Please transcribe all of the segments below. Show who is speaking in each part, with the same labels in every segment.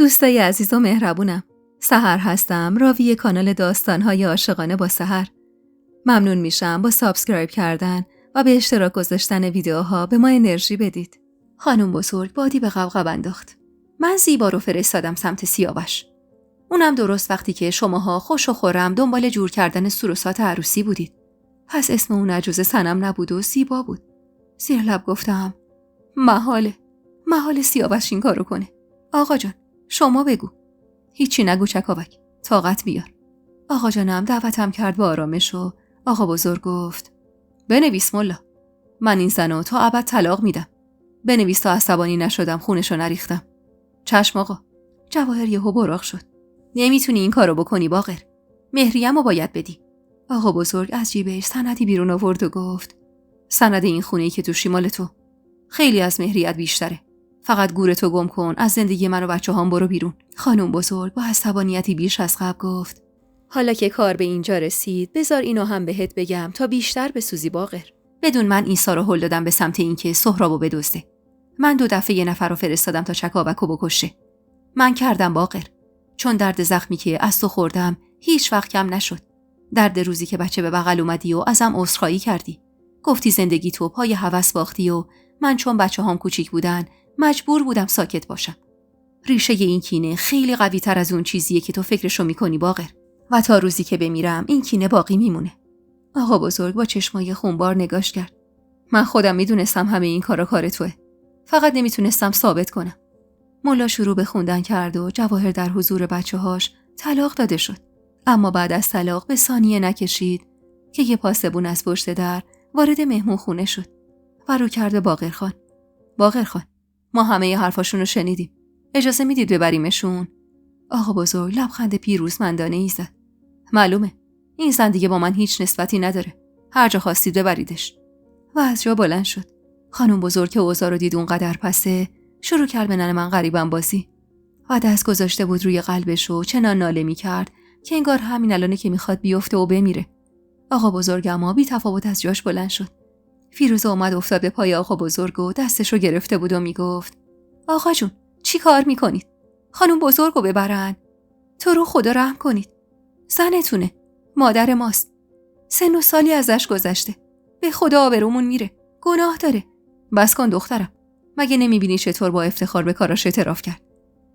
Speaker 1: دوستای عزیز و مهربونم، سحر هستم، راوی کانال داستان‌های عاشقانه با سحر. ممنون میشم با سابسکرایب کردن و به اشتراک گذاشتن ویدیوها به ما انرژی بدید. خانم بزرگ بادی به غبغب انداخت. من زیبا رو فرستادم سمت سیاوش. اونم درست وقتی که شماها خوش و خورم دنبال جور کردن سروسات عروسی بودید. پس اسم اون عجوز صنم نبود و زیبا بود. زیر لب گفتم محاله سیاوش این کارو کنه. آقا جان شما بگو. هیچی نگو چکاوک، طاقت بیار. آقا جانم دعوتم کرد با آرامش و آقا بزرگ گفت بنویس ملا. من این زنو تا ابد طلاق میدم. بنویس تا عصبانی نشدم خونشو نریختم. چشم آقا. جواهر یهو براق شد. نمیتونی این کارو بکنی باقر. مهریه‌مو باید بدی. آقا بزرگ از جیبش سندی بیرون آورد و گفت سند این خونه‌ای که توشی مال تو. خیلی از مهریت بیشتره. فقط گورتو گم کن، از زندگی من و بچه‌هام برو بیرون. خانم بزرگ با عصبانیتی بیش از قبل گفت حالا که کار به اینجا رسید بذار اینو هم بهت بگم تا بیشتر بسوزی باقر. بدون من عیسی رو هل دادم به سمت اینکه سهرابو بدزده. من 2 دفعه یه نفر رو فرستادم تا چکاوکو بکشه. من کردم باقر. چون درد زخمی که از تو خوردم هیچ وقت کم نشد. درد روزی که بچه به بغل اومدی و ازم عذرخواهی کردی. گفتی زندگی تو پای هوس باختی و من چون بچه‌هام کوچیک بودن مجبور بودم ساکت باشم. ریشه این کینه خیلی قوی تر از اون چیزیه که تو فکرشو میکنی باقر. و تا روزی که بمیرم این کینه باقی میمونه. آقا بزرگ با چشمای خونبار نگاش کرد. من خودم میدونستم همه این کارا کار توئه. فقط نمیتونستم ثابت کنم. ملا شروع به خوندن کرد و جواهر در حضور بچه‌هاش طلاق داده شد. اما بعد از طلاق به ثانیه نکشید که یه پاسبون از پشت در وارد مهمون خونه شد و رو کرد به باقر خان ما همه حرفاشون رو شنیدیم. اجازه میدید ببریمشون؟ آقا بزرگ لبخند پیروزمندانه‌ای زد. معلومه. این زن دیگه با من هیچ نسبتی نداره. هر جا خواستید ببریدش. و از جا بلند شد. خانم بزرگ که اوضاع رو دید اونقدر پسه شروع کرد به ننه من غریبم بازی و دست گذاشته بود روی قلبش و چنان ناله می‌کرد که انگار همین الانه که میخواد بیفته و بمیره. آقا بزرگ اما بی تفاوت از جاش بلند شد. فیروزه اومد افتاد به پای آقا بزرگ و دستشو گرفته بود و میگفت آقا جون چی کار میکنید؟ خانم بزرگو ببرن. تو رو خدا رحم کنید. زنتونه. مادر ماست. سن و سالی ازش گذشته. به خدا آبرومون میره. گناه داره. بس کن دخترم. مگه نمیبینی چطور با افتخار به کاراش اعتراف کرد؟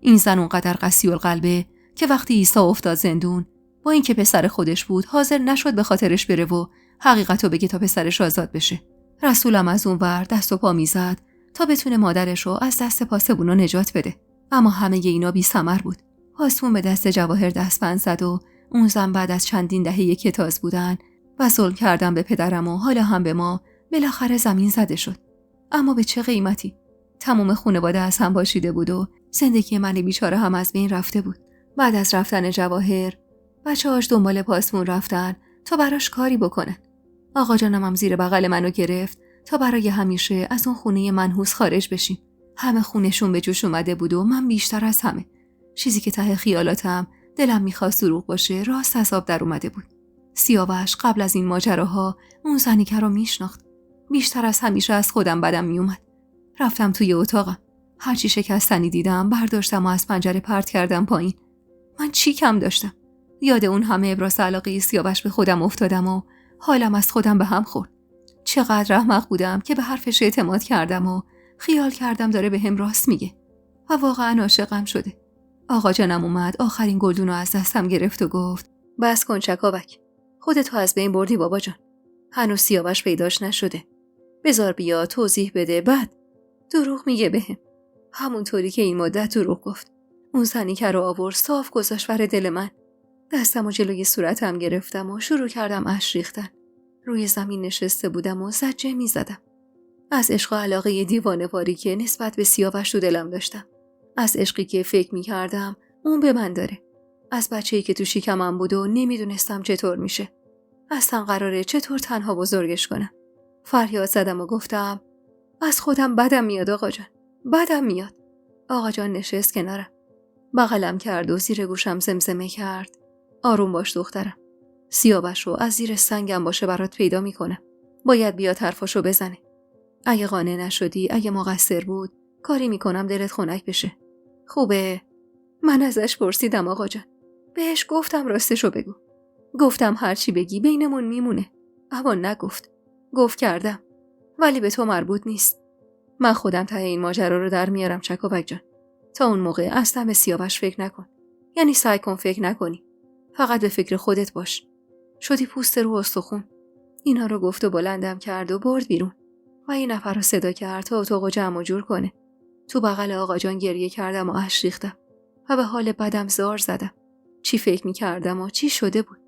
Speaker 1: این زن اونقدر قسی القلبه که وقتی عیسی افتاد زندون با اینکه پسر خودش بود حاضر نشد به خاطرش بره و حقیقتو بگه تا پسرش آزاد بشه. رسولم از اون ور دست و پا میزد تا بتونه مادرش رو از دست پاسبونا نجات بده. اما همه اینا بی ثمر بود. پاسبون به دست جواهر دستبند زد و اون زن بعد از چندین دهه که تاز بودن و ظلم کردن به پدرم و حالا هم به ما بالاخره زمین زده شد. اما به چه قیمتی؟ تمام خانواده از هم باشیده بود و زندگی من بیچاره هم از بین رفته بود. بعد از رفتن جواهر بچه‌هاش دنبال پاسبون رفتن تا براش کاری بکنن. آقا جانم هم زیر بغل منو گرفت تا برای همیشه از اون خونه منحوس خارج بشیم. همه خونشون به جوش اومده بود و من بیشتر از همه. چیزی که ته خیالاتم دلم میخواست دروغ باشه راست از آب در اومده بود. سیاوش قبل از این ماجراها اون زنی که رو میشناخت. بیشتر از همیشه از خودم بدم میومد. رفتم توی اتاقم. هرچی شکستنی دیدم برداشتم و از پنجره پرت کردم پایین. من چی کم داشتم؟ یاد اون همه ابراز علاقه سیاوش به خودم افتادم و حالم از خودم به هم خورد. چقدر احمق بودم که به حرفش اعتماد کردم و خیال کردم داره به هم راست میگه و واقعا عاشقم شده. آقا جانم اومد آخرین گلدونو از دستم گرفت و گفت بس کن چکاوک. خودتو از بین بردی بابا جان. هنوز سیاوش پیداش نشده. بذار بیا توضیح بده. بعد دروغ میگه بهم. همونطوری که این مدت دروغ گفت. اون زنی که رو آورد صاف گذاشت ور دل من. دستمو جلوی صورتم گرفتم و شروع کردم اشک ریختن. روی زمین نشسته بودم و زجه میزدم. از عشق و علاقه دیوانه‌واری که نسبت به سیاوش تو دلم داشتم. از عشقی که فکر میکردم اون به من داره. از بچه‌ای که تو شکمم بود و نمیدونستم چطور میشه. اصلا قراره چطور تنها بزرگش کنم. فریاد زدم و گفتم از خودم بدم میاد آقا جان. بدم میاد. آقا جان نشست کنارم. بغلم کرد و زیر گوشم زمزمه کرد آروم باش دخترم. سیاوش رو از زیر سنگم باشه برات پیدا میکنم. باید بیا حرفاشو بزنه. اگه قانع نشدی، اگه مقصر بود، کاری میکنم دلت خنک بشه. خوبه؟ من ازش پرسیدم آقا جان. بهش گفتم راستشو بگو. گفتم هرچی بگی بینمون میمونه. اما نگفت. گفت کردم. ولی به تو مربوط نیست. من خودم ته این ماجرا رو در میارم چکاوک جان. تا اون موقع اصلا به سیاوش فکر نکن. یعنی سعی کن فکر نکنی. فقط به فکر خودت باش. شدی پوست رو استخون. اینا رو گفت و بلندم کرد و برد بیرون. و یه نفر رو صدا کرد تا اتاقو جمع و جور کنه. تو بغل آقا جان گریه کردم و اشک ریختم و به حال بدم زار زدم. چی فکر می‌کردم و چی شده بود؟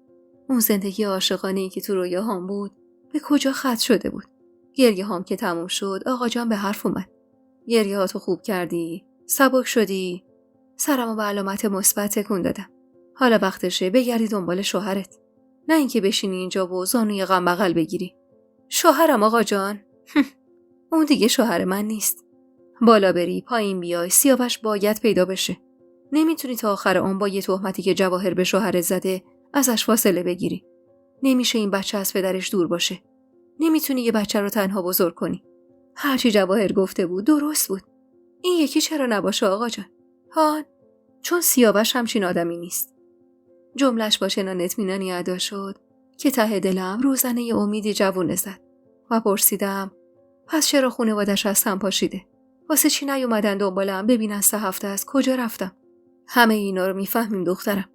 Speaker 1: اون زندگی عاشقانه‌ای که تو رویاهام بود به کجا ختم شده بود؟ گریه‌هام که تموم شد آقا جان به حرف اومد. گریه‌هاتو خوب کردی؟ سبک شدی؟ سرمو به علامت مثبت تکون دادم. حالا وقتشه بگردی دنبال شوهرت. نه اینکه بشینی اینجا و زانوی غم بغل بگیری. شوهرم آقا جان. اون دیگه شوهر من نیست. بالا بری پایین بیای سیاوش باید پیدا بشه. نمیتونی تا آخر عمر با یه تهمتی که جواهر به شوهرت زده ازش فاصله بگیری. نمیشه این بچه از پدرش دور باشه. نمیتونی یه بچه رو تنها بزرگ کنی. هرچی جواهر گفته بود درست بود. این یکی چرا نباشه آقا جان؟ ها، چون سیاوش همچین آدمی نیست. جملش با چنان اطمینانی ادا شد که ته دلم روزنه ی امیدی جوونه زد و پرسیدم پس چرا خانواده‌اش از هم پاشیده؟ واسه چی نیومدن دنبالم ببینن 3 هفته از کجا رفتم؟ همه اینا رو میفهمیم دخترم.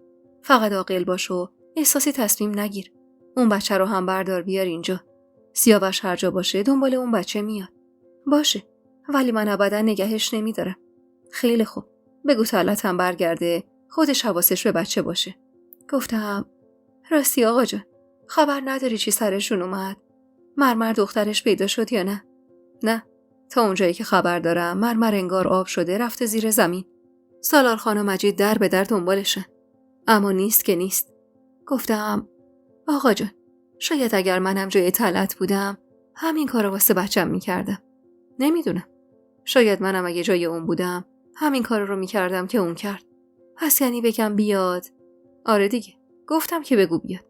Speaker 1: فقط عاقل باش و احساسی تصمیم نگیر. اون بچه رو هم بردار بیار اینجا. سیاوش هر جا باشه دنبال اون بچه میاد. باشه، ولی من ابدا نگهش نمیدارم. خیلی خوب. بگو طلعت هم برگرده خودش حواسش به بچه باشه. گفتم راستی آقا جان، خبر نداری چی سرشون اومد؟ مرمر دخترش پیدا شد یا نه؟ نه، تا اونجایی که خبر دارم مرمر انگار آب شده رفته زیر زمین. سالار خان و مجید در به در دنبالشن. اما نیست که نیست. گفتم آقا جان، شاید اگر منم جای طلعت بودم همین کارو واسه بچم میکردم. نمیدونم. شاید منم اگه جای اون بودم همین کارو رو میکردم که اون کرد. پس یعنی بگم بیاد؟ آره دیگه. گفتم که بگو بیاد.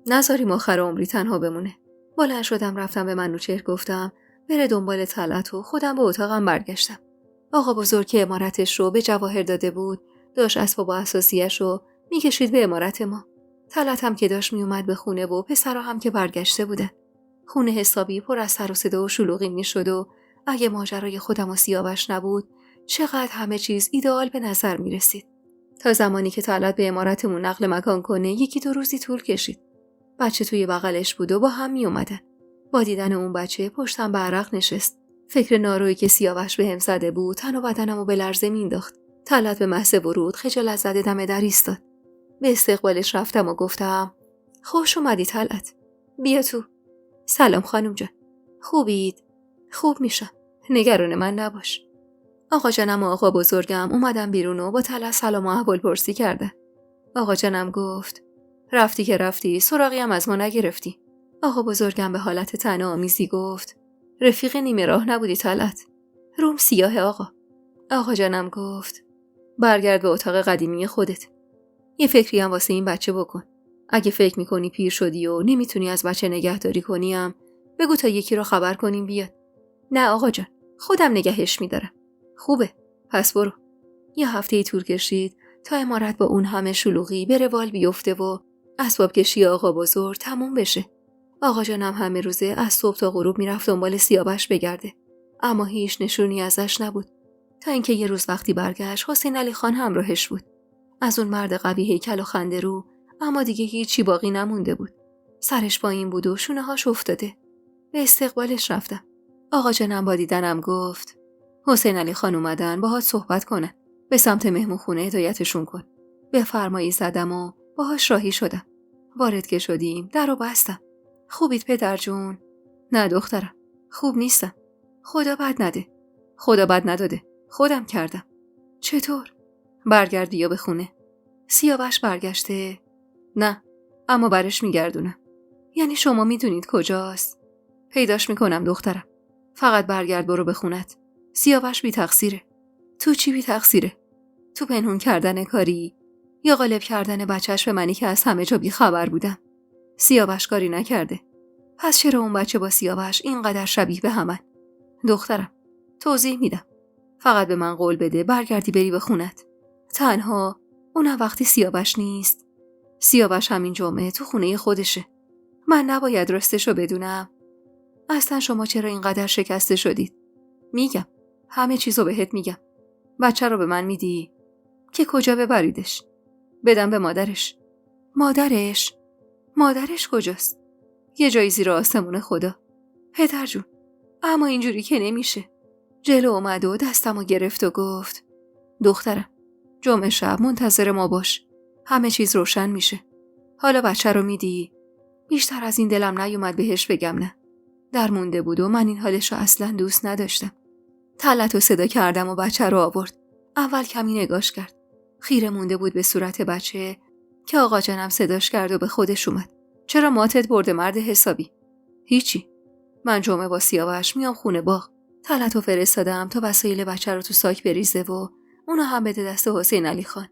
Speaker 1: نذاریم آخر عمری تنها بمونه. بلند شدم رفتم به منوچهر گفتم بره دنبال طلعت و خودم به اتاقم برگشتم. آقا بزرگ که عمارتش رو به جواهر داده بود داشت اسباب و اساسیش رو میکشید به عمارت ما. طلعت هم که داشت میومد به خونه و پسرا هم که برگشته بودن. خونه حسابی پر از سر و صدا و شلوغی میشد و اگه ماجرای خودم و سیاوش نبود چقدر همه چیز ایدئال به نظر میرسید. تا زمانی که طلعت به عمارتمون نقل مکان کنه 1-2 روزی طول کشید. بچه توی بغلش بود و با هم می اومدن. با دیدن اون بچه پشتم به عرق نشست. فکر نارویی که سیاوش بهم زده بود تن و بدنمو به لرزه مینداخت. طلعت به محض ورود خجالت زده دم در ایستاد. به استقبالش رفتم و گفتم خوش اومدی طلعت. بیا تو. سلام خانم جان. خوبید؟ خوب میشم. نگران من نباش. آقا جانم و آقا بزرگم اومدم بیرون و با طلعت سلام و احوال پرسی کردن. آقا جانم گفت رفتی که رفتی سراغی هم از ما نگرفتی. آقا بزرگم به حالت طعنه‌آمیزی گفت رفیق نیمه راه نبودی طلعت. روم سیاه آقا. آقا جانم گفت برگرد به اتاق قدیمی خودت. یه فکری هم واسه این بچه بکن. اگه فکر میکنی پیر شدی و نمیتونی از بچه نگهداری کنیم بگو تا یکی رو خبر کنیم بیاد. نه آقا جان، خودم نگهش میدارم. خوبه، پس برو. یه هفته طول کشید تا عمارت با اون همه شلوغی به روال بیفته و اسباب کشی آقا بزرگ تموم بشه. آقا جانم همه روزه از صبح تا غروب میرفت دنبال سیاوش بگرده. اما هیچ نشونی ازش نبود. تا اینکه یه روز وقتی برگشت حسین علی خان همراهش بود. از اون مرد قوی هیکل و خنده رو، اما دیگه هیچی باقی نمونده بود. سرش پایین بود و شونه هاش افتاده. به استقبالش رفتم. آقا جانم با دیدنم گفت حسین علی خان اومدن باهات صحبت کنن. به سمت مهمونخونه هدایتشون کن. بفرمایی زدم و باهاش راهی شدم. وارد که شدیم درو بستم. خوبید پدر جون؟ نه دخترم، خوب نیستم. خدا بد نده. خدا بد نداده. خودم کردم. چطور؟ برگردی یا به خونه؟ سیاوش برگشته؟ نه، اما برش میگردونم. یعنی شما میدونید کجاست؟ پیداش میکنم دخترم. فقط برگرد برو به خونت. سیاوش بی تقصیره. تو چی بی تقصیره؟ تو پنهون کردن کاری یا غالب کردن بچهش به منی که از همه جا بی خبر بودم؟ سیاوش کاری نکرده. پس چرا اون بچه با سیاوش اینقدر شبیه به همن؟ دخترم توضیح میدم. فقط به من قول بده برگردی بری به خونت. تنها اونم وقتی سیاوش نیست. سیاوش همین جمعه تو خونه خودشه. من نباید راستشو بدونم. اصلا شما چرا اینقدر شکسته شدید؟ میگم، همه چیزو بهت میگم. بچه رو به من میدی که کجا ببریدش؟ بدم به مادرش. مادرش کجاست؟ یه جایی زیر آسمون خدا. پدر جون، اما اینجوری که نمیشه. جلو اومد و دستمو گرفت و گفت دخترم، جمعه شب منتظر ما باش. همه چیز روشن میشه. حالا بچه رو میدی؟ بیشتر از این دلم نیومد بهش بگم نه. در مونده بود و من این حالشو اصلا دوست نداشتم. طلعتو صدا کردم و بچه رو آورد. اول کمی نگاش کرد. خیره مونده بود به صورت بچه که آقا جانم صداش کرد و به خودش اومد. چرا ماتت برده مرد حسابی؟ هیچی. من جمعه با سیاوش میام خونه باغ. طلعتو فرستادم تا وسایل بچه رو تو ساک بریزه و اونو هم بده دست حسین علی خان.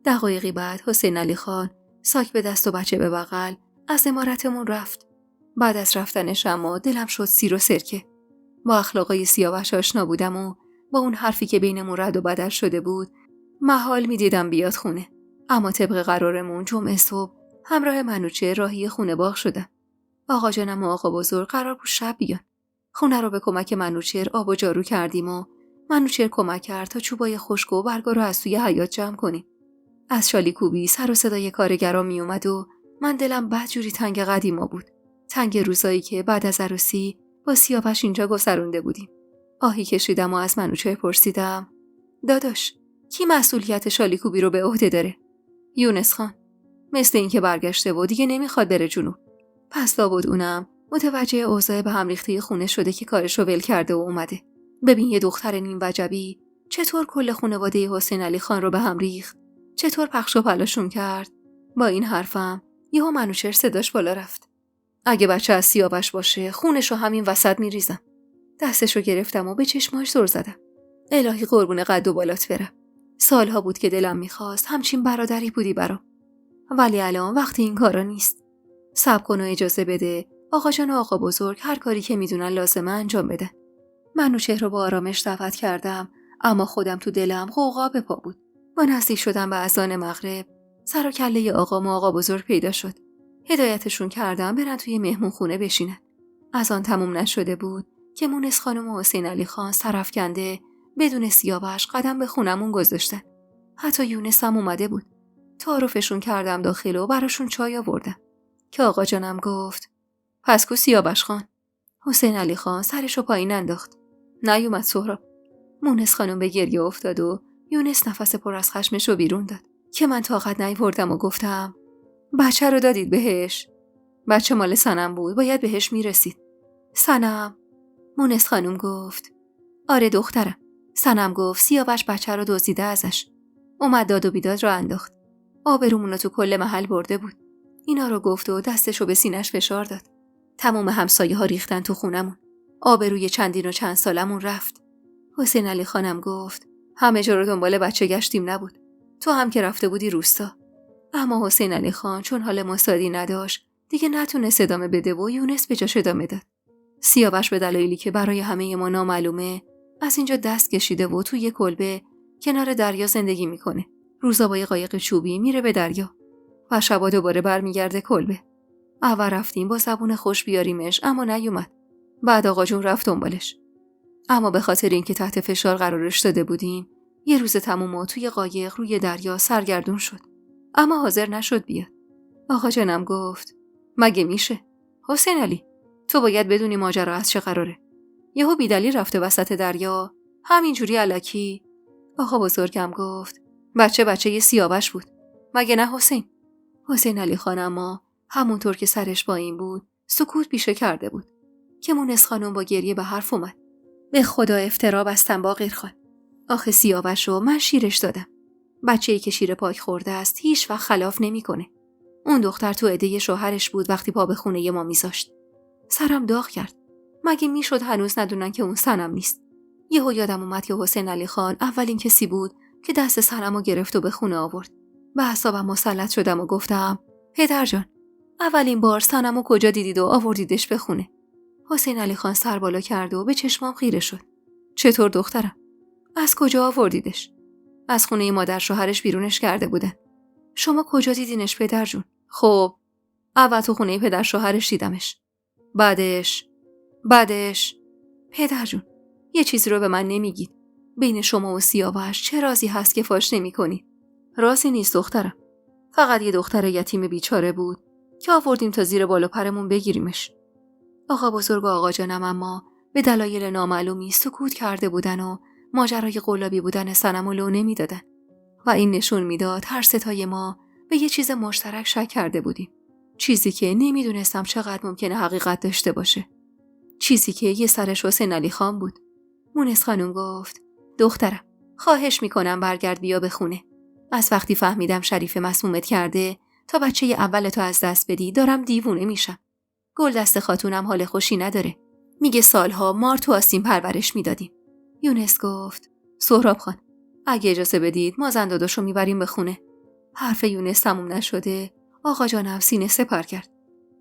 Speaker 1: دقایقی بعد حسین علی خان ساک به دست و بچه به بغل از عمارتمون رفت. بعد از رفتنش اما دلم شد سیر و سرکه. با اخلاقای سیاوش آشنا بودم و با اون حرفی که بینمون رد و بدل شده بود محال میدیدم بیاد خونه. اما طبق قرارمون جمعه صبح همراه منوچه راهی خونه باغ شدم. آقا جانم و آقا بزرگ قرار بود شب بیان. خونه رو به کمک منوچهر آب و جارو کردیم و منوچهر کمک کرد تا چوبای خشک و برگا رو از توی حیاط جمع کنیم. از شالی کوبی سر و صدای کارگرا می اومد و من دلم بدجوری تنگ قدیما بود. تنگ روزایی که بعد از عروسی با سیاوش اینجا گذرونده بودیم. آهی کشیدم و از منوچهر پرسیدم داداش، کی مسئولیت شالی کوبی رو به عهده داره؟ یونس خان. مثل این که برگشته و دیگه نمیخواد بره جنوب. پس لابد اونم متوجه اوضاع به هم ریخته خونه شده که کارشو ول کرده و اومده. ببین یه دختر نیم وجبی چطور کل خانواده حسین علی خان رو به هم ریخت، چطور پخش و پلاشون کرد. با این حرفم یهو منوچهر صداش بالا رفت. اگه بچه از سیاوش باشه خونشو همین وسط میریزم. دستشو گرفتم و به چشماش زل زدم. الهی قربون قد و بالات برم. سالها بود که دلم میخواست همچین برادری بودی برام. ولی الان وقتی این کارا نیست. صبر کن و اجازه بده آقا جان و آقا بزرگ هر کاری که میدونن لازمه انجام بدن. منوچهر رو با آرامش دعوت کردم، اما خودم تو دلم غوغا به پا بود. با نزدیک شدم به اذان مغرب سر و کله آقا و آقا بزرگ پیدا شد. هدایتشون کردم برن توی مهمون خونه بشینن. از آن تموم نشده بود که مونس خانم و حسین علی خان سرفکنده بدون سیاوش قدم به خونمون گذاشتن. حتی یونس هم اومده بود. تعارفشون کردم داخل و براشون چای آوردم که آقا جانم گفت پس کو سیاوش خان؟ حسین علی خان سرشو پایین انداخت. نیومد سهراب. مونس خانم به گریه افتاد و یونس نفس پر از خشمشو بیرون داد که من طاقت نیاوردم و گفتم بچه رو دادید بهش؟ بچه مال سنم بود، باید بهش میرسید. سنم؟ مونس خانم گفت آره دخترم. سنم گفت سیاوش بچه رو دزدیده ازش. اومد داد و بیداد رو انداخت. آبرومونو تو کل محل برده بود. اینا رو گفت و دستشو به سینش فشار داد. تمام همسایه ها ریختن تو خونمون. آبروی چندین و چند سالمون رفت. حسین علی خانم گفت همه جا رو دنبال بچه گشتیم نبود. تو هم که رفته بودی روستا. اما حسین علی خان چون حال مساعدی نداشت دیگه نتونست ادامه بده و یونس به جاش ادامه داد. سیاوش به دلایلی که برای همه ما نامعلومه از اینجا دست کشیده و توی یه کلبه کنار دریا زندگی میکنه. روزا با یه قایق چوبی میره به دریا و شبا دوباره برمیگرده کلبه. اول رفتیم با زبون خوش بیاریمش اما نیومد. بعد آقا جون رفت دنبالش. اما به خاطر اینکه تحت فشار قرارش داده بودیم یه روز تموم توی قایق روی دریا سرگردون شد. اما حاضر نشد بیاد. آقا جانم گفت مگه میشه؟ حسین علی تو باید بدونی ماجرا از چه قراره. یهو بیدلی رفته وسط دریا همینجوری الکی. آقا بزرگم گفت بچه یه سیاوش بود. مگه نه حسین؟ حسین علی خان اما همونطور که سرش با این بود سکوت پیشه کرده بود که مونس خانم با گریه به حرف اومد. به خدا افترا بستم باقر خان. آخه سیاوش رو من شیرش دادم. بچه‌ای که شیر پاک خورده است هیچ وقت خلاف نمی‌کنه. اون دختر تو عده شوهرش بود وقتی پا به خونه ما میذاشت. سرم داغ کرد. مگه میشد هنوز ندونن که اون سنم نیست؟ یهو یادم اومد که حسین علی خان اولین کسی بود که دست سنمو گرفت و به خونه آورد. به اعصابم مسلط شدم و گفتم پدر جان اولین بار سنمو کجا دیدید و آوردیدش به خونه؟ حسین علی خان سر بالا کرد و به چشمام خیره شد. چطور دخترم؟ از کجا آوردیدش؟ از خونه مادر شوهرش بیرونش کرده بودن. شما کجا دیدینش پدر جون؟ خب اول تو خونه پدر شوهرش دیدمش. بعدش پدر جون یه چیزی رو به من نمیگید. بین شما و سیاوش چه رازی هست که فاش نمی‌کنید؟ رازی نیست دخترم. فقط یه دختر یتیم بیچاره بود که آوردیم تا زیر بالا پرمون بگیریمش. آقا بزرگ و آقا جانم اما به دلایل نامعلومی سکوت کرده بودن و ماجرای قلابی بودن صنمو لو نمیدادن و این نشون میداد هر ستای ما به یه چیز مشترک شک کرده بودیم. چیزی که نمیدونستم چقدر ممکنه حقیقت داشته باشه. چیزی که یه سرش حسین علی خان بود. مونس خانم گفت دخترم خواهش میکنم برگرد بیا به خونه. از وقتی فهمیدم شریف مسمومت کرده تا بچه اولتو از دست بدی دارم دیوونه میشم. گل دست خاتونم حال خوشی نداره. میگه سالها مار تو آستین پرورش میدادیم. یونس گفت سهراب خان اگه اجازه بدید ما زن داداشو میبریم به خونه. حرف یونس تموم نشده آقا جانم سینه سپر کرد.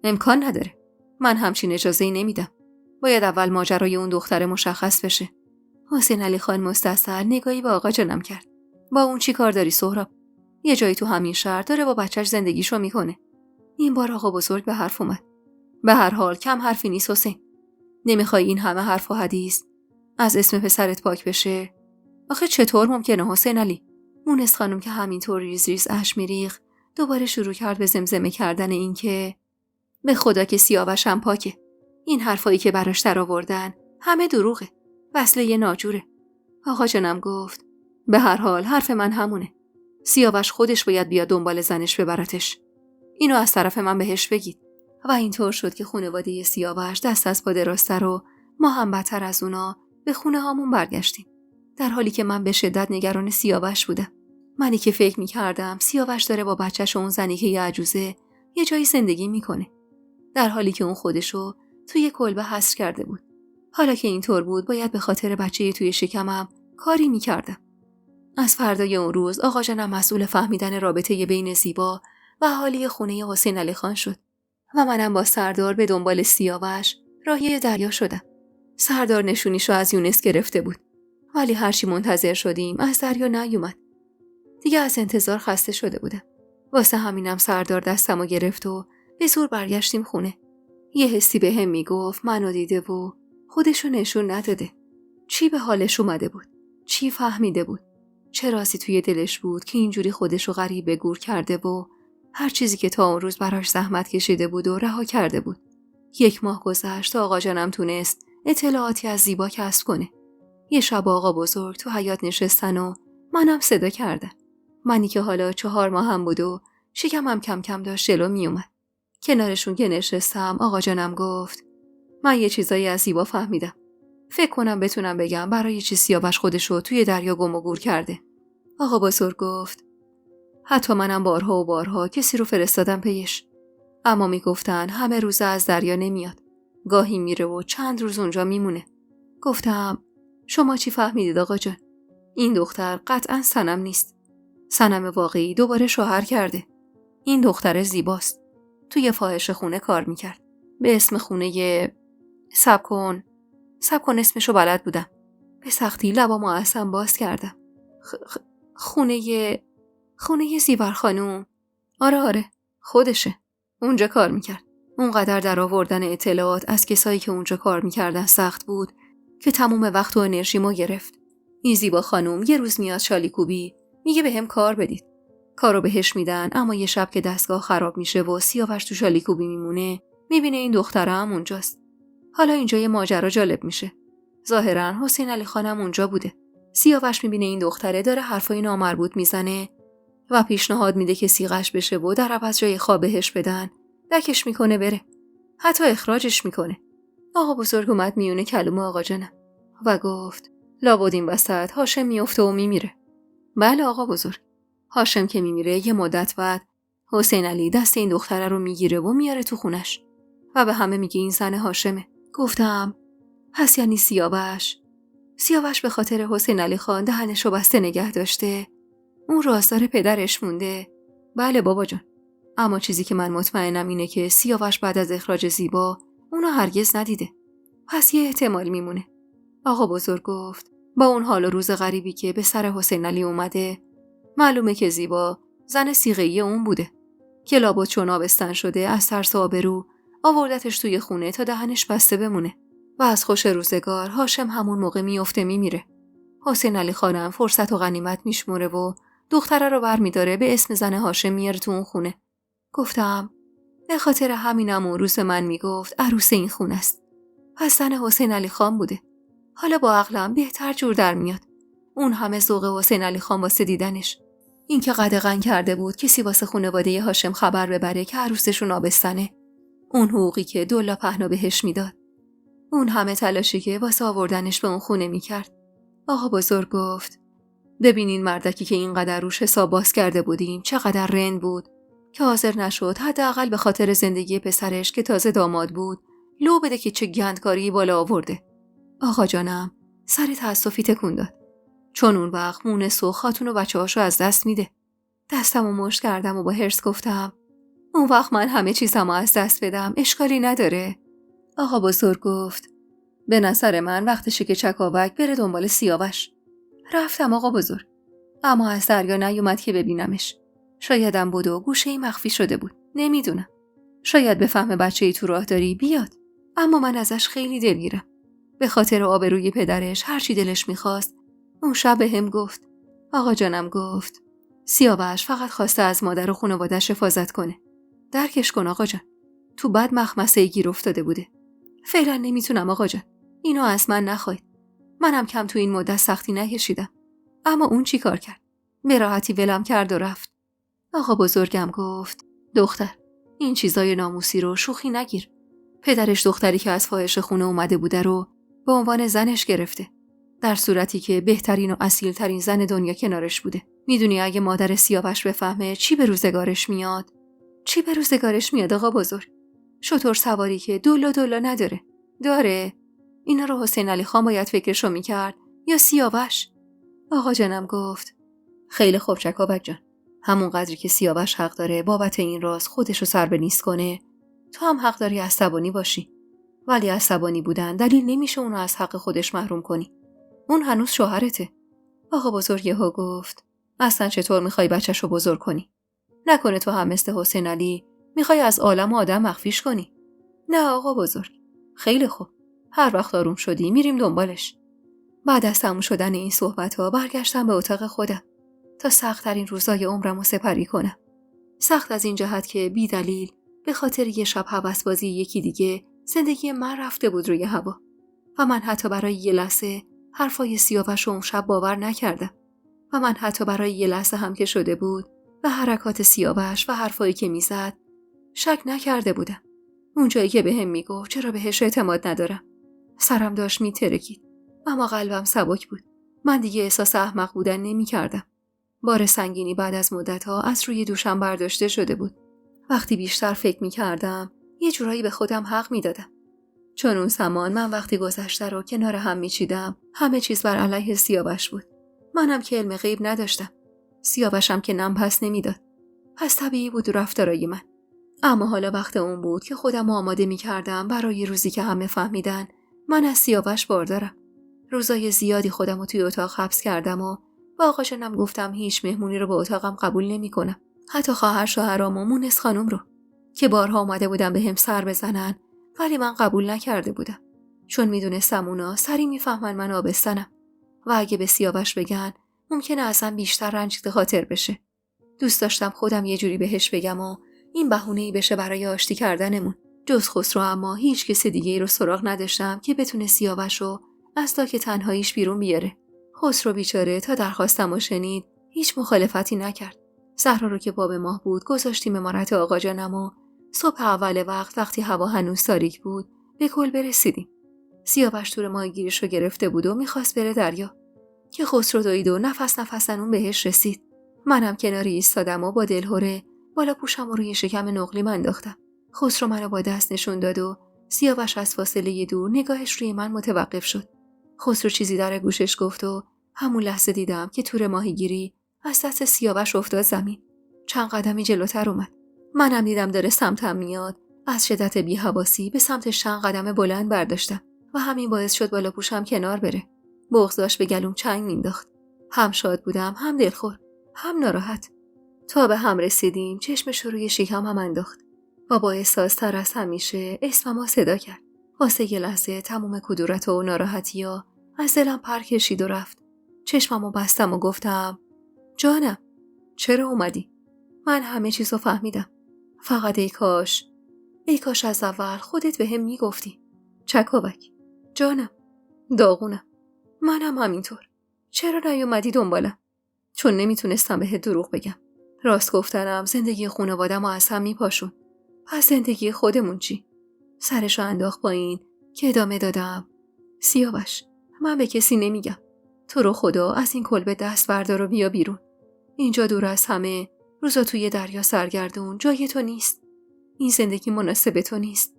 Speaker 1: امکان نداره. من همچین اجازه‌ای نمیدم. باید اول ماجرای اون دختر مشخص بشه. حسین علی خان مستصل نگاهی به آقا جانم کرد. با اون چی کار داری سهراب؟ یه جایی تو همین شهر داره با بچهش زندگیشو میکنه. این بار آقا بزرگ به حرف اومد. به هر حال کم حرفی نیست حسین. نمیخوای این همه حرف و حدیث از اسم پسرت پاک بشه؟ آخه چطور ممکنه حسین علی؟ مونس خانم که همینطور ریز ریز اشک میریخت دوباره شروع کرد به زمزمه کردن این که به خدا که سیاوش هم پاکه. این حرفایی که براش در آوردن همه دروغه. وصله یه ناجوره. آقا جانم گفت به هر حال حرف من همونه. سیاوش خودش باید بیاد دنبال زنش ببرتش. اینو از طرف من بهش بگید. و اینطور شد که خانواده سیاوش دست از پا درازتر و ما هم بدتر از اونا به خونه هامون برگشتیم. در حالی که من به شدت نگران سیاوش بودم. منی که فکر می‌کردم سیاوش داره با بچه‌ش و اون زنی که یه عجوزه یه جایی زندگی میکنه. در حالی که اون خودشو توی یه کلبه حصر کرده بود. حالا که اینطور بود باید به خاطر بچه توی شکمم کاری میکردم. از فردای اون روز آقا جانم مسئول فهمیدن رابطه بین زیبا و اهالی خونه حسین علی خان شد و منم با سردار به دنبال سیاوش راهی دریا شدم. سردار نشونیشو از یونس گرفته بود ولی هرچی منتظر شدیم از دریا نیومد. دیگه از انتظار خسته شده بودم. واسه همینم سردار دستمو گرفت و به زور برگشتیم خونه. یه حسی به هم میگفت منو دیده و خودشو نشون نداده. چی به حالش اومده بود؟ چی فهمیده بود؟ چه رازی توی دلش بود که اینجوری خودشو غریبه گور کرده و هر چیزی که تا اون روز براش زحمت کشیده بود و رها کرده بود. 1 ماه گذشت تا آقا جانم تونست اطلاعاتی از زیبا کسب کنه. یه شب آقا بزرگ تو حیاط نشستن و منم صدا کردن. منی که حالا 4 ماه هم بود و شکمم کم کم داشت جلو می اومد. کنارشون که نشستم آقا جانم گفت من یه چیزایی از زیبا فهمیدم. فکر کنم بتونم بگم برای چی سیاوش خودشو توی دریا گم و گور کرده. آقا بزرگ گفت حتی منم بارها و بارها کسی رو فرستادم پیش. اما میگفتن همه روزه از دریا نمیاد. گاهی میره و چند روز اونجا میمونه. گفتم شما چی فهمیدید آقا جان؟ این دختر قطعاً صنم نیست. صنم واقعی دوباره شوهر کرده. این دختر زیباست. توی فاحشه خونه کار میکرد. به اسم خونه صبر کن اسمشو بلد بودم. به سختی لبامو اصلا باز کردم. خونه زیور خانوم. آره خودشه. اونجا کار میکرد. اونقدر در آوردن اطلاعات از کسایی که اونجا کار میکردن سخت بود که تمام وقت و انرژیمو گرفت. این زیبا خانوم یه روز میاد شالیکوبی میگه بهم کار بدید. کارو بهش میدن اما یه شب که دستگاه خراب میشه و سیاوش تو شالیکوبی میمونه میبینه این دختره هم اونجاست. حالا اینجا یه ماجرا جالب میشه. ظاهرا حسین علی خانم اونجا بوده. سیاوش میبینه این دختره داره حرفای نامربوط میزنه و پیشنهاد میده که سیغش بشه و در عوض جای خواب بهش بدن دکش میکنه بره. حتی اخراجش میکنه. آقا بزرگ اومد میونه کلمه آقا جانم و گفت لابد این وسط هاشم میفته و میمیره. بله آقا بزرگ. هاشم که میمیره یه مدت بعد حسین علی دست این دختره رو میگیره و میاره تو خونش و به همه میگه این زن هاشمه. گفتم پس یعنی سیاوش به خاطر حسین علی خان دهنشو بسته نگه داشته. اون رازدار پدرش مونده. بله بابا جان. اما چیزی که من مطمئنم اینه که سیاوش بعد از اخراج زیبا اونو هرگز ندیده. پس یه احتمال میمونه. آقا بزرگ گفت با اون حال و روز غریبی که به سر حسین علی اومده، معلومه که زیبا زن صیغه‌ای اون بوده که لابد چون آبستن شده از ترس و آبرو آوردتش توی خونه تا دهنش بسته بمونه و از خوش روزگار هاشم همون موقع میفته میمیره. حسین علی خانم فرصت و غنیمت میشموره و دختره رو برمیداره به اسم زن هاشم میاره تو اون خونه. گفتم به خاطر همینم اون روز من میگفت عروس این خونه است. پس زن حسین علی خان بوده. حالا با عقلم بهتر جور در میاد. اون همه ذوق حسین علی خان واسه دیدنش. این که قدغن کرده بود کسی واسه خانواده هاشم خبر ببره که عروسشون آبستنه. اون حقوقی که دولا پهنا بهش میداد. اون همه تلاشی که واسه آوردنش به اون خونه میکرد. آقا بزرگ گفت ببینین مردکی که اینقدر روش حساب باز کرده بودیم چقدر رند بود که حاضر نشد حداقل به خاطر زندگی پسرش که تازه داماد بود لو بده که چه گندکاری بالا آورده. آقا جانم سر تأسفی تکون داد. چون اون وقت مونس و خاتون و بچه‌هاشو از دست میده. دستمو مشت کردم و با حرص گفتم اون وقت من همه چیزمو از دست بدم اشکالی نداره. آقا بزرگ گفت به نظر من وقتشه که چکاوک بره دنبال سیاوش. رفتم آقا بزرگ، اما از دریا نیومد که ببینمش. شایدم بود و گوشه‌ای مخفی شده بود، نمیدونم. شاید بفهمه بچه‌ای تو راه داری بیاد، اما من ازش خیلی دلگیرم. به خاطر آبروی پدرش هرچی دلش میخواست اون شب بهم گفت. آقا جانم گفت سیاوش فقط خواسته از مادر و خانواده‌اش حفاظت کنه. درکش کن آقا جان. تو بد مخمسه‌ای گیر افتاده بوده. فعلا نمیتونم آقا جان. اینو از من نخواید. منم کم تو این مدت سختی نکشیدم. اما اون چی کار کرد؟ به راحتی ولم کرد و رفت. آقا بزرگم گفت دختر این چیزای ناموسی رو شوخی نگیر. پدرش دختری که از فاحش خونه اومده بوده رو به عنوان زنش گرفته. در صورتی که بهترین و اصیلترین زن دنیا کنارش بوده. میدونی اگه مادر سیاوش بفهمه چی به روزگارش میاد؟ چی به روزگارش میاد آقا بزرگ؟ شطور سواری که دولا نداره. داره؟ اینا رو حسین علی خان باید فکرشو میکرد یا سیاوش؟ آقا جانم گفت خیلی خوب چکاوک جان. همون قدری که سیاوش حق داره بابت این راز خودشو سر به نیست کنه، تو هم حق داری عصبانی باشی. ولی عصبانی بودن دلیل نمیشه اونو از حق خودش محروم کنی. اون هنوز شوهرته. آقا بزرگ یهو گفت اصلا چطور میخوای بچه‌شو بزرگ کنی؟ نکنه تو هم مثل حسین علی میخوای از عالم و آدم مخفیش کنی؟ نه آقا بزرگ. خیلی خوب. هر وقت آروم شدی میریم دنبالش. بعد از تموم شدن این صحبت‌ها برگشتم به اتاق خودم تا سخت‌ترین روزای عمرمو سپری کنم. سخت از این جهت که بی دلیل به خاطر یه شب هوس‌بازی یکی دیگه زندگی من رفته بود روی هوا و من حتی برای یه لحظه حرفای سیاوش اون شب باور نکردم و من حتی برای یه لحظه هم که شده بود به حرکات سیاوش و حرفایی که میزد شک نکرده بودم. اونجایی که بهم میگفت چرا بهش اعتماد ندارم. سرم داشت میترکید اما قلبم سبک بود. من دیگه احساس احمق بودن نمی‌کردم. بار سنگینی بعد از مدت‌ها از روی دوشم برداشته شده بود. وقتی بیشتر فکر می‌کردم یه جورایی به خودم حق می‌دادم. چون اون زمان من وقتی گذشته رو کنار هم می‌چیدم همه چیز بر علیه سیاوش بود. منم که علم غیب نداشتم. سیاوشم که نم پس نمیداد. پس طبیعی بود رفتارای من. اما حالا وقت اون بود که خودم آماده می‌کردم برای روزی که همه فهمیدن من از سیاوش باردارم. روزای زیادی خودم رو توی اتاق حبس کردم و با آقا جانم گفتم هیچ مهمونی رو به اتاقم قبول نمی‌کنم. حتی خواهر شوهرام و مونس خانم رو که بارها اومده بودن بهم سر بزنن ولی من قبول نکرده بودم. چون میدونستم اونا سری میفهمن من آبستنم و اگه به سیاوش بگن ممکنه ازم بیشتر رنجیده خاطر بشه. دوست داشتم خودم یه جوری بهش بگم و این بهونه‌ای بشه برای آشتی کردنمون. جز خسرو اما هیچ کس دیگه‌ای رو سراغ نداشتم که بتونه سیاوشو از لاک تنهاییش بیرون بیاره. خسرو بیچاره تا درخواستمو شنید هیچ مخالفتی نکرد. زهرا رو که باب ماه بود گذاشتیم امارت آقا جانم و صبح اول وقتی هوا هنوز تاریک بود به کلبه رسیدیم. سیاوش تور ماهیگیریشو گرفته بود و میخواست بره دریا که خسرو دوید و نفس اون بهش رسید. منم کناری ایستادم و با دلهره بالا پوشم و روی شکم نقلیم انداختم. خسرو منو با دست نشون داد و سیاوش از فاصله دور نگاهش روی من متوقف شد. خسرو چیزی در گوشش گفت و همون لحظه دیدم که تور ماهیگیری از دست سیاوش افتاد زمین. چند قدمی جلوتر اومد. منم دیدم داره سمتم میاد. از شدت بی‌حواسی به سمتش چند قدم بلند برداشتم و همین باعث شد بالا پوشم کنار بره. بغض داشت به گلوم چنگ مینداخت. هم شاد بودم، هم دلخور، هم ناراحت. تا به هم رسیدیم چشمش رو روی شکمم انداخت و با احساستر از همیشه اسممو صدا کرد. واسه یه لحظه تموم کدورت و ناراحتی‌ها از دلم پر کشید و رفت. چشممو بستم و گفتم جانم، چرا اومدی؟ من همه چیزو فهمیدم. فقط ای کاش از اول خودت به هم میگفتی. چکاوک، جانم، داغونم. منم همینطور. چرا نیومدی دنبالم؟ چون نمیتونستم بهت دروغ بگم. راست گفتنم زندگی خانواده‌مو از هم میپاشون. پس زندگی خودمون چی؟ سرشو انداخت پایین که ادامه دادم. سیاوش، من به کسی نمیگم. تو رو خدا از این کلبه دست بردار و بیا بیرون. اینجا دور از همه، روزا توی دریا سرگردون، جای تو نیست. این زندگی مناسب تو نیست.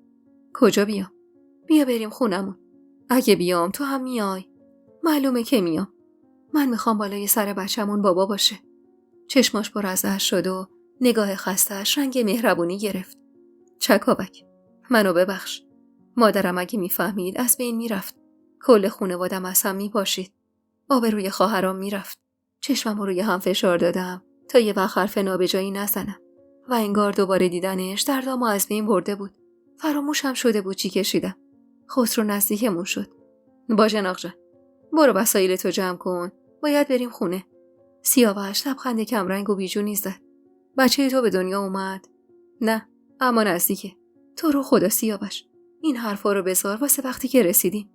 Speaker 1: کجا بیام؟ بیا بریم خونمون. اگه بیام تو هم میای. معلومه که میام. من میخوام بالای سر بچمون بابا باشه. چشماش پر از اشک شد و نگاه خسته‌اش رنگ مهربونی گرفت. چکاوک، منو ببخش. مادرم اگه میفهمید از بین میرفت. کل خانواده‌ام از هم میپاشید. آبروی خواهرام میرفت. چشممو روی هم فشار دادم تا یه وقت حرف نابجایی نزنم و انگار دوباره دیدنش دردامو از بین برده بود. فراموشم شده بود چی کشیدم. خسرو نزدیکمون شد. باشه ناقجان، برو وسایلتو جمع کن. باید بریم خونه. سیاوش لبخند کمرنگ و بیجونی زد. بچه تو به دنیا اومد؟ نه، اما نزدیکه. تو رو خدا سیاوش، این حرفا رو بذار واسه وقتی که رسیدیم.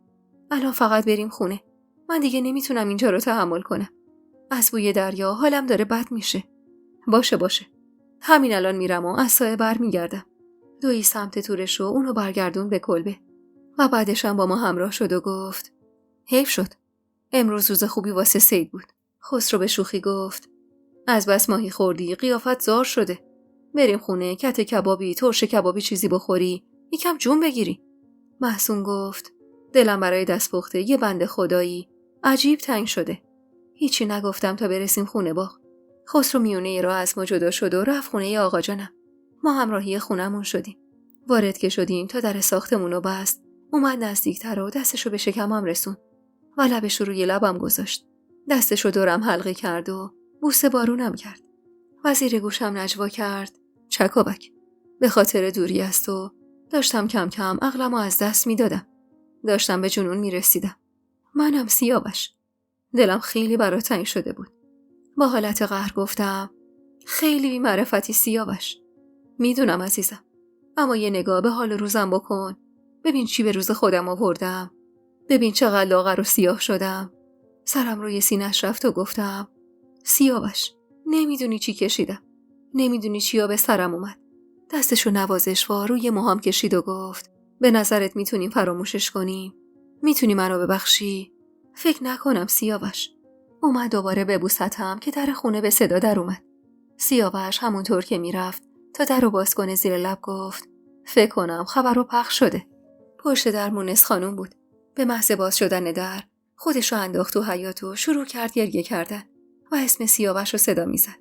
Speaker 1: الان فقط بریم خونه. من دیگه نمیتونم اینجا رو تحمل کنم. از بوی دریا حالم داره بد میشه. باشه. همین الان میرم و از سایه برمیگردم. دوی سمت تورش و اونو برگردون به کلبه. و بعدش هم با ما همراه شد و گفت حیف شد. امروز روز خوبی واسه صید بود. خسرو به شوخی گفت از بس ماهی خوردی قیافت زار شده. بریم خونه کت کبابی، ترش کبابی چیزی بخوری، یکم جون بگیری. محسون گفت دلم برای دستپخته یه بنده خدایی عجیب تنگ شده. هیچی نگفتم تا برسیم خونه باغ. خسرو میونه راه از ما جدا شد و رفت خونه آقا جانم. ما همراهی خونمون شدیم. وارد که شدیم تا در ساختمونو بست، اومد نزدیکتر و دستشو به شکمم رسون و لبش روی لبم گذاشت. دستشو دورم حلقه کرد و بوسه بارونم کرد. وزیر گوشم نجوا کرد چکاوک، به خاطر دوری از تو داشتم کم کم عقلمو از دست میدادم. داشتم به جنون میرسیدم. منم سیاوش. دلم خیلی برات تنگ شده بود. با حالت قهر گفتم خیلی بی‌معرفتی سیاوش. میدونم عزیزم، اما یه نگاه به حال روزم بکن. ببین چی به روز خودم آوردم. ببین چقدر لاغر و سیاه شدم. سرم روی سینه‌اش رفت و گفتم سیاوش، نمیدونی چی کشیدم. نمیدونی چیا به سرم اومد. دستشو نوازشوار روی موهام کشید و گفت به نظرت میتونیم فراموشش کنیم؟ میتونی منو ببخشی؟ فکر نکنم سیاوش. اومد دوباره ببوستم که در خونه به صدا در اومد. سیاوش همونطور که میرفت تا در رو باز کنه زیر لب گفت فکر کنم خبر رو پخش شده. پشت در مونس خانوم بود. به محض باز شدن در خودش رو انداخت تو حیاط و شروع کرد گریه کردن و اسم سیاوش رو صدا میزد.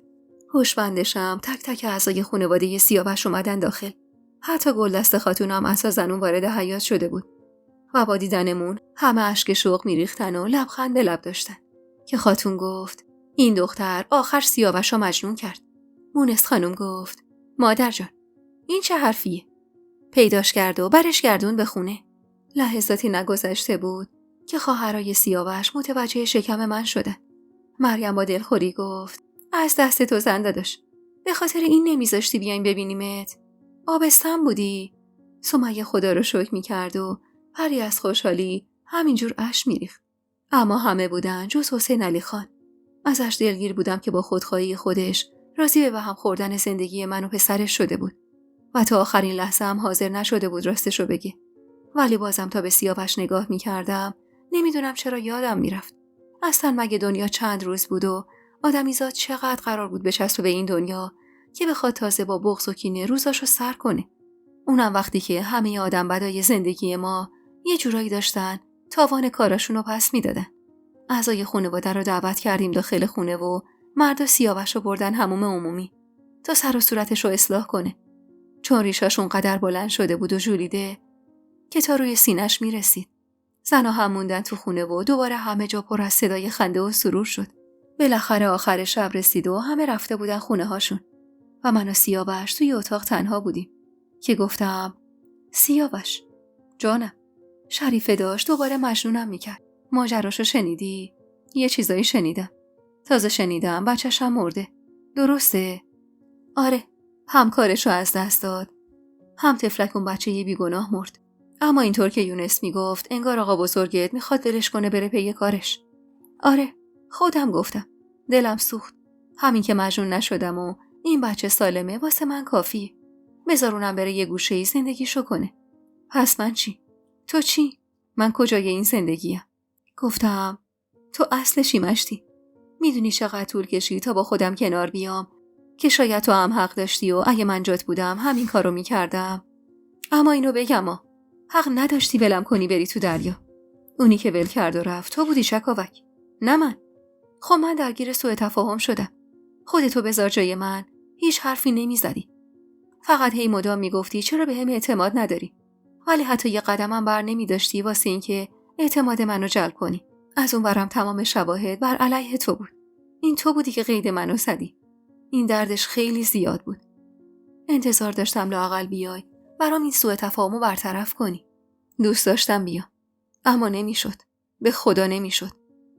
Speaker 1: هوشمندشم تک تک اعضای خانواده سیاوش اومدن داخل. حتی گلدست خاتونم اسا زنون وارد حیاط شده بود و با دیدنمون همه اشک شوق میریختن و لبخند به لب داشتن که خاتون گفت این دختر آخر سیاوش رو مجنون کرد. مونس خانم گفت مادر جان، این چه حرفیه؟ پیداش کرد و برش گردون به خونه. لحظاتی نگذشته بود که خواهرای سیاوش متوجه شکم من شدن. مریم با دلخوری گفت از دست تو زنده داشت. به خاطر این نمیذاشتی بیایم ببینیمت. آبستن بودی. سمیه خدا رو شکر میکرد و پری از خوشحالی همینجور اشک میریخت. اما همه بودن جز حسین علی خان. ازش دلگیر بودم که با خودخواهی خودش راضی به هم خوردن زندگی من و پسرش شده بود و تا آخرین لحظه هم حاضر نشده بود راستشو بگه. ولی بازم تا به سیاوش نگاه میکردم نمیدونم چرا یادم میرفت. اصلا مگه دنیا چند روز بود و آدمیزاد چقدر قرار بود بچسبه به این دنیا که بخواد تازه با بغض و کینه روزاشو سر کنه. اونم وقتی که همه آدم بدای زندگی ما یه جورایی داشتن تاوان کاراشونو پس میدادن. اعضای خانواده رو دعوت کردیم داخل خونه و مرد و سیاوش رو بردن حموم عمومی تا سر و صورتش رو اصلاح کنه، چون ریشاش اونقدر بلند شده بود و ژولیده که تا روی سینش میرسید. زنها هم موندن تو خونه و دوباره همه جا پر از صدای خنده و سرور شد. بالاخره آخر شب رسید و همه رفته بودن خونه هاشون و من و سیاوش توی اتاق تنها بودیم که گفتم سیاوش جانم. شریفه داشت دوباره مجنونم میکرد. ماجراشو شنیدی؟ یه چیزایی شنیدم. تازه شنیدم بچه‌ش هم مرده. درسته؟ آره. هم کارشو از دست داد. هم تفلک اون بچه بیگناه مرد. اما اینطور که یونس میگفت انگار آقا بزرگت میخواد دلش کنه بره پی کارش. آره. خودم گفتم. دلم سوخت. همین که مجنون نشدم و این بچه سالمه واسه من کافیه. بذارونم بره یه گوشه‌ای زندگیشو کنه. پس من چی؟ تو چی؟ من کجای این زندگیم؟ گفتم تو اصلشی مشتی. میدونی چقدر طول کشید تا با خودم کنار بیام که شاید تو هم حق داشتی و اگه من جات بودم همین کارو میکردم. اما اینو بگم حق نداشتی ولم کنی بری تو دریا. اونی که ول کرد و رفت تو بودی شکاوک، نه من. خب من درگیر سوء تفاهم شدم. خودتو بذار جای من. هیچ حرفی نمیزدی. فقط هی مدام میگفتی چرا بهم اعتماد نداری. ولی حتی یه قدمم بر نمیداشتی واسه اینکه اعتماد منو جلب کنی. از اون ورم تمام شواهد بر علیه تو بود. این تو بودی که قید منو زدی. این دردش خیلی زیاد بود. انتظار داشتم لااقل بیای برام این سوء تفاهمو برطرف کنی. دوست داشتم بیام. اما نمیشد. به خدا نمیشد.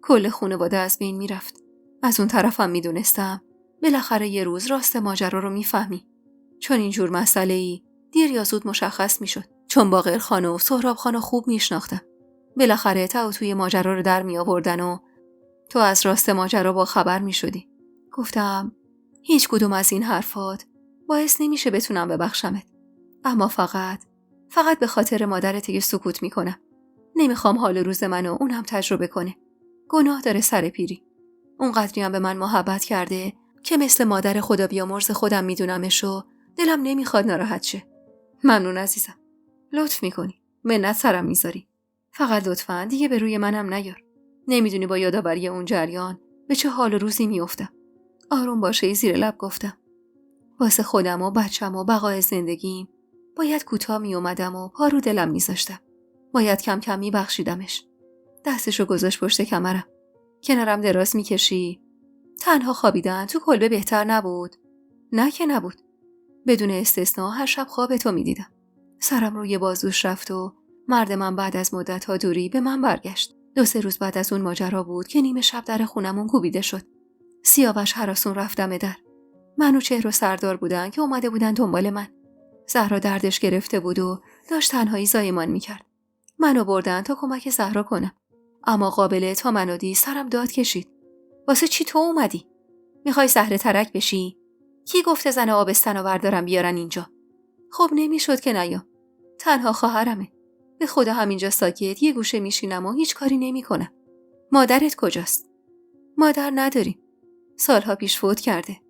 Speaker 1: کل خانواده از بین میرفت. از اون طرفم میدونستم بالاخره یه روز راست ماجرا رو میفهمی. چون اینجور مسئله‌ای دیر یا زود مشخص میشد. چون باقر خان و سهراب خان خوب میشناختم. بالاخره تا توی ماجرا رو در می آوردن و تو از راست ماجرا با خبر می شدی. گفتم هیچ کدوم از این حرفات باعث نمیشه بتونم ببخشمت. اما فقط به خاطر مادرت که سکوت می کنم. نمیخوام حال روز منو اونم تجربه کنه. گناه داره سر پیری. اونقدری هم به من محبت کرده که مثل مادر خدا بیامرز خودم میدونمش و دلم نمیخواد ناراحت شه. ممنون عزیزم. لطف میکنی. منت سرم میذاری. فقط لطفاً دیگه به روی منم نیار. نمیدونی با یادآوری اون جریان به چه حال و روزی میافتم. آروم باشه زیر لب گفتم. واسه خودم و بچم و بقای زندگیم باید کوتاه میومدم و پا رو دلم میذاشتم. باید کم کم میبخشیدمش. دستشو گذاشت پشت کمرم. کنارم دراز میکشی. تنها خوابیدن تو کلبه بهتر نبود؟ نه که نبود. بدون استثنا هر شب خواب تو میدیدم. سرم روی بازوش رفت و مرد من بعد از مدت‌ها دوری به من برگشت. 2-3 روز بعد از اون ماجرا بود که نیمه شب در خونمون کوبیده شد. سیاوش هراسون رفتم در. من و چهر و سردار بودن که اومده بودن دنبال من. زهرا دردش گرفته بود و داشت تنهایی زایمان میکرد. منو بردن تا کمک زهرا کنم. اما قابله تا منو دید سرم داد کشید. واسه چی تو اومدی؟ میخوای زهره ترک بشی؟ کی گفته زن آبستن آوردارم بیارن اینجا؟ خب نمیشد که نیام. تنها خواهرمه. به خدا همینجا ساکت یه گوشه میشینم و هیچ کاری نمیکنم. مادرت کجاست؟ مادر نداریم. سالها پیش فوت کرده.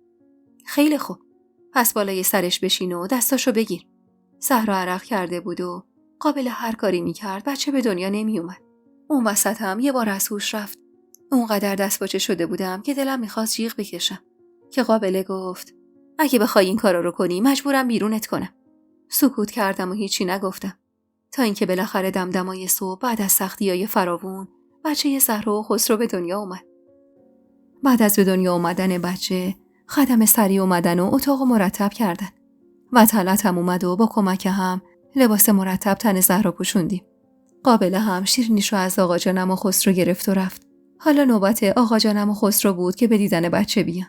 Speaker 1: خیلی خوب. پس بالای سرش بشین و دستاشو بگیر. زهرا عرق کرده بود و قابل هر کاری میکرد بچه به دنیا نمیومد. اون وسط هم یه بار از هوش رفت. اونقدر دستپاچه شده بودم که دلم میخواست جیغ بکشم. که قابله گفت اگه بخوای این کارا رو کنی مجبورم بیرونت کنم. سکوت کردم و هیچی نگفتم. تا اینکه بالاخره دمدمای صبح بعد از سختیای فراوون بچه زهرا و خسرو به دنیا اومد. بعد از به دنیا اومدن بچه خدم سری اومدن و اتاق مرتب کردن. و طلعت هم اومد و با کمک هم لباس مرتب تن زهرا پوشوندیم. قابله هم شیرینیشو از آقا جانم و خسرو گرفت و رفت. حالا نوبت آقا جانم و خسرو بود که به دیدن بچه بیان.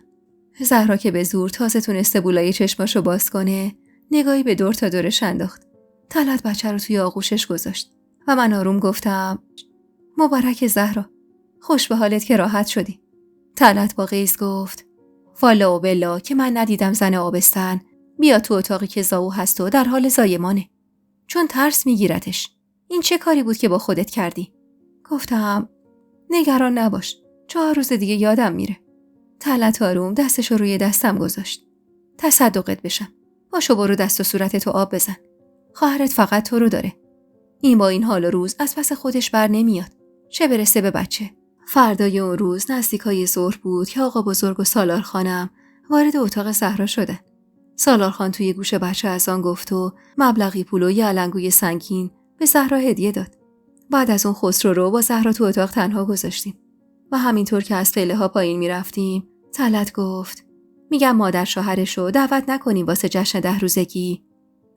Speaker 1: زهرا که به زور تازه تونسته بولای چشماشو باز کنه نگاهی به دور تا دورش انداخت. طلعت بچه رو توی آغوشش گذاشت و من آروم گفتم مبارک زهرا، خوش به حالت که راحت شدی. طلعت با غیظ گفت والا و بلا که من ندیدم زن آبستن بیا تو اتاقی که زاو هست و در حال زایمانه، چون ترس میگیرتش. این چه کاری بود که با خودت کردی؟ گفتم نگران نباش، 4 روز دیگه یادم میره. طلعت آروم دستشو روی دستم گذاشت. تصدقت بشم. باشو برو دست و صورتتو آب بزن. خواهرت فقط تو رو داره. این با این حال و روز از پس خودش بر نمیاد. چه برسه به بچه. فردای اون روز نزدیکای ظهر بود که آقا بزرگ و سالار خانم وارد اتاق زهرا شدن. سالار خان توی گوش بچه از آن گفت و مبلغی پول و یه علنگوی سنگین به زهرا هدیه داد. بعد از اون خسرو رو با زهرا تو اتاق تنها گذاشتیم و همینطور که از پله ها پایین میرفتیم طلعت گفت میگم مادر شوهرشو دعوت نکنیم واسه جشن 10 روزگی.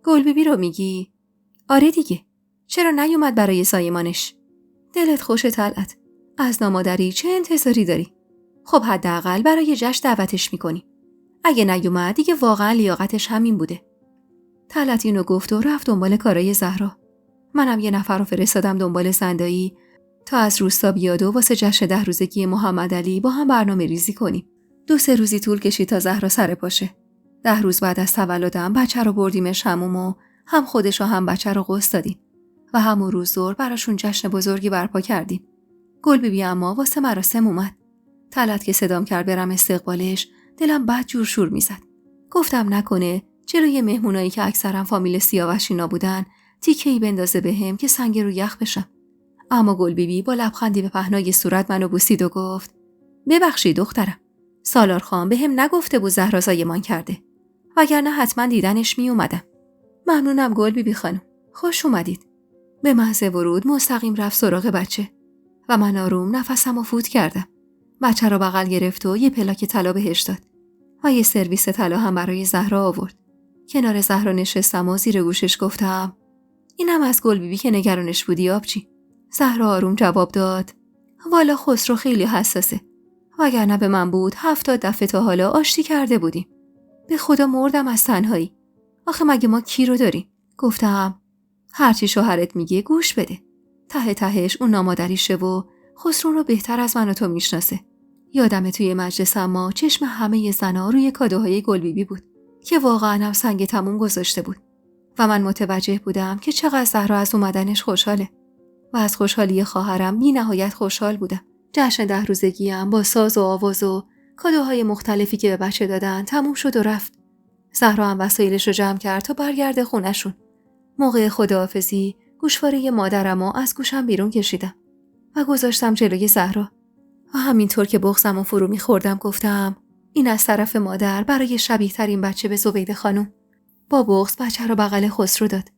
Speaker 1: گلبیبی رو میگی؟ آره دیگه. چرا نیومد برای زایمانش؟ دلت خوشه طلعت. از نامادری چه انتظاری داری؟ خب حداقل برای جشن دعوتش میکنی. اگه نیومد دیگه واقعا لیاقتش همین بوده. طلعت اینو گفت و رفت دنبال کارای زهرا. منم یه نفر رو فرستادم دنبال زندایی تا از روستا بیاد و واسه جشن 10 روزگی محمدعلی با هم برنامه ریزی کنیم. 2-3 روزی طول کشید تا زهرا سر پاشه. 10 روز بعد از تولدم بچه رو بردیمش حموم و هم خودش و هم بچه رو غسل دادیم و همون روز ظهر براشون جشن بزرگی برپا کردیم. گلبیبی اما واسه مراسم اومد. طلعت که صدام کرد برم استقبالش، دلم بد جور شور میزد. گفتم نکنه جلوی مهمونایی که اکثرا فامیل سیاوشینا بودن تیکه‌ای بندازه بهم که سنگ رو یخ بشم. اما گلبیبی با لبخندی به پهنای صورت منو بوسید و گفت ببخشید دخترم. سالار خان بهم نگفته بود زهرا زایمان کرده. وگرنه حتما دیدنش می اومدم. ممنونم گلبیبی خانم. خوش اومدید. به محض ورود مستقیم رفت سراغ بچه و من آروم نفسمو فوت کردم. بچه رو بغل گرفت و یه پلاک طلا بهش داد و یه سرویس طلا هم برای زهرا آورد. کنار زهرا نشستم و زیر گوشش گفتم اینم از گلبیبی که نگرانش بودی آبجی. زهرا آروم جواب داد والا خسرو خیلی حساسه. وگرنه به من بود 70 دفعه تا حالا آشتی کرده بودیم. به خدا مردم از تنهایی. آخه مگه ما کی رو داریم؟ گفتم هرچی شوهرت میگه گوش بده. ته تهش اون نامادریشه و خسرو رو بهتر از من و تو میشناسه. یادمه توی مجلس اما چشم همه زنا روی کادوهای گلبیبی بود که واقعا هم سنگ تموم گذاشته بود و من متوجه بودم که چقدر زهرا از اومدنش خوشحاله و از خوشحالی خواهرم بی نهایت خوشحال بودم. جشن 10 روزگیم با ساز و آواز و کادوهای مختلفی که به بچه دادن تموم شد و رفت. زهرا هم وسایلش رو جمع کرد تا برگرده خونشون. موقع خداحافظی گوشواره مادرمو از گوشم بیرون کشیدم و گذاشتم جلوی زهرا و همینطور که بغضم و فرو میخوردم گفتم این از طرف مادر برای شبیه ترین بچه به زبیده خانم. با بغض بچه رو بغل خسرو داد.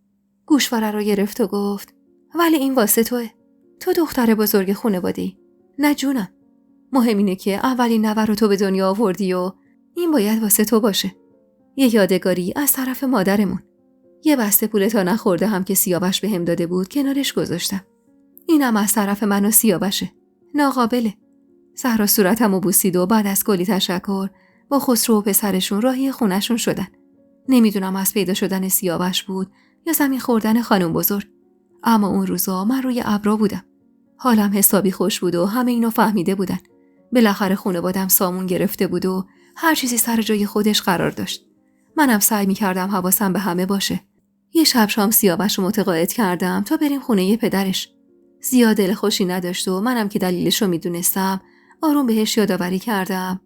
Speaker 1: گوشواره رو گرفت و گفت ولی این واسه توه. تو دختر بزرگ خانواده‌ای. نه جونم. مهم اینه که اولین نوه رو تو به دنیا آوردی و این باید واسه تو باشه. یه یادگاری از طرف مادرمون. یه بسته پول تا نخورده هم که سیاوش بهم داده بود کنارش گذاشتم. اینم از طرف من و سیاوشه. ناقابله. زهرا صورتمو بوسید و بعد از کلی تشکر با خسرو و پسرشون راهی خونشون شدن. نمیدونم از پیدا شدن سیاوش بود یا زمین خوردن خانم بزرگ. اما اون روزا من روی ابرا بودم. حالم حسابی خوش بود و همه اینو فهمیده بودن. بالاخره خانوادم سامون گرفته بود و هر چیزی سر جای خودش قرار داشت. منم سعی می‌کردم حواسم به همه باشه. یه شب شام سیاوش رو متقاعد کردم تا بریم خونه پدرش. زیاد دل خوشی نداشت و منم که دلیلشو میدونستم آروم بهش یادآوری کردم.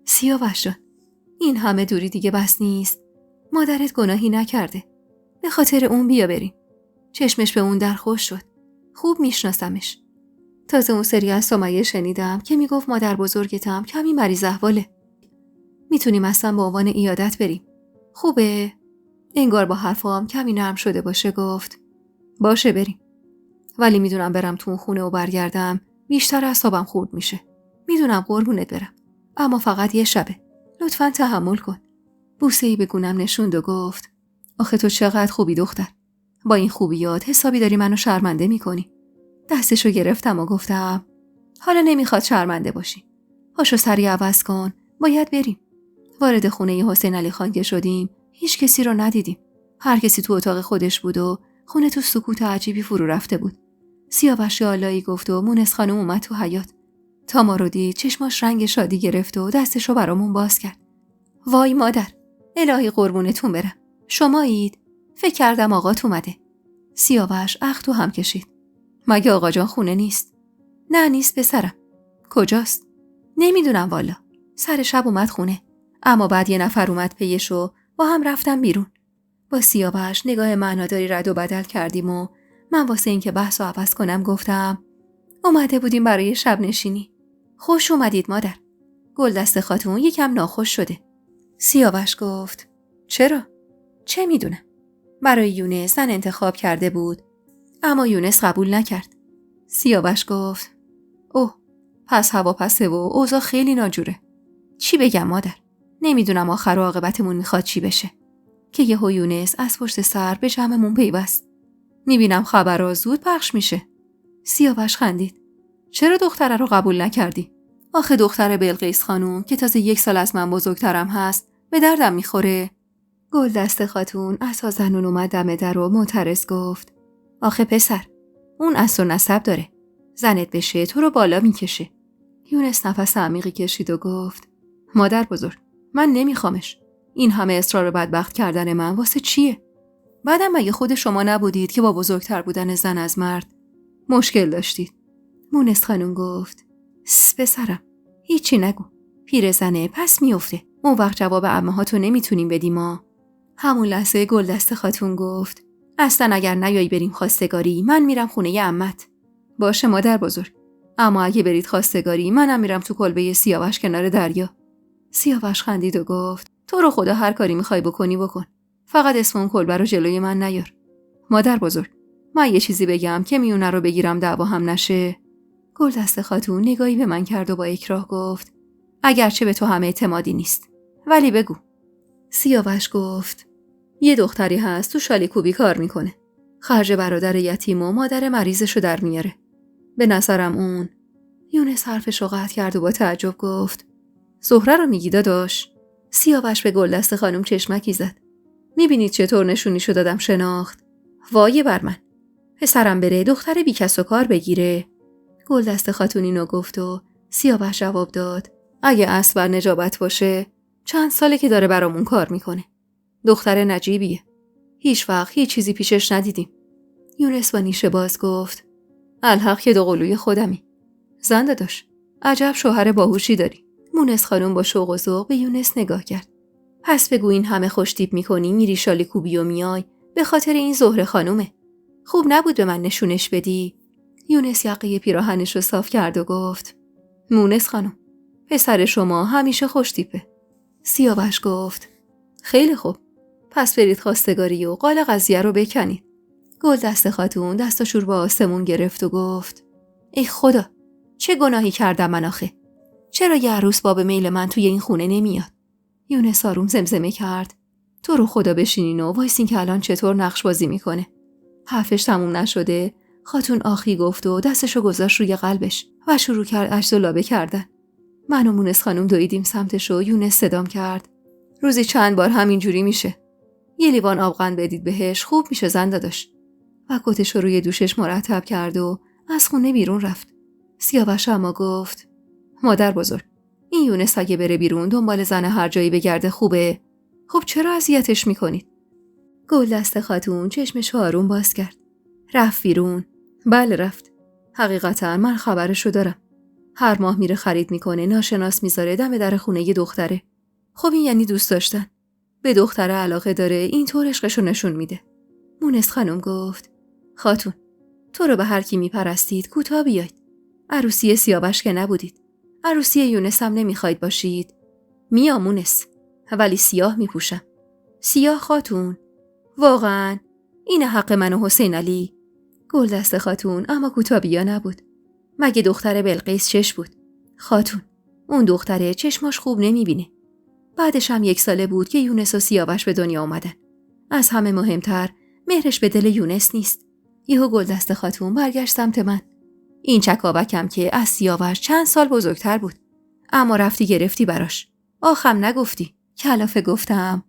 Speaker 1: سیاوش جان، این همه دوری دیگه بس نیست. مادرت گناهی نکرده. به خاطر اون بیا بریم. چشمش به اون در خوش شد. خوب میشناسمش. تازه اون سری از سمیه شنیدم که میگفت مادر بزرگتم کمی مریض احواله. میتونیم اصلا به عنوان عیادت بریم. خوبه؟ انگار با حرفام کمی نرم شده باشه گفت باشه بریم. ولی میدونم برم تو اون خونه و برگردم بیشتر اعصابم خورد میشه. میدونم قربونت برم. اما فقط یه شبه. لطفاً تحمل کن. بوسه‌ای به گونم نشوند و گفت آخه تو چقدر خوبی دختر. با این خوبیات حسابی داری منو شرمنده میکنی. دستشو گرفتم و گفتم حالا نمیخواد شرمنده باشی. پاشو سری عوض کن. باید بریم. وارد خونه حسین علی خان که شدیم هیچ کسی رو ندیدیم. هر کسی تو اتاق خودش بود و خونه تو سکوت عجیبی فرو رفته بود. سیاوش آلایی گفت و مونس خانم اومد تو حیاط. تا ما رو دید چشماش رنگ شادی گرفت و دستشو برامون باز کرد. وای مادر، الهی قربونتون برم. شمایید؟ فکر کردم آقات اومده. سیاوش اخ هم کشید. مگه آقا جان خونه نیست؟ نه نیست پسرم. کجاست؟ نمیدونم والا. سر شب اومد خونه. اما بعد یه نفر اومد پیش و با هم رفتم بیرون. با سیاوش نگاه معناداری رد و بدل کردیم و من واسه این که بحث رو عوض کنم گفتم اومده بودیم برای شب نشینی. خوش اومدید مادر. گلدست خاتون یکم ناخوش شده. سیاوش گفت چرا؟ چه میدونم. برای یونس زن انتخاب کرده بود اما یونس قبول نکرد. سیاوش گفت اوه، پس هواپسه و اوضاع خیلی ناجوره. چی بگم مادر؟ نمیدونم آخر و عاقبتمون میخواد چی بشه. که یهو یونس از پشت سر به جمعمون پیوست. میبینم خبرها زود پخش میشه. سیاوش خندید. چرا دختره رو قبول نکردی؟ آخه دختر بلقیس خانوم که تازه 1 سال از من بزرگترم هست به دردم میخوره. گلدست خاتون اساسنون اومد دم در و معترض گفت آخه پسر، اون اصل و نسب داره. زنت بشه تو رو بالا میکشه. یونس نفس عمیقی کشید و گفت مادر بزرگ، من نمیخوامش. این همه اصرار و بدبخت کردن من واسه چیه؟ بعدم مگه خود شما نبودید که با بزرگتر بودن زن از مرد مشکل داشتید؟ مونس خانم گفت پسرم، هیچی نگو. پیرزنه پس میفته. اون وقت جواب عمه‌هاتو نمیتونیم بدیم ما. همون لحظه گلدست خاتون گفت اصلا اگر نیایی بریم خواستگاری من میرم خونه عمت. باشه مادر بزرگ، اما اگه برید خواستگاری منم میرم تو کلبه سیاوش کنار دریا. سیاوش خندید و گفت تو رو خدا هر کاری میخوای بکنی بکن، فقط اسم اون کلبه رو جلوی من نیار. مادر بزرگ، من یه چیزی بگم که میونه رو بگیرم دعوا هم نشه. گلدست خاتون نگاهی به من کرد و با اکراه گفت اگرچه به تو همه اعتمادی نیست، ولی بگو. سیاوش گفت یه دختری هست تو شالیکوبی کار میکنه. خرج برادر یتیم و مادر مریضشو در میاره. به نظرم اون. یونس حرفشو قطع کرد و با تعجب گفت زهره رو میگی داداش؟ سیاوش به گلدست خانم چشمکی زد. میبینید چطور نشونیشو دادم شناخت؟ وای بر من. پسرم بره دختر بی کس و کار بگیره. گلدست خاتون اینو گفت و سیاوش جواب داد اگه اصبر نجابت باشه چند ساله که داره برامون کار میکنه. دختر نجیبیه. هیچ وقت هیچ چیزی پیشش ندیدیم. یونس با نیشه باز گفت الحق که دوقلوی خودمی. زن داداش، عجب شوهر باهوشی داری. مونس خانم با شوق و ذوق به یونس نگاه کرد. پس بگو این همه خوشتیپ میکنی میری شالیکوبی و میای به خاطر این زهره خانومه. خوب نبود به من نشونش بدی؟ یونس یقه پیراهنش رو صاف کرد و گفت مونس خانم، پسر شما همیشه خوشتیپه. سیاوش گفت خیلی خوب، پس برید خواستگاری و قال قضیه رو بکنید. گلدست خاتون دستاشو با آسمون گرفت و گفت ای خدا، چه گناهی کردم من آخه؟ چرا یه عروس باب میل من توی این خونه نمیاد؟ یونس آروم زمزمه کرد تو رو خدا بشینین و وایسین که الان چطور نقش بازی میکنه. حرفش تموم نشده خاتون آخی گفت و دستشو گذاشت روی قلبش و شروع کرد اشک و لابه کردن. من و مونس خانم دویدیم سمتش و یونس صدام کرد روزی چند بار همینجوری میشه. یه لیوان آبغن بدید بهش خوب میشه زن داداش. و کتشو روی دوشش مرتب کرد و از خونه بیرون رفت. سیاوش اما گفت مادر بزرگ، این یونس اگه بره بیرون دنبال زن هر جایی بگرده خوبه؟ خب چرا اذیتش میکنید؟ گلدست خاتون چشمش آروم باز کرد. رفت بیرون؟ بله رفت. حقیقتا من خبرشو دارم. هر ماه میره خرید میکنه، ناشناس میذاره دم در خونه یه دختره. خب این یعنی دوست داشتن. به دختره علاقه داره، اینطور عشقشو نشون میده. مونس خانم گفت خاتون، تو رو به هر کی میپرستید کوتاه بیاید. عروسی سیاوش که نبودید. عروسی یونس هم نمیخواید باشید. میام مونس، ولی سیاه میپوشم. سیاه خاتون؟ واقعا؟ این حق من و حسین علی. گلدست خاتون اما کوتاه بیا نبود. مگه دختر بلقیس چش بود؟ خاتون، اون دختره چشماش خوب نمیبینه. بعدش هم 1 ساله بود که یونس و سیاوش به دنیا آمدن. از همه مهمتر مهرش به دل یونس نیست. یهو گلدست خاتون برگشت سمت من. این چکاوکم که از سیاوش چند سال بزرگتر بود. اما رفتی گرفتی براش. آخم نگفتی. کلافه گفتم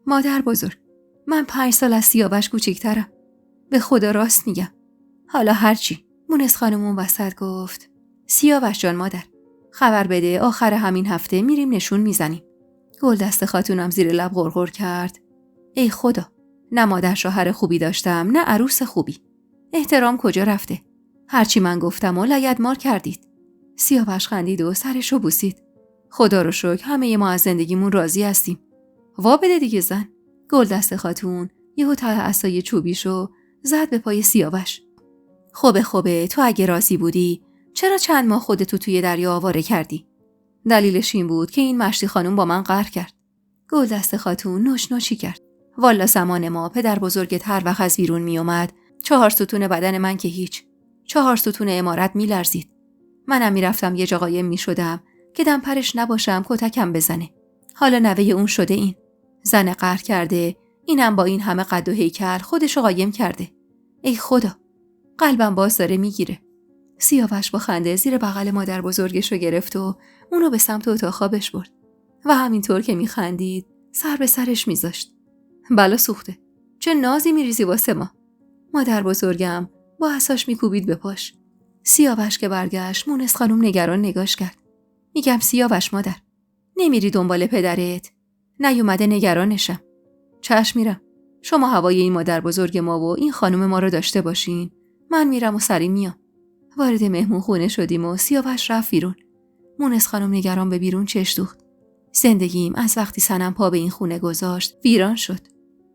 Speaker 1: مادر بزرگ، من 5 سال از سیاوش کوچیکترم. به خدا راست میگم. حالا هرچی. مونس خانمون وسط گفت سیاوش جان مادر، خبر بده آخر همین هفته میریم نشون میزنیم. گلدست خاتونم زیر لب غرغر کرد ای خدا، نه مادر شوهر خوبی داشتم نه عروس خوبی. احترام کجا رفته؟ هرچی من گفتم و لگدمال کردید. سیاوش خندید و سرشو بوسید. خدا رو شکر همه ما از زندگیمون راضی هستیم. وا بده دیگه زن. گلدست خاتون یهو ته عصای چوبیشو زد به پای سیاوش. خوبه تو اگه راضی بودی چرا چند ماه خودتو توی دریا آواره کردی؟ دلیلش این بود که این مشتی خانم با من قهر کرد. گلدست خاتون نوشی کرد. والا زمان ما پدر بزرگت هر وقت از بیرون می اومد 4 ستون بدن من که هیچ. 4 ستون عمارت میلرزید. منم میرفتم یه جا قایم میشدم که دم پرش نباشم کتکم بزنه. حالا نوه اون شده این. زن قهر کرده، اینم با این همه قد و هیکل خودشو قایم کرده. ای خدا، قلبم باز داره میگیره. سیاوش با خنده زیر بغل مادر بزرگشو گرفت و اونو به سمت اتاق خوابش برد و همینطور که میخندید سر به سرش میذاشت. بلا سوخته، چه نازی میریزی واسه ما. مادر بزرگم با عصاش میکوبید به پاش. سیاوش که برگشت مونس خانم نگران نگاش کرد. میگم سیاوش مادر، نمیری دنبال پدرت؟ نیومده نگرانشم. چشم میرم. شما هوای این مادر بزرگ ما و این خانم ما رو داشته باشین. من میرم و سری میام. وارد مهمون خونه شدیم و سیاوش رفت بیرون. مونس خانم نگران به بیرون چش دوخت. زندگیم از وقتی سنم پا به این خونه گذاشت ویران شد.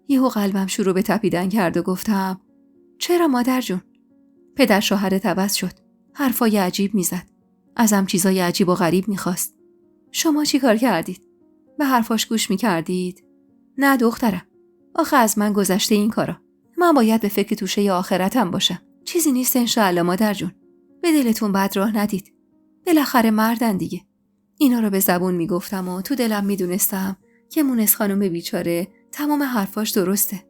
Speaker 1: یهو قلبم شروع به تپیدن کرد و گفتم چرا مادر جون؟ پدر شوهرت عوض شد. حرفای عجیب میزد. ازم چیزای عجیب و غریب میخواست. شما چی کار کردید؟ به حرفاش گوش میکردید؟ نه دخترم. آخه از من گذشته این کارا. من باید به فکر توشه آخرتم باشم. چیزی نیست انشاءالله مادر جون. به دلتون بد راه ندید. بالاخره مردن دیگه. اینا رو به زبون میگفتم و تو دلم میدونستم که مونس خانم بیچاره تمام حرفاش درسته.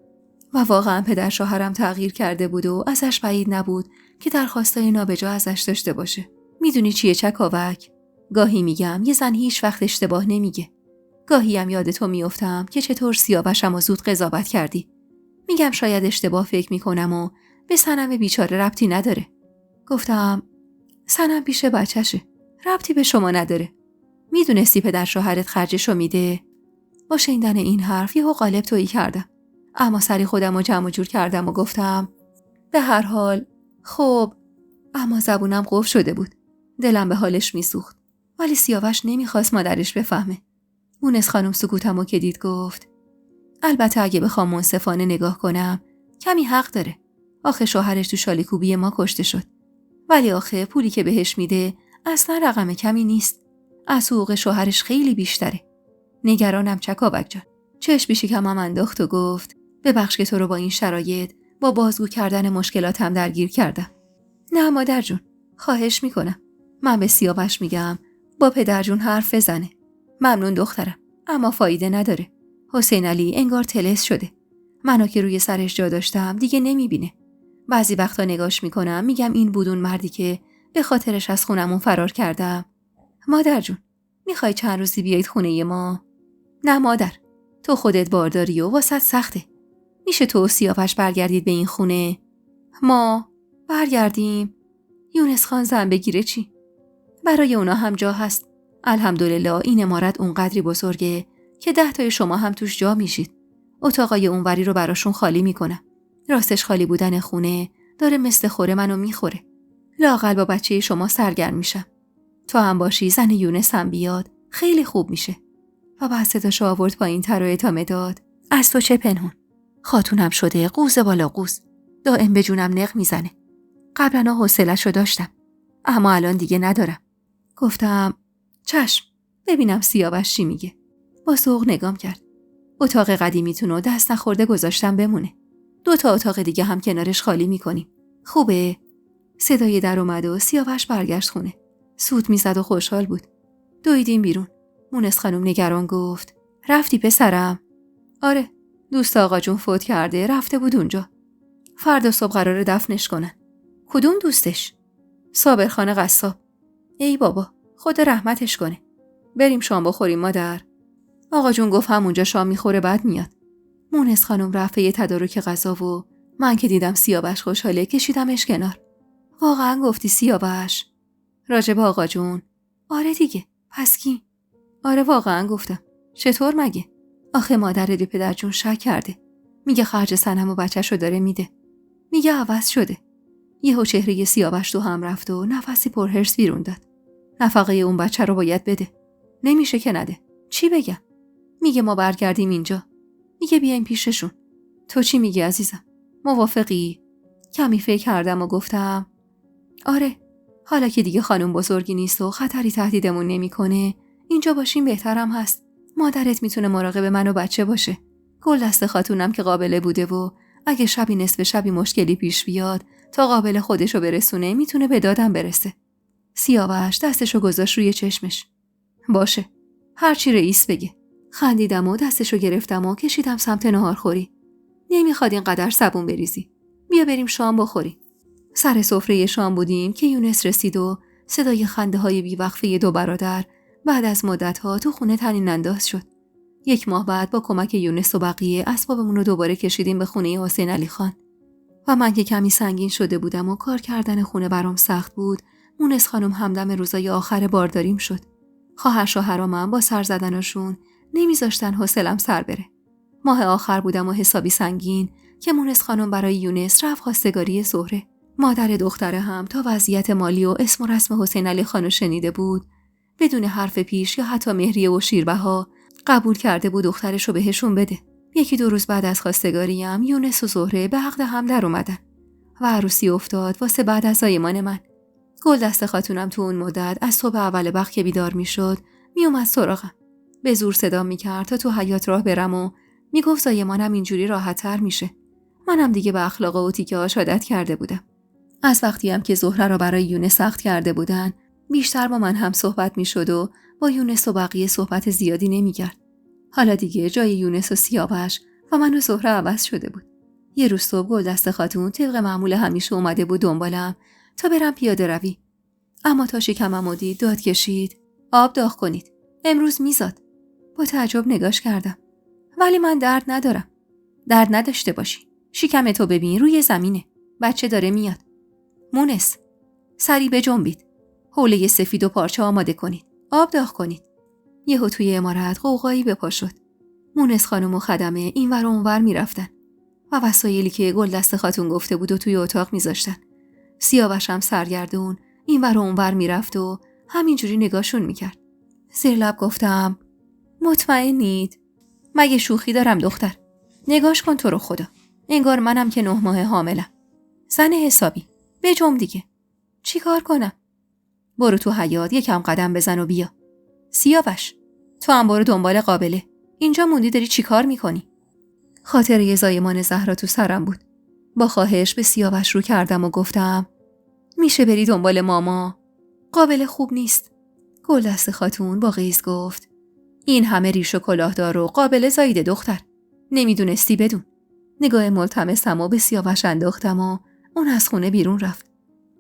Speaker 1: و واقعا پدر شوهرم تغییر کرده بود و ازش بعید نبود که درخواستای نابجا ازش داشته باشه. میدونی چیه چکاوک؟ گاهی میگم یه زن هیچ وقت اشتباه نمیگه. گاهی هم یاد تو میافتم که چطور سیاوشم و زود قضاوت کردی. میگم شاید اشتباه فکر میکنم و به صنم بیچاره ربطی نداره. گفتم صنم پیش بچه‌شه. ربطی به شما نداره. میدونستی پدر شوهرت خرجشو میده؟ با شنیدن این حرف یهو قالب تویی کردم. اما سری خودم رو جمع جور کردم و گفتم به هر حال خب. اما زبونم قفل شده بود. دلم به حالش میسوخت. ولی سیاوش نمیخواست مادرش بفهمه. مونس خانم سکوتمو که دید گفت البته اگه بخوام منصفانه نگاه کنم کمی حق داره. آخه شوهرش تو شالیکوبی ما کشته شد. ولی آخه پولی که بهش میده اصلا رقم کمی نیست. از حقوق شوهرش خیلی بیشتره. نگرانم چکاوک جان. چشم به شکمم انداخت و گفت ببخش که تو رو با این شرایط با بازگو کردن مشکلاتم درگیر کردم. نه مادر جون، خواهش میکنم. من به سیاوش میگم با پدر جون حرف بزنه. ممنون دخترم، اما فایده نداره. حسین علی انگار طلسم شده. منو که روی سرش جا داشتم دیگه نمیبینه. بعضی وقتا نگاش میکنم میگم این بود اون مردی که به خاطرش از خونمون فرار کردم. مادر جون، میخوای چند روزی بیایید خونه ما؟ نه مادر، تو خودت بارداری و واسط سخته. میشه تو و سیاوش برگردید به این خونه؟ ما برگردیم؟ یونس خان زن بگیره چی؟ برای اونا هم جا هست. الحمدلله این عمارت اونقدری بزرگه که 10 تای شما هم توش جا میشید. اتاقای اونوری رو براشون خالی میکنم. راستش خالی بودن خونه داره مثل خوره منو میخوره. لااقل با بچه شما سرگرم میشم. تو هم باشی، زن یونس هم بیاد، خیلی خوب میشه. و بعد صداشو آورد پایین تر و ادامه داد از تو چه پنهون؟ خاتونم شده قوز بالا قوز. دائم به جونم نق میزنه. قبلا حوصله‌شو داشتم، اما الان دیگه ندارم. گفتم چشم، ببینم سیاوش چی میگه. با ذوق نگام کرد. اتاق قدیمیتونو دست نخورده گذاشتم بمونه. 2 تا اتاق دیگه هم کنارش خالی میکنیم. خوبه؟ صدای در اومد و سیاوش برگشت خونه. سوت میزد و خوشحال بود. دویدیم بیرون. مونس خانم نگران گفت رفتی پسرم؟ آره، دوست آقا جون فوت کرده، رفته بود اونجا. فردا صبح قراره دفنش کنن. کدوم دوستش؟ صابرخان قصاب. ای بابا، خدا رحمتش کنه. بریم شام بخوریم مادر. آقا جون گفت همونجا شام میخوره بعد میاد. مونس خانم رفت یه تدارک غذا و من که دیدم سیاوش خوشحاله کشیدمش کنار. واقعا گفتی سیاوش؟ راجب آقا جون؟ آره دیگه، پس کی؟ آره واقعا گفتم. چطور مگه؟ آخه مادر به پدر جون شک کرده. میگه خرج صنم و بچه‌شو داره میده. میگه عوض شده. یهو چهره سیاوش تو هم رفت و نفسی پرهرس بیرون داد. نفقه اون بچه رو باید بده. نمیشه که نده. چی بگم؟ میگه ما برگردیم اینجا. میگه بیایم پیششون. تو چی میگی عزیزم؟ موافقی؟ کمی فکر کردم و گفتم آره، حالا که دیگه خانم بزرگی نیست و خطری تهدیدمون نمیکنه، اینجا باشیم بهترم هست. مادرت میتونه مراقب من و بچه باشه. گل دست خاتونم که قابله بوده و اگه شبی نصف شبی مشکلی پیش بیاد تا قابل خودشو برسونه میتونه به دادم برسه. سیاوش دستشو گذاشت روی چشمش. باشه، هرچی رئیس بگه. خندیدم و دستشو گرفتم و کشیدم سمت ناهارخوری. نمیخواد اینقدر صبون بریزی. بیا بریم شام بخوریم. سر سفره شام بودیم که یونس رسید و صدای خنده های بیوقفه دو برادر بعد از مدت‌ها تو خونه طنین انداز شد. 1 ماه بعد با کمک یونس و بقیه اسبابمون رو دوباره کشیدیم به خونه حسین علی خان. و من که کمی سنگین شده بودم و کار کردن خونه برام سخت بود، مونس خانم همدم روزای آخر بارداریم شد. خواهر شوهرامم با سر زدنشون نمیذاشتن حوصله‌ام سر بره. ماه آخر بودم و حسابی سنگین که مونس خانم برای یونس رفت خواستگاری زهره. مادر دختره هم تا وضعیت مالی و اسم و رسم حسین علی خانو شنیده بود، بدون حرف پیش یا حتی مهریه و شیربها قبول کرده بود دخترش رو بهشون بده. 1-2 روز بعد از خواستگاریم یونس و زهره به عقد هم در اومدن و عروسی افتاد واسه بعد از زایمان من. گلدست خاتونم تو اون مدت از صبح اول وقت که بیدار میشد میومد سراغم. به زور صدا میکرد تا تو حیاط راه برم و میگفت زایمانم اینجوری راحت‌تر میشه. منم دیگه به اخلاق و تیکه‌هاش عادت کرده بودم. از وقتی هم که زهره را برای یونس سخت کرده بودن بیشتر با من هم صحبت میشد و با یونس و بقیه صحبت زیادی نمیکرد. حالا دیگه جای یونس و سیاوش و من و زهره عوض شده بود. یه روز صبح گلدست خاتون طبق معمول همیشه اومده بود دنبالم تا برم پیاده روی. اما تا شکمم دید داد کشید. آب داغ کنید. امروز میزاد. با تعجب نگاش کردم. ولی من درد ندارم. درد نداشته باشی. شکم تو ببین روی زمینه. بچه داره میاد. مونس سری بجنبید. حوله سفید و پارچه آماده کنید. آب داغ کنید. یهو توی عمارت قوقایی به پا شد. مونس خانم و خدمه اینور و اونور میرفتن و وسایلی که گلدست خاتون گفته بود و توی اتاق میذاشتن. سیاوش هم سرگردون اینور و اونور میرفت و همینجوری نگاهشون میکرد. زیر لب گفتم مطمئنید؟ مگه شوخی دارم دختر؟ نگاش کن تو رو خدا. انگار منم که 9 ماه حاملم. زن حسابی. بجنب دیگه. چی کار کنم؟ برو تو حیاط 1 قدم بزن و بیا. سیاوش تو هم برو دنبال قابله. اینجا موندی داری چی کار میکنی؟ خاطره زایمان زهرا تو سرم بود. با خواهش به سیاوش رو کردم و گفتم میشه بری دنبال ماما؟ قابله خوب نیست. گلدست خاتون با غیظ گفت این همه ریش و کلاهدار و قابله زایده دختر. نمیدونستی بدون. نگاه ملتمسم و به سیاوش انداختم و اون از خونه بیرون رفت.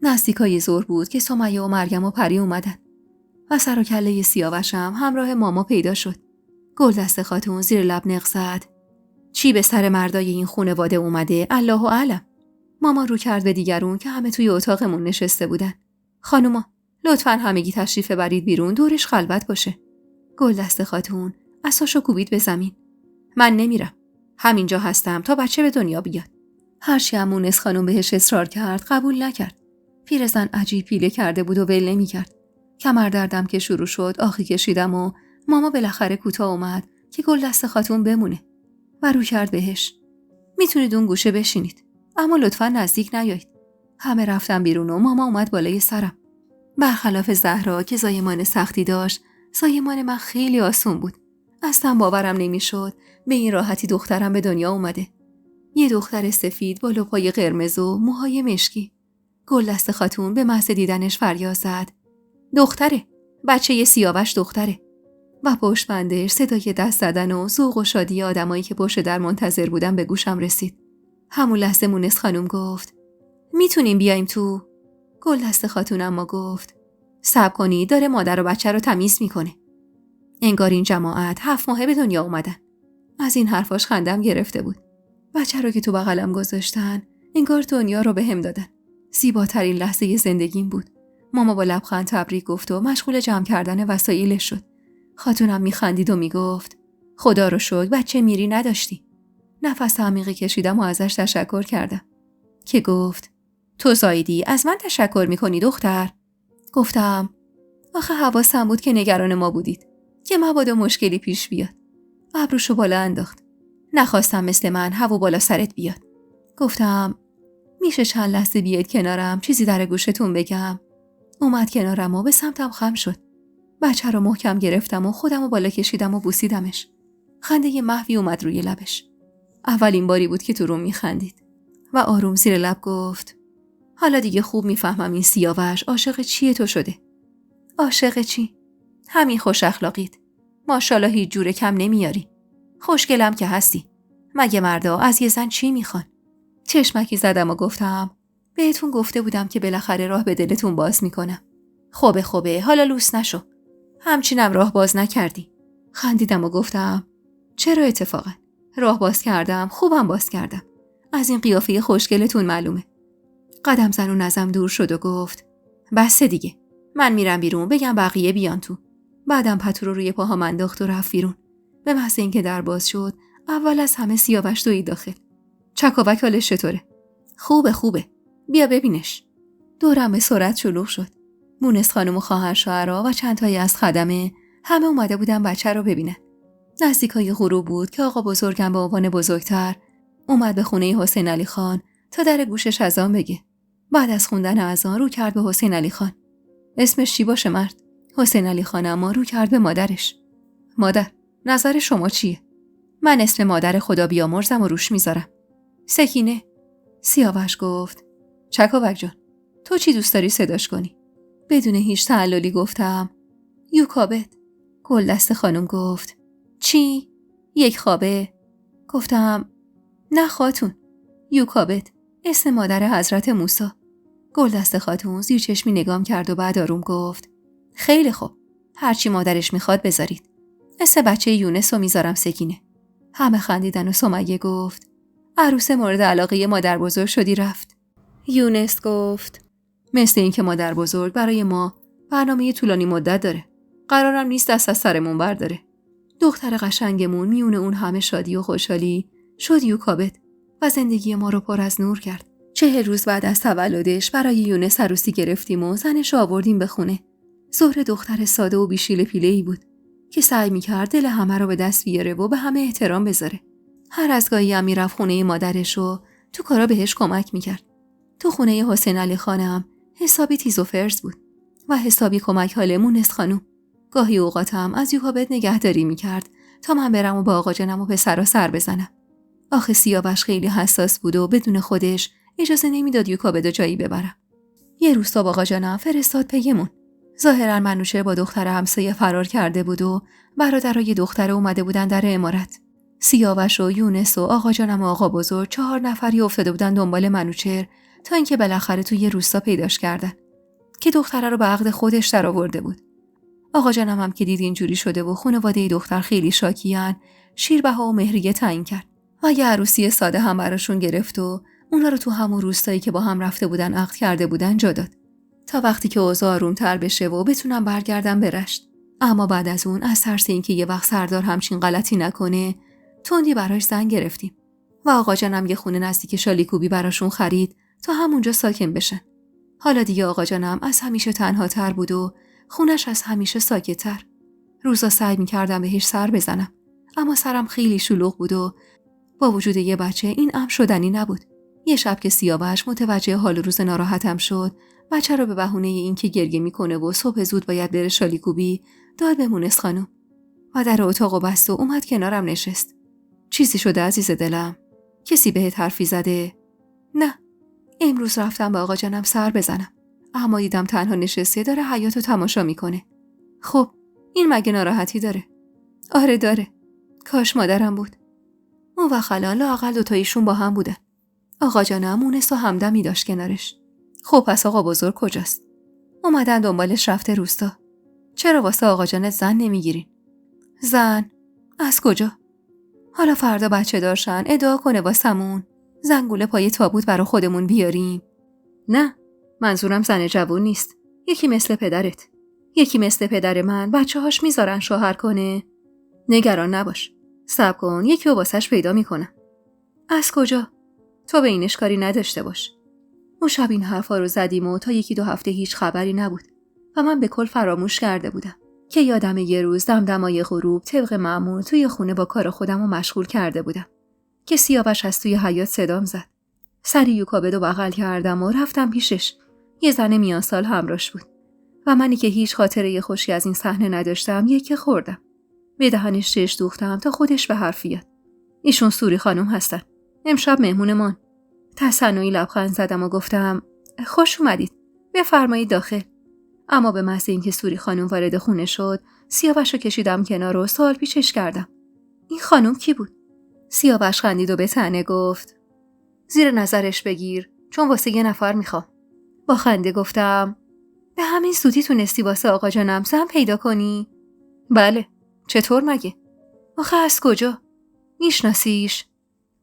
Speaker 1: نزدیکای ظهر بود که سمیه و مریم و پری اومدن و سر و کله سیاوشم همراه ماما پیدا شد. گلدست خاتون زیر لب نق زد. چی به سر مردای این خانواده اومده الله اعلم. ماما رو کرد به دیگرون که همه توی اتاقمون نشسته بودن. خانوما لطفاً همگی تشریف ببرید بیرون دورش خلوت باشه. گلدست خاتون اساشو کوبید به زمین. من نمیرم. همینجا هستم تا بچه به دنیا بیاد. هرچی هم مونس خانم بهش اصرار کرد قبول نکرد. پیرزن عجیب پیله کرده بود و ول نمی‌کرد. کمر دردم که شروع شد آخی کشیدم و ماما بالاخره کوتاه اومد که گلدست خاتون بمونه و رو کرد بهش. میتونید اون گوشه بشینید اما لطفاً نزدیک نیایید. همه رفتن بیرون و ماما اومد بالای سرم. برخلاف زهرا که زایمان سختی داشت، زایمان من خیلی آسون بود. اصلا باورم نمیشد به این راحتی دخترم به دنیا اومده. یه دختر سفید با لپای قرمز و موهای مشکی. گلدست خاتون به محض دیدنش فریاد زد. دختره، بچه سیاوش دختره. و پشت بندش صدای دست زدن و ذوق و شادی آدمایی که پشت در منتظر بودن به گوشم رسید. همون لحظه مونس خانم گفت میتونیم بیایم تو؟ گلدست خاتون اما گفت صبر کنی داره مادر و بچه رو تمیز میکنه. انگار این جماعت 7 ماهه به دنیا اومدن. از این حرفاش خندم گرفته بود. بچه رو که تو بغلم گذاشتن انگار دنیا رو به هم دادن. زیباترین لحظه زندگیم بود. ماما با لبخند تبریک گفت و مشغول جمع کردن وسایلش شد. خاتونم میخندید و میگفت خدا رو شکر بچه میری نداشتی. نفس عمیقی کشیدم و ازش تشکر کردم که گفت تو زایدی از من تشکر میکنی دختر؟ گفتم آخه حواسم بود که نگران ما بودید که مبادا مشکلی پیش بیاد. ابروشو بالا انداخت. نخواستم مثل من هوا بالا سرت بیاد. گفتم میشه چند لحظه بیاید کنارم چیزی در گوشتون بگم؟ اومد کنارم و به سمتم خم شد. بچه رو محکم گرفتم و خودم رو بالا کشیدم و بوسیدمش. خنده محوی اومد روی لبش. اولین باری بود که تو روم میخندید و آروم زیر لب گفت حالا دیگه خوب میفهمم این سیاوش عاشق چیه تو شده. عاشق چی؟ همین خوش اخلاقیت. ماشاءالله هیچ جوره کم نمیاری. خوشگلم که هستی. مگه مردا از یه زن چی میخوان؟ چشمکی زدم و گفتم بهتون گفته بودم که بالاخره راه به دلتون باز میکنم. خوبه حالا لوس نشو. همچینم راه باز نکردی. خندیدم و گفتم چرا اتفاقا؟ راه باز کردم، خوبم باز کردم. از این قیافه خوشگلتون معلومه. قدم زنون ازم دور شد و گفت بس دیگه. من میرم بیرون بگم بقیه بیان تو. بعدم پتو رو روی پاهام انداخت و رفت بیرون. به محض اینکه در باز شد، اول از همه سیاوش دوید داخل. چکاوک حالش چطوره؟ خوبه. بیا ببینش. دورم به سرعت شلوغ شد. مونس خانم و خواهر شوهرها و چند تایی از خدمه همه اومده بودن بچه رو ببینن. نزدیکای غروب بود که آقا بزرگم به عنوان بزرگتر اومد به خونه حسین علی خان تا در گوشش اذان بگه. بعد از خوندن اذان رو کرد به حسین علی خان. اسمش چی باشه مرد؟ حسین علی خان اما رو کرد به مادرش. مادر، نظر شما چیه؟ من اسم مادر خدا بیامرزم و روش میذارم. سکینه. سیاوش گفت چکاوک جان، تو چی دوست داری صداش کنی؟ بدون هیچ تعللی گفتم یوکابد. گلدست خانم گفت چی؟ یک خوابه؟ گفتم نه خاتون، یوکابد، اسم مادر حضرت موسی. گلدست خاتون زیر چشمی نگام کرد و بعد آروم گفت خیلی خوب، هرچی مادرش میخواد بذارید. اسم بچه یونس رو میذارم سکینه. همه خندیدن و سمیه گفت عروس مورد علاقه مادر بزرگ شدی رفت. یونس گفت مثل این که مادر بزرگ برای ما برنامه طولانی مدت داره. قرارم نیست دست از سرمون برداره. دختر قشنگمون میونه اون همه شادی و خوشحالی شد یوکابد و زندگی ما رو پر از نور کرد. 40 روز بعد از تولدش برای یونس عروسی گرفتیم و زنش آوردیم به خونه. زهره دختر ساده و بیشیل پیله‌ای بود که سعی می‌کرد دل همه رو به دست بیاره و به همه احترام بذاره. هر از گاهی هم میرفت خونه مادرش و تو کارا بهش کمک می‌کرد. تو خونه حسین علی خانم حسابی تیز و فرز بود و حسابی کمک حال مونس خانم. گاهی اوقاتم از یوکابد نگهداری می‌کرد تا من برم و با آقا جانم و پسرا سر بزنم. آخه سیاوش خیلی حساس بود و بدون خودش اجازه نمیداد یوکابد جایی ببرم. یه روز تا آقا جانم فرستاد پیمون. ظاهرا منوچهر با دختر همسایه فرار کرده بود و برادرای دختر اومده بودن در عمارت. سیاوش و یونس و آقا جانم و آقا بزرگ 4 نفری افتاده بودن دنبال منوچهر تا اینکه بالاخره توی روستا پیداش کردن که دختره رو به عقد خودش درآورده بود. آقا جانم هم که دید اینجوری شده و خانواده دختر خیلی شاکیان، شیربها و مهریه تعیین کرد و یه عروسی ساده هم براشون گرفت و اونا رو تو همون روستایی که با هم رفته بودن عقد کرده بودن جا داد تا وقتی که اوضاع آروم‌تر بشه و بتونن برگردن به رشت. اما بعد از اون از ترس اینکه یه وقت سردار همچین غلطی نکنه تندی براش زن گرفتیم و آقا جانم یه خونه نزدیک شالیکوبی براشون خرید تا همونجا ساکن بشن. حالا دیگه آقا جانم از همیشه تنهاتر بود و خونش از همیشه ساکت‌تر. روزا سعی می‌کردم بهش سر بزنم اما سرم خیلی شلوغ بود و با وجود یه بچه این امر شدنی نبود. یه شب که سیاوش متوجه حال روز ناراحتم شد، بچه رو به بهونه این که گریه میکنه و صبح زود باید بره شالیکوبی داد به مونس خانم و در اتاقو بست و اومد کنارم نشست. چیزی شده عزیز دلم؟ کسی بهت حرفی زده؟ نه، امروز رفتم به آقا جانم سر بزنم اما دیدم تنها نشسته داره حیاطو تماشا میکنه. خب این مگه ناراحتی داره؟ آره داره. کاش مادرم بود. اون و خالان لااقل دوتایشون با هم بودن. آقا جانم مونس و همدمی داشت کنارش. خب پس آقا بزرگ کجاست؟ اومدن دنبالش رفته روستا. چرا واسه آقا جانت زن نمیگیرین؟ زن؟ از کجا؟ حالا فردا بچه دارشن ادعا کنه واسمون زنگوله پای تابوت برا خودمون بیاریم. نه، منظورم زن جوون نیست. یکی مثل پدرت. یکی مثل پدر من بچه هاش میذارن شوهر کنه. نگران نباش. صبر کن یکی رو واسش پیدا میکنم. از کجا؟ تو به اینش کاری نداشته باش. اون شب این حرفا رو زدیم و تا 1-2 هفته هیچ خبری نبود و من به کل فراموش کرده بودم که یادم یه روز دمدمای غروب طبق معمول توی خونه با کار خودم رو مشغول کرده بودم که سیاوش از توی حیاط صدام زد. سری یوکابد رو بغل کردم و رفتم پیشش. یه زن میان سال همراش بود و منی که هیچ خاطره خوشی از این صحنه نداشتم یکی خوردم. به دهنش چش دوختم تا خودش به حرف بیاد. ایشون سوری خانم هستن. امشب مهمونمان. تصنعی لبخند زدم و گفتم خوش اومدید. بفرمایید داخل. اما به محض اینکه سوری خانم وارد خونه شد، سیاوش رو کشیدم کنار و سوال پیشش کردم. این خانم کی بود؟ سیاوش خندید و به طعنه گفت زیر نظرش بگیر، چون واسه یه نفر میخوام. با خنده گفتم به همین زودی تونستی واسه آقا جانم زن پیدا کنی؟ بله. چطور مگه؟ آخه از کجا؟ میشناسیش؟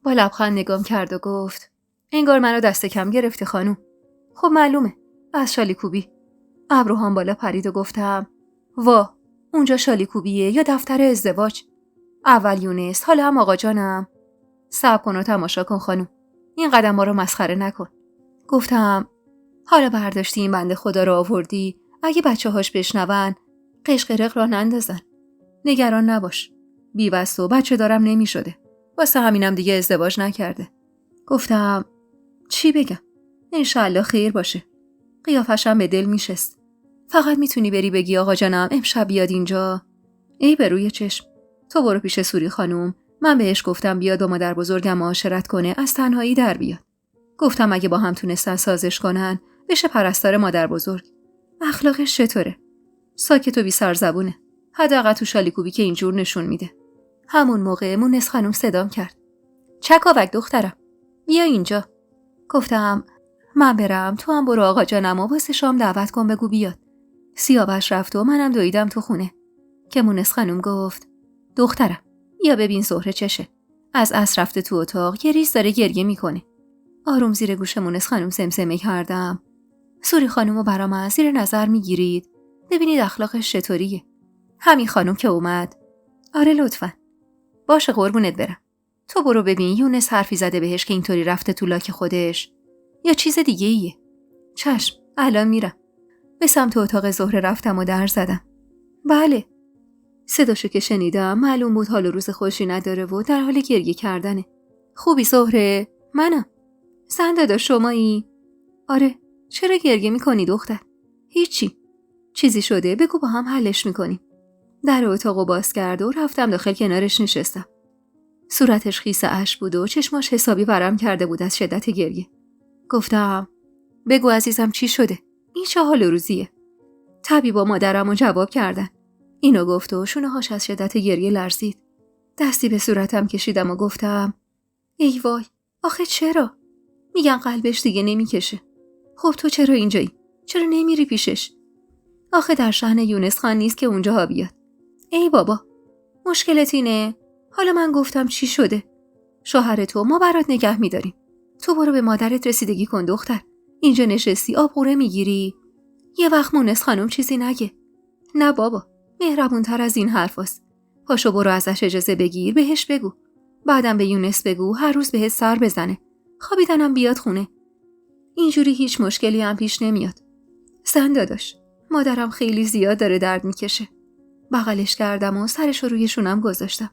Speaker 1: با لبخند نگام کرد و گفت انگار منو دست کم گرفته خانم. خب معلومه، از شالیکوبی. ابروهام بالا پرید و گفتم وا، اونجا شالیکوبیه یا دفتر ازدواج؟ اول یونس، حالا هم آقا جانم. صبر کن و تماشا کن خانم، این قدم ها رو مسخره نکن. گفتم حالا برداشتی این بنده خدا رو آوردی، اگه بچه هاش بشنون قشقرق را نندازن. نگران نباش، بی‌وست و بچه دارم نمی شده، واسه همینم دیگه ازدواج نکرده. گفتم چی بگم؟ انشالله خیر باشه. قیافشم به دل میشست. فقط میتونی بری بگی آقا جانم امشب بیاد اینجا؟ ای به روی چشم، تو برو پیش سوری خانم، من بهش گفتم بیاد با مادر بزرگم معاشرت کنه، از تنهایی در بیاد. گفتم اگه با هم تونستن سازش کنن بشه پرستار مادر بزرگ. اخلاقش چطوره؟ ساکت و بی سرزبونه، حداقل تو شالیکوبی که اینجور نشون میده. همون موقع مونس خانم صدام کرد. چکاوک دخترم، بیا اینجا. گفتم من برم، تو هم برو آقا جانم و واسه شام دعوت کن بگو بیاد. سیاوش رفت و منم دویدم تو خونه که مونس خانم گفت دخترم بیا ببین زهره چشه. از عصر رفته تو اتاق، یه ریز داره گریه میکنه. آروم زیر گوش مونس خانم سمسمه کردم سوری خانومو برام از زیر نظر میگیرید، ببینید اخلاقش چطوریه. همین خانم که اومد. آره لطفاً. باشه قربونت برم. تو برو ببین یونس حرفی زده بهش که اینطوری رفته تو لاک خودش یا چیز دیگه ایه. چشم، الان میرم. به سمت اتاق زهره رفتم و در زدم. بله. صداشو که شنیدم معلوم بود حال و روز خوشی نداره و در حال گریه کردنه. خوبی زهره؟ منم. زن دادا شمایی؟ آره. چرا گریه میکنی دختر؟ هیچی. چیزی شده بگو با هم حلش میکنیم. در اتاقو باز کرد و رفتم داخل کنارش نشستم. صورتش خیس اشک بود و چشماش حسابی ورم کرده بود از شدت گریه. گفتم بگو عزیزم چی شده؟ این چه حال و روزیه؟ طبیبا مادرمو جواب کردن. اینو گفت و شونه‌هاش از شدت گریه لرزید. دستی به صورتم کشیدم و گفتم ای وای، آخه چرا؟ میگن قلبش دیگه نمیکشه. خب تو چرا اینجایی؟ چرا نمیری پیشش؟ آخه در شأن یونس خان نیست که اونجا بیاد. ای بابا، مشکلت اینه؟ حالا من گفتم چی شده؟ شوهر تو ما برات نگه میداریم. تو برو به مادرت رسیدگی کن دختر. اینجا نشستی آب قوره میگیری؟ یه وقت مونس خانم چیزی نگه. نه بابا، مهربونتر از این حرفاست. پاشو برو ازش اجازه بگیر، بهش بگو. بعدم به یونس بگو هر روز بهت سر بزنه. خوابیدنم بیاد خونه. اینجوری هیچ مشکلی هم پیش نمیاد. زن داداش، مادرم خیلی زیاد داره درد میکشه. بغلش کردم و سرش رو روی شونم گذاشتم.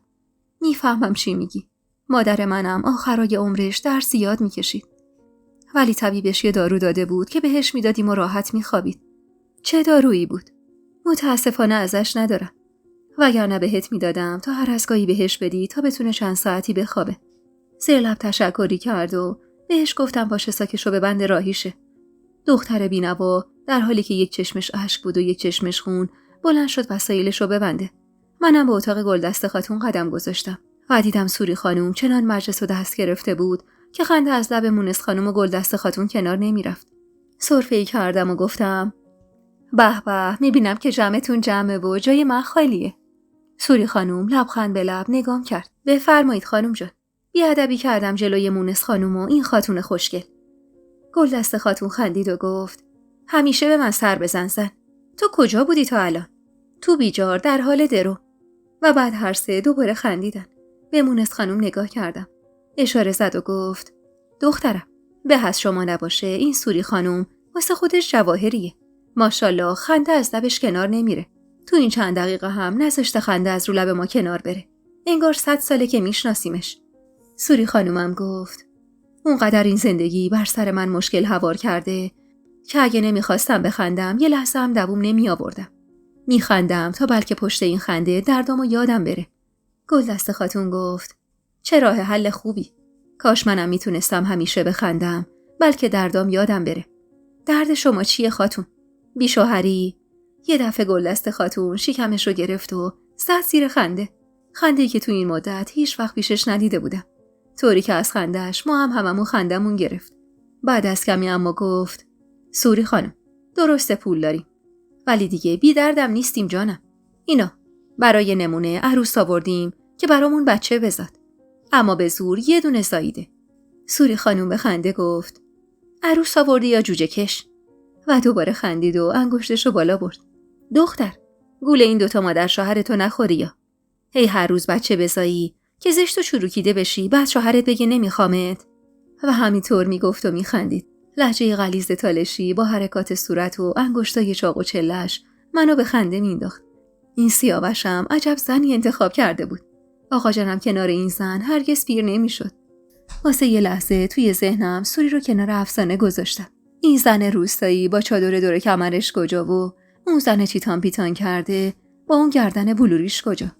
Speaker 1: میفهمم چی میگی. مادر منم آخرای عمرش درد زیاد میکشید. ولی طبیبش یه دارو داده بود که بهش میدادیم و راحت میخوابید. چه دارویی بود؟ متاسفانه ازش ندارم. وگرنه بهت میدادم تا هر از گاهی بهش بدی تا بتونه چند ساعتی بخوابه. زیر لب تشکری کرد و بهش گفتم باشه ساکشو ببند راهیشه. دختر بینوا در حالی که یک چشمش اشک بود و یک چشمش خون بلند شد وسایلشو ببنده. منم به اتاق گلدست خاتون قدم گذاشتم و دیدم سوری خانوم چنان مجلس و دست گرفته بود که خنده از لب مونس خانوم و گلدست خاتون کنار نمیرفت. سرفه‌ای کردم و گفتم به به، میبینم که جمعتون جمعه و جای من خالیه. سوری خانوم لبخند به لب نگام کرد. بفرمایید خانوم جان. بیادبی کردم جلوی مونس خانوم و این خاتون خوشگل. گلدست خاتون خندید و گفت همیشه به من سر بزن زن. تو کجا بودی تا الان؟ تو بیجار در حال درو. و بعد هر سه دوباره خندیدن. به مونس خانوم نگاه کردم. اشاره زد و گفت دخترم، به از شما نباشه این سوری خانوم واسه خودش جواهریه. ماشاءالله خنده از لبش کنار نمیره. تو این چند دقیقه هم نذاشته خنده از رو لب ما کنار بره. انگار 100 ساله که میشناسیمش. سوری خانومم گفت اونقدر این زندگی بر سر من مشکل هوار کرده که اگه نمیخواستم بخندم یه لحظه هم دووم نمی آوردم. میخندم تا بلکه پشت این خنده دردامو یادم بره. گلدست خاتون گفت چه راه حل خوبی. کاش منم میتونستم همیشه بخندم بلکه دردام یادم بره. درد شما چیه خاتون؟ بیشوهری؟ یه دفعه گلدست خاتون شکمش رو گرفت و زد زیر خنده. خنده‌ای که تو این مدت هیچ وقت پیشش ندیده بودم. طوری که از خنده‌اش ما هم هممون خندمون گرفت. بعد از کمی اما گفت: سوری خانم، درسته پول داریم، ولی دیگه بی دردم نیستیم جانم. اینا برای نمونه عروس آوردیم که برامون بچه بزاد، اما به زور یه دونه زاییده. سوری خانم به خنده گفت: عروس آوردی یا جوجه کش؟ و دوباره خندید و انگشتشو بالا برد. دختر، گول این دوتا مادر شوهرتو نخوری یا هی هر روز بچه بزایی که زشت و چروکیده بشی بعد شوهرت بگه نمیخوامت. و همینطور میگفت و میخندید. لهجه غلیظ تالشی با حرکات صورت و انگشتای چاق و چله‌اش منو به خنده مینداخت. این سیاوشم عجب زنی انتخاب کرده بود. آقا جانم کنار این زن هرگز پیر نمیشد. واسه یه لحظه توی ذهنم سوری رو کنار افسانه گذاشتم. این زن روستایی با چادر دور کمرش کجا و اون زن چیتان پیتان کرده با اون گردن بلوریش کجا؟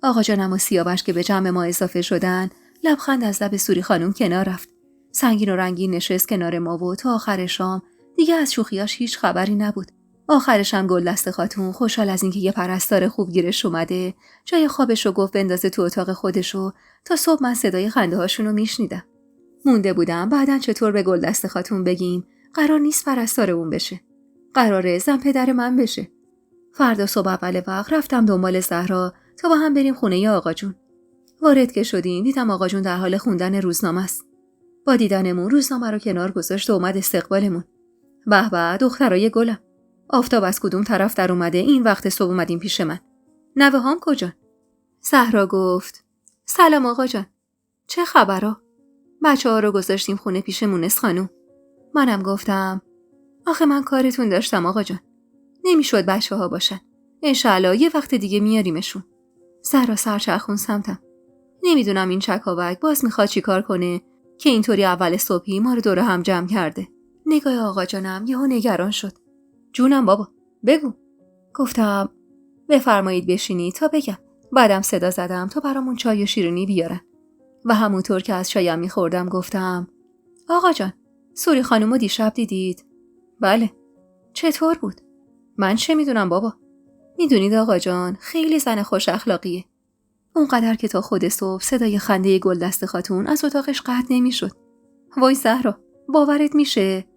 Speaker 1: آقا جانم و سیاوش که به جمع ما اضافه شدن، لبخند از لب سوری خانم کنار رفت. سنگین و رنگین نشست کنار ما و تا آخر شام دیگه از شوخیاش هیچ خبری نبود. آخرش هم گلدست خاتون خوشحال از اینکه یه پرستار خوب گیرش اومده جای خوابش رو گفت بندازه تو اتاق خودشو تا صبح من صدای خنده هاشون رو میشنیدم. مونده بودم بعدن چطور به گلدست خاتون بگیم قرار نیست پرستار اون بشه. قراره زن پدر من بشه. فردا صبح اول وقت رفتم دنبال زهرا تا با هم بریم خونه ی آقا جون. وارد که شدیم دیدم آقا جون در حال خوندن روزنامه است. با دیدنمون روزنامه رو کنار گذاشت و اومد استقبالمون. به به دخترای گلم. آفتاب از کدوم طرف در اومده این وقت صبح اومدین پیش من؟ نوه‌هام کجا؟ زهرا گفت: سلام آقا جان. چه خبرا؟ بچه‌ها رو گذاشتیم خونه پیش مونس خانوم. منم گفتم: آخه من کارتون داشتم آقا جان. نمیشد بچه‌ها باشن. انشالله یه وقت دیگه میاریمشون. زهرا سرچرخون سمتم. نمیدونم این چکاوک باز میخواد چی کار کنه که اینطوری اول صبحی ما رو دور هم جمع کرده. نگاه آقا جانم یهو نگران شد. جونم بابا، بگو. گفتم: بفرمایید بشینید تا بگم. بعدم صدا زدم تا برامون چای و شیرینی بیارن. و همونطور که از چایم میخوردم گفتم: آقا جان، سوری خانومو دیشب دیدید؟ بله. چطور بود؟ من چه میدونم بابا. میدونید آقا جان خیلی زن خوش اخلاقیه. اونقدر که تا خود صبح صدای خنده گلدست خاتون از اتاقش قطع نمیشد. وای زهرا، باورت میشه؟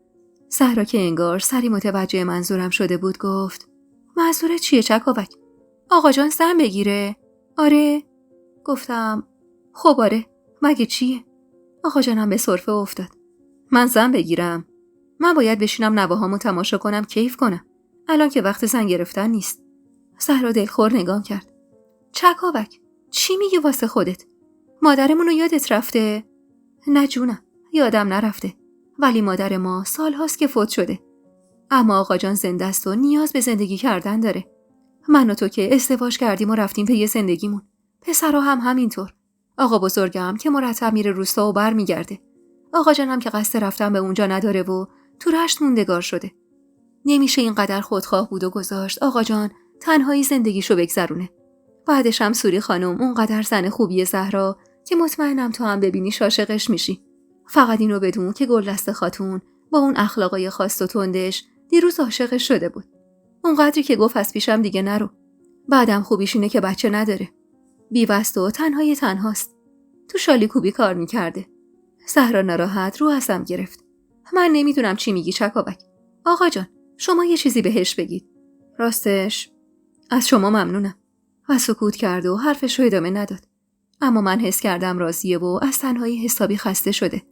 Speaker 1: زهرا که انگار سری متوجه منظورم شده بود گفت: منظورت چیه چکاوک؟ آقا جان زن بگیره؟ آره. گفتم: خب آره، مگه چیه؟ آقا جانم به سرفه افتاد. من زن بگیرم؟ من باید بشینم نواهامو تماشا کنم کیف کنم. الان که وقت زن گرفتن نیست. زهرا دلخور نگام کرد. چکاوک، چی میگی واسه خودت؟ مادرمونو یادت رفته؟ نه جونم، یادم نرفته. ولی مادر ما سال هاست که فوت شده. اما آقا جان زنده است و نیاز به زندگی کردن داره. من و تو که ازدواج کردیم و رفتیم پی زندگیمون. پسرها هم همینطور. آقا بزرگم که مرتب میره روستا و بر میگرده. آقا جانم که قصد رفتن به اونجا نداره و تو رشت موندگار شده. نمیشه اینقدر خودخواه بود و گذاشت آقا جان تنهایی زندگیشو بگذرونه. بعدش هم سوری خانم اونقدر زن خوبیه زهرا که مطمئنم تو هم ببینیش عاشقش میشی. فقط اینو بدون که گلدست خاتون با اون اخلاقای خاص و تندش دیروز عاشقش شده بود. اونقدری که گفت از پیشم دیگه نرو. بعدم خوبیش اینه که بچه نداره. بی‌وست و تنهاست. تو شالیکوبی کار میکرده. زهرا ناراحت رو ازم گرفت. من نمیدونم چی میگی چکاوک. آقا جان شما یه چیزی بهش بگید. راستش از شما ممنونم. و سکوت کرد و حرفش رو ادامه نداد. اما من حس کردم راضیه و از تنهایی حسابی خسته شده.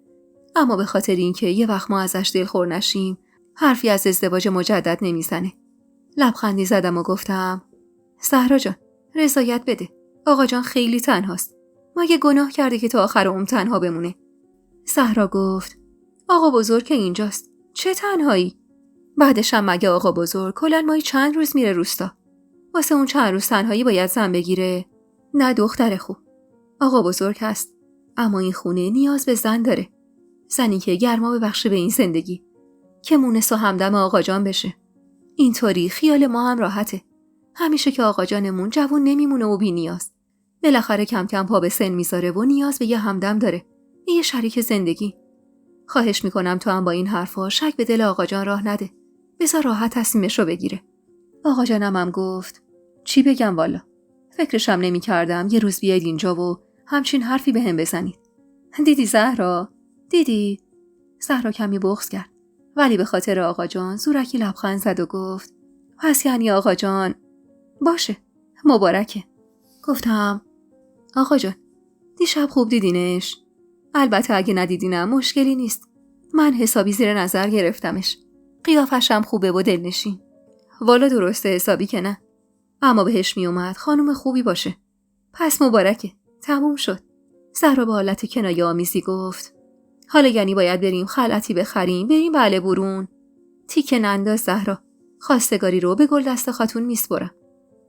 Speaker 1: اما به خاطر اینکه یه وقت ما ازش دلخور نشیم حرفی از ازدواج مجدد نمیزنه. لبخندی زدم و گفتم: زهرا جان رضایت بده. آقا جان خیلی تنهاست. مگه گناه کرده که تا آخر عمر تنها بمونه؟ زهرا گفت: آقا بزرگ که اینجاست. چه تنهایی؟ بعدش هم مگه آقا بزرگ کلاً مایی چند روز میره روستا؟ واسه اون چند روز تنهایی باید زن بگیره؟ نه دختر خوب. آقا بزرگ هست. اما این خونه نیاز به زن داره. زنی که گرما ببخشه به این زندگی. که مونس و همدم آقا جان بشه. اینطوری خیال ما هم راحته. همیشه که آقا جانمون جوون نمیمونه و بی نیاز. بالاخره کم کم پا به سن میذاره و نیاز به یه همدم داره. یه شریک زندگی. خواهش میکنم تو هم با این حرفا شک به دل آقا جان راه نده. بذار راحت تصمیمش رو بگیره. آقا جانم هم گفت چی بگم والا. فکرشم نمی‌کردم یه روز بیاید اینجا و همچین حرفی بهم بزنید. دیدی زهرا؟ دیدی؟ زهرا کمی بغض کرد. ولی به خاطر آقا جان زورکی لبخند زد و گفت پس یعنی آقا جان باشه مبارکه. گفتم آقا جان دیشب خوب دیدینش؟ البته اگه ندیدینم مشکلی نیست. من حسابی زیر نظر گرفتمش. قیافشم خوبه و دلنشین. والا درسته حسابی که نه. اما بهش می اومد خانم خوبی باشه. پس مبارکه. تموم شد. زهرا به حالت کنایه آمیزی گفت حالا یعنی باید بریم خلعتی بخریم بریم بله برون. تیکه ننداز زهرا. خواستگاری رو به گلدست خاتون میسپرم.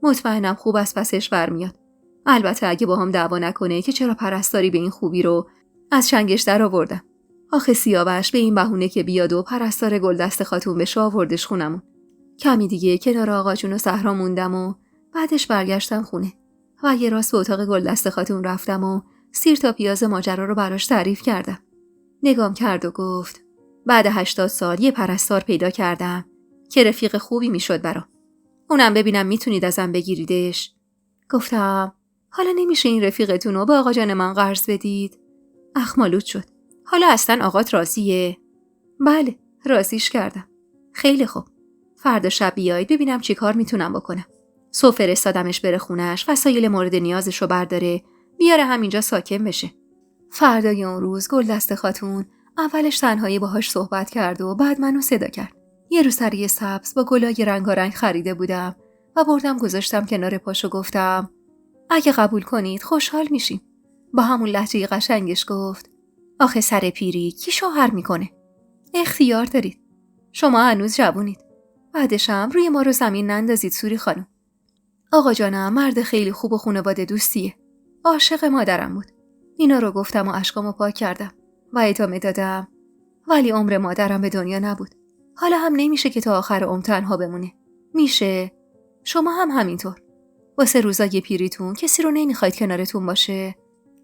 Speaker 1: مطمئنم خوب از پسش برمیاد. البته اگه با هم دعوا نکنه که چرا پرستاری به این خوبی رو از چنگش در آوردم. آخه سیاوش به این بهونه که بیاد و پرستار گلدست خاتون بشه آوردش خونمون. کمی دیگه کنار آقا جون و صحرا موندم و بعدش برگشتم خونه و یه راست به اتاق گلدست خاتون رفتم و سیر تا پیاز ماجرا رو براش تعریف کردم. نگام کرد و گفت بعد 80 سال یه پرستار پیدا کردم که رفیق خوبی میشد برام. اونم ببینم میتونید ازم بگیریدش. گفتم حالا نمیشه این رفیقتون رو به آقا جان من قرض بدید؟ اخمالود شد. حالا اصلا آقات راضیه؟ بله راضیش کردم. خیلی خوب. فردا شب بیایید ببینم چی کار میتونم بکنم. صبح فرستادمش بره خونش وسایل مورد نیازش رو برداره بیاره همینجا ساکن بشه. فردای اون روز گلدست خاتون اولش تنهایی باهاش صحبت کرد و بعد منو صدا کرد. یه روسری سبز با گلای رنگارنگ خریده بودم و بردم گذاشتم کنار پاشو گفتم اگه قبول کنید خوشحال میشیم. با همون لهجه قشنگش گفت آخه سر پیری کی شوهر میکنه؟ اختیار دارید. شما هنوز جوونید. بعدشم روی ما رو زمین نندازید سوری خانم. آقا جانم مرد خیلی خوب و خانواده دوستیه. عاشق مادرم بود. اینا رو گفتم و اشکامو پاک کردم و ادامه دادم ولی عمر مادرم به دنیا نبود. حالا هم نمیشه که تا آخر عمر تنها بمونه. میشه؟ شما هم همینطور. واسه روزای پیریتون کسی رو نمیخواید کنارتون باشه؟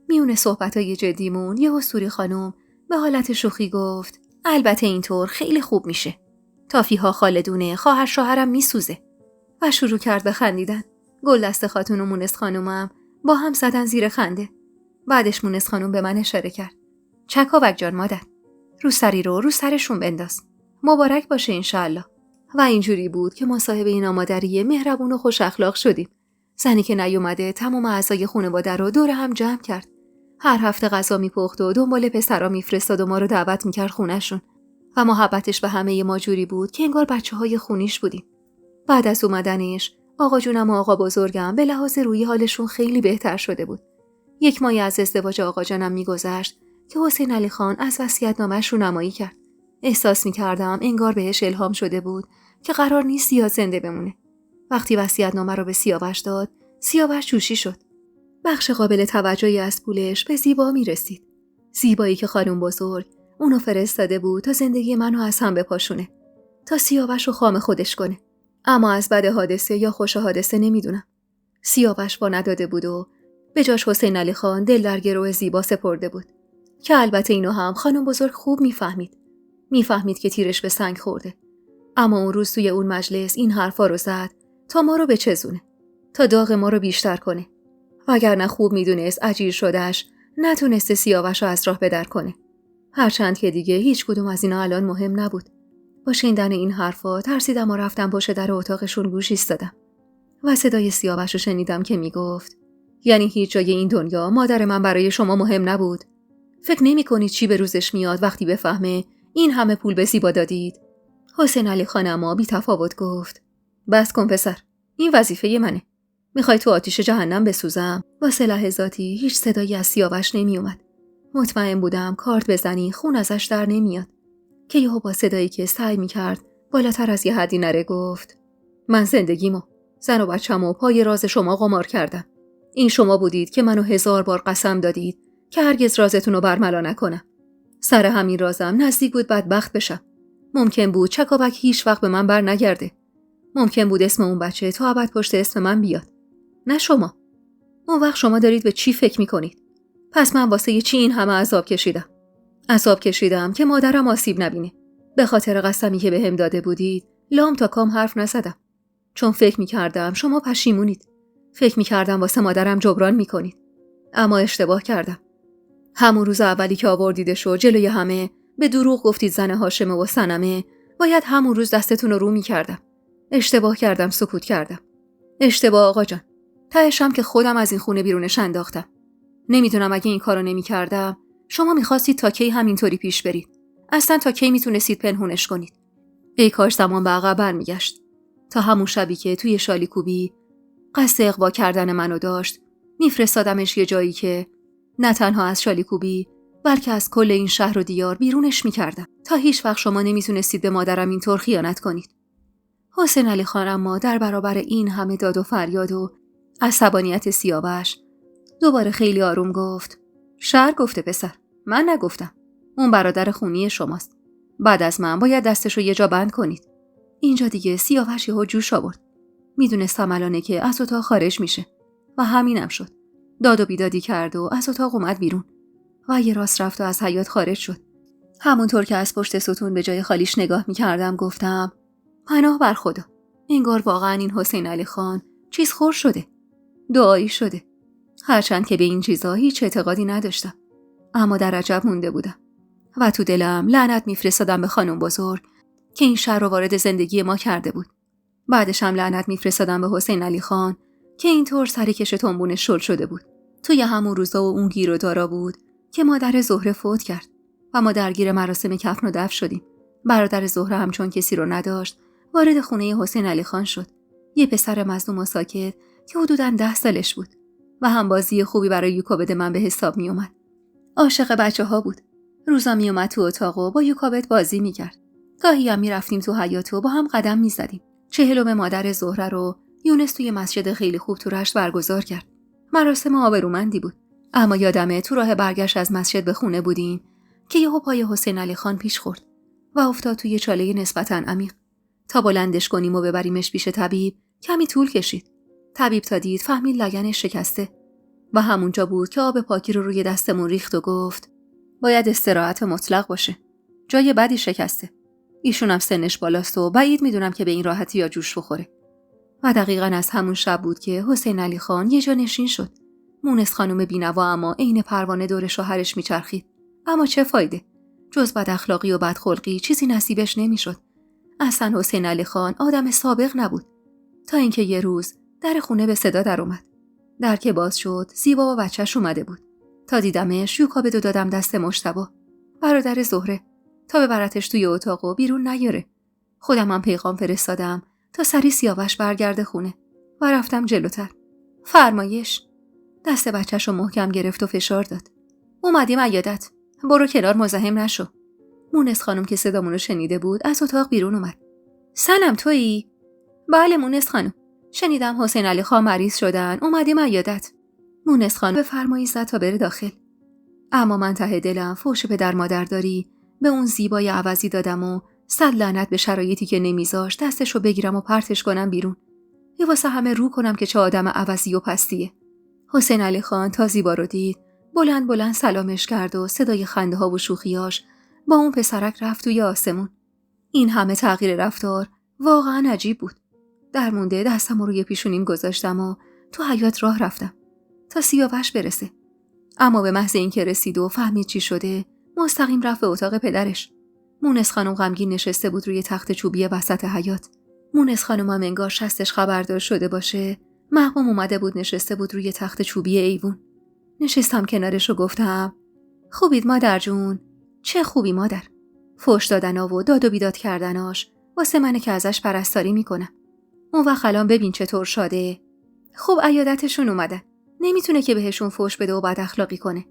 Speaker 1: میونه صحبتای جدیمون یهو سوری خانم به حالت شوخی گفت البته اینطور خیلی خوب میشه. تافیها خالدونه خواهر شوهرم میسوزه. و شروع کرد به خندیدن. گلدست خاتون و مونس خانومم با هم زدن زیر خنده. بعدش مونس خانوم به من اشاره کرد. چکاوک جان مادر. روسری رو رو سرشون بنداز. مبارک باشه انشالله. و اینجوری بود که ما صاحب این آمادری مهربون و خوش اخلاق شدیم. زنی که نیومده تمام اعضای خانواده رو دور هم جمع کرد. هر هفته غذا میپخت و دنبال پسرا میفرستاد و ما رو دعوت میکرد خونه‌شون. و محبتش به همه ما جوری بود که انگار بچه‌های خونیش بودیم. بعد از اومدنش آقا جونم و آقا بزرگم به لحاظ روحی حالشون خیلی بهتر شده بود. 1 ماه از ازدواج آقا جانم میگذشت که حسین علی خان از وصیت‌نامه‌اش رونمایی کرد. احساس می‌کردم انگار بهش الهام شده بود که قرار نیست زیاد زنده بمونه. وقتی وصیت‌نامه رو به سیاوش داد، سیاوش جوشی شد. بخش قابل توجهی از پولش به زیبا میرسید. زیبایی که خانم بزرگ اونو فرستاده بود تا زندگی منو از هم بپاشونه. تا سیاوش رو خام خودش کنه. اما از بد حادثه یا خوش حادثه نمیدونم. سیاوش با نداده بود و به جاش حسین علی خان دل در گرو زیبا سپرده بود. که البته اینو هم خانم بزرگ خوب میفهمید. میفهمید که تیرش به سنگ خورده. اما اون روز توی اون مجلس این حرفا رو زد تا ما رو بچزونه. تا داغ ما رو بیشتر کنه. وگرنه خوب میدونست اجیر شدهش نتونسته سیاوش رو از راه بدر کنه. هرچند که دیگه هیچ کدوم از اینا الان مهم نبود. با شنیدن این حرفا ترسیدم و رفتم پشت در اتاقشون گوش ایستادم. و صدای سیاوش رو شنیدم که میگفت یعنی هیچ جای این دنیا مادر من برای شما مهم نبود؟ فکر نمی‌کنید چی به روزش میاد وقتی بفهمه این همه پول به زیبا دادید؟ حسین علی خان اما بی تفاوت گفت بس کن پسر، این وظیفه منه. میخوای تو آتیش جهنم بسوزم؟ واسه لحظاتی هیچ صدایی از سیاوش نمیومد. مطمئن بودم کارت بزنی خون ازش در نمیاد. که یهو با صدایی که سعی میکرد بالاتر از یه حدی نره گفت من زندگیمو، زن و بچه‌مو پای راز شما قمار کردم. این شما بودید که منو 1000 بار قسم دادید که هرگز رازتونو برملا نکنم. سر همین رازم نزدیک بود بدبخت بشم. ممکن بود چکاوک هیچ وقت به من بر نگرده. ممکن بود اسم اون بچه تا ابد پشت اسم من بیاد. نه شما. اون وقت شما دارید به چی فکر میکنید؟ پس من واسه چی این همه عذاب کشیدم؟ عصاب کشیدم که مادرم آسیب نبینه. به خاطر قسمی که بهم داده بودید لام تا کام حرف نزدم. چون فکر می‌کردم شما پشیمونید. فکر می‌کردم واسه مادرم جبران می‌کنید. اما اشتباه کردم. همون روز اولی که آوردیدش و جلوی همه به دروغ گفتید زن هاشمه و صنمه، باید همون روز دستتون رو می‌کردم. اشتباه کردم، سکوت کردم. اشتباه آقا جان. تهشم که خودم از این خونه بیرونش انداختم. نمیدونم اگه این کارو نمی‌کردم شما می‌خواستید تا کی همینطوری پیش برید. اصلا تا کی میتونستید پنهونش کنید. ای کاش زمان به عقب برمیگشت. تا همون شبی که توی شالیکوبی قصد اغوا کردن منو داشت، میفرستادمش یه جایی که نه تنها از شالیکوبی بلکه از کل این شهر و دیار بیرونش میکردم تا هیچ وقت شما نمیتونستید به مادرم اینطور خیانت کنید. حسین علی خان اما در برابر این همه داد و فریاد و عصبانیت سیاوش دوباره خیلی آروم گفت: شهر گفته پسر، من نگفتم. اون برادر خونی شماست. بعد از من باید دستشو یه جا بند کنید. اینجا دیگه سیاوش یهو جوش آورد. میدونستم الانه که از اتاق خارج میشه و همینم شد. داد و بیدادی کرد و از اتاق اومد بیرون و یه راست رفت و از حیاط خارج شد. همونطور که از پشت ستون به جای خالیش نگاه میکردم گفتم: پناه بر خدا. انگار واقعا این حسین علی خان چیز خور شده. دعایی شده. هرچند که به این چیزا هیچ اعتقادی نداشتم، اما در عجب مونده بودم و تو دلم لعنت میفرستادم به خانم بزرگ که این شر رو وارد زندگی ما کرده بود. بعدش هم لعنت میفرستادم به حسین علی خان که اینطور سرکش تنبون شل شده بود. توی همون روزا و اون گیر و دارا بود که مادر زهره فوت کرد و ما درگیر مراسم کفن و دفن شدیم. برادر زهره هم چون کسی رو نداشت وارد خونه حسین علی خان شد. یه پسر مظلوم و ساکت که حدوداً 10 سالش بود و هم بازی خوبی برای یوکابد من به حساب می اومد. عاشق بچه‌ها بود. روزا می اومد تو اتاق و با یوکابد بازی می‌کرد. گاهی هم می‌رفتیم تو حیاط و با هم قدم می‌زدیم. 40 مادر زهره رو یونس توی مسجد خیلی خوب تو رشت برگزار کرد. مراسم آبرومندی بود. اما یادمه تو راه برگشت از مسجد به خونه بودیم که یهو پای حسین علی خان پیش خورد و افتاد توی چاله نسبتاً عمیق. تا بلندش کنیم و ببریمش پیش طبیب کمی طول کشید. طبیب تا دید فهمید لگنش شکسته و همونجا بود که آب پاکی رو روی دستمون ریخت و گفت: باید استراحت مطلق باشه. جای بدی شکسته. ایشون هم سنش بالاست و بعید میدونم که به این راحتی یا جوش بخوره. و دقیقاً از همون شب بود که حسین علی خان یه جا نشین شد. مونس خانم بینوا اما عین پروانه دور شوهرش میچرخید. اما چه فایده؟ جز بد اخلاقی و بدخلقی چیزی نصیبش نمیشد. اصلا حسین علی خان آدم سابق نبود. تا اینکه یه روز در خونه به صدا در اومد. در که باز شد، زیبا و بچه‌ش اومده بود. تا دیدمش یوکابدو دادم دست مجتبی، برادر زهره، تا ببرتش توی اتاق و بیرون نیاره. خودم هم پیغام فرستادم تا سری سیاوش برگرده خونه و رفتم جلوتر. فرمایش. دست بچه‌شو محکم گرفت و فشار داد. اومدیم عیادت. برو کنار، مزاحم نشو. مونس خانم که صدامونو شنیده بود از اتاق بیرون اومد. سنم تویی؟ بله مونس خانم. شنیدم حسین علی خان مریض شدن، اومدیم عیادت. مونس خانم به فرمایی زد تا بره داخل. اما من ته دلم فوش پدر مادر داری به اون زیبای عوضی دادم و صد لعنت به شرایطی که نمیذاشت دستشو بگیرم و پرتش کنم بیرون. یه واسه همه رو کنم که چه آدم عوضی و پستیه. حسین علی خان تا زیبا رو دید بلند بلند سلامش کرد و صدای خنده ها و شوخیاش با اون پسرک رفت توی آسمون. این همه تغییر رفتار واقعا عجیب بود. در مونده دستم رو روی پیشونیم گذاشتم و تو حیاط راه رفتم تا سیاوش برسه. اما به محض اینکه رسید و فهمید چی شده مستقیم رفت به اتاق پدرش. مونس خانم غمگین نشسته بود روی تخت چوبی وسط حیاط. مونس خانم هم انگار شستش خبردار شده باشه مغموم اومده بود نشسته بود روی تخت چوبی ایوون. نشستم کنارش و گفتم: خوبید مادر جون؟ چه خوبی مادر. فوش دادنا و داد و بیداد کردناش واسه منه که ازش پرستاری میکنم. اون وقت الان ببین چطور شاده. خوب عیادتشون اومده. نمیتونه که بهشون فوش بده و بد اخلاقی کنه.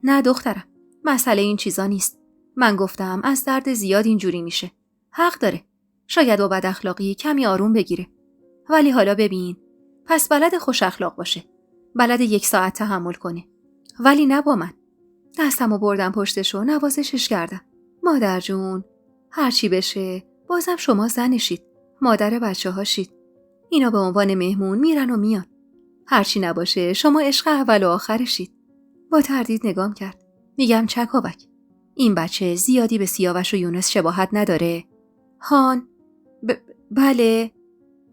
Speaker 1: نه دخترم، مسئله این چیزا نیست. من گفتم از درد زیاد اینجوری میشه. حق داره. شاید با بد اخلاقی کمی آروم بگیره. ولی حالا ببین، پس بلد خوش اخلاق باشه. بلد 1 ساعت تحمل کنه. ولی نه با من. دستمو بردم پشتش و نوازشش کردم. مادر جون، هر چی بشه بازم شما زنشید. مادر بچه‌هاشید. اینا به عنوان مهمون میرن و میان. هرچی نباشه شما عشق اول و آخرشید. با تردید نگام کرد. میگم چکاوک. این بچه زیادی به سیاوش و یونس شباهت نداره؟ هان؟ بله.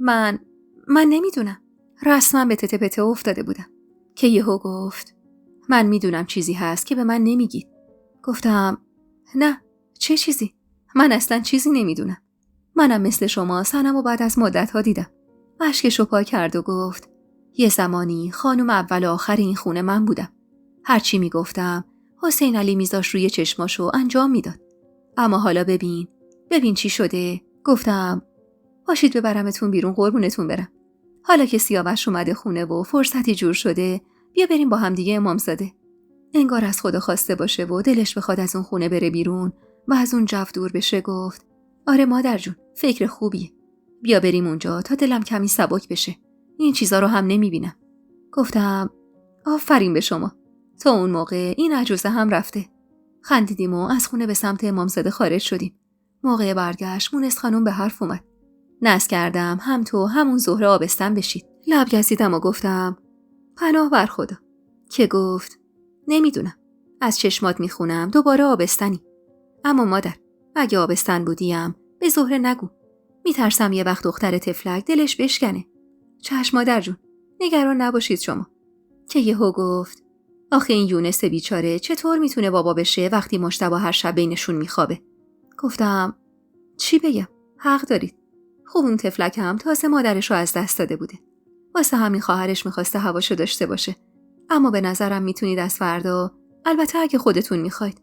Speaker 1: من نمیدونم. رسما به تته پته افتاده بودم که یهو گفت من میدونم چیزی هست که به من نمیگید. گفتم نه، چه چیزی؟ من اصلا چیزی نمیدونم. منم مثل شما صنمو بعد از مدت‌ها دیدم. اشکشو پاک کرد و گفت یه زمانی خانم اول و آخر این خونه من بودم. هرچی میگفتم حسین علی میذاش روی چشماشو انجام میداد. اما حالا ببین چی شده. گفتم باشید ببرمتون بیرون، قربونتون برم. حالا که سیاوش اومده خونه و فرصتی جور شده، بیا بریم با هم دیگه امامزاده. انگار از خدا خواسته باشه و دلش بخواد از اون خونه بره بیرون و از اون جو دور بشه. گفت آره مادر جون، فکر خوبیه. بیا بریم اونجا تا دلم کمی سبک بشه. این چیزا رو هم نمیبینم. گفتم آفرین به شما. تا اون موقع این عجوزه هم رفته. خندیدیم و از خونه به سمت امامزاده خارج شدیم. موقع برگشت مونس خانم به حرف اومد. ناز کردم هم تو همون زهره آبستن بشید. لب گزیدم و گفتم پناه بر خدا. که گفت نمیدونم. از چشمات میخونم دوباره آبستنی. اما مادر اگه آبستن بودیم به زهره نگو. میترسم یه وقت دختر تفلک دلش بشکنه. چشم مادر جون، نگران نباشید شما. که یهو گفت آخه این یونس بیچاره چطور میتونه بابا بشه وقتی مجتبی هر شب بینشون میخوابه؟ گفتم چی بگم؟ حق دارید. خوب اون تفلک هم تازه مادرش رو از دست داده بوده. واسه همین خواهرش میخواسته هواشو داشته باشه. اما به نظرم میتونید از فردا، البته اگه خودتون میخواید،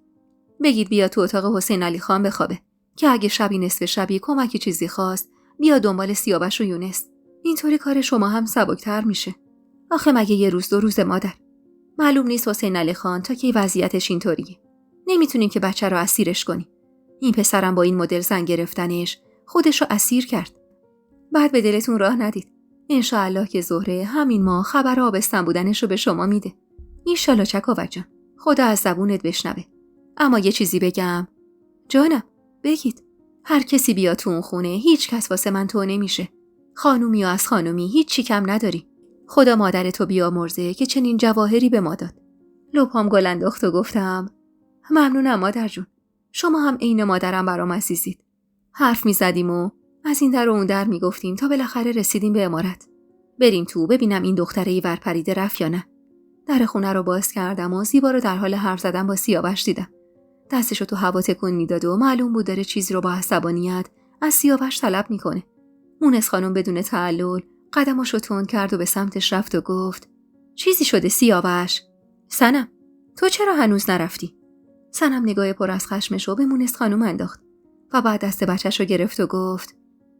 Speaker 1: بگید بیا تو اتاق حسین علی خان بخوابه که اگه شبی نصف شبی کمکی چیزی خواست بیا دنبال سیاوش و یونس. اینطوری کار شما هم سبکتر میشه. آخه مگه یه روز دو روز مادر؟ معلوم نیست حسین علی خان تا کی وضعیتش اینطوریه. نمیتونیم که بچه رو اسیرش کنیم. این پسرم با این مدل زن گرفتنش خودشو اسیر کرد. بعد به دلتون راه ندید. انشاءالله که زهره همین ماه خبر آبستن بودنشو به شما میده. ایشالا چکاوت جان، خدا از زبونت بشنوه. اما یه چیزی بگم. جانم بگید. هر کسی بیا تو اون خونه هیچ کس واسه من تو نمیشه. خانومی و از خانومی هیچ چی کم نداری. خدا مادر تو بیامرزه که چنین جواهری به ما داد. لبام گل انداخت و گفتم ممنونم مادر جون. شما هم عین مادرم برام عزیزید. حرف میزدیم و از این در و اون در میگفتیم تا بالاخره رسیدیم به عمارت. بریم تو ببینم این دختره ای ورپریده رفت یا نه. در خونه رو باز کردم و زیبا رو در حال حرف زدن با سیاوش دیدم. دستشو تو هوا تکون میداد و معلوم بود داره چیزی رو با عصبانیت از سیاوش طلب میکنه. مونس خانم بدون تعلل قدماشو تند کرد و به سمتش رفت و گفت چیزی شده سیاوش؟ سنم تو چرا هنوز نرفتی؟ سنم نگاه پر از خشمشو به مونس خانم انداخت و بعد دست بچه‌شو گرفت و گفت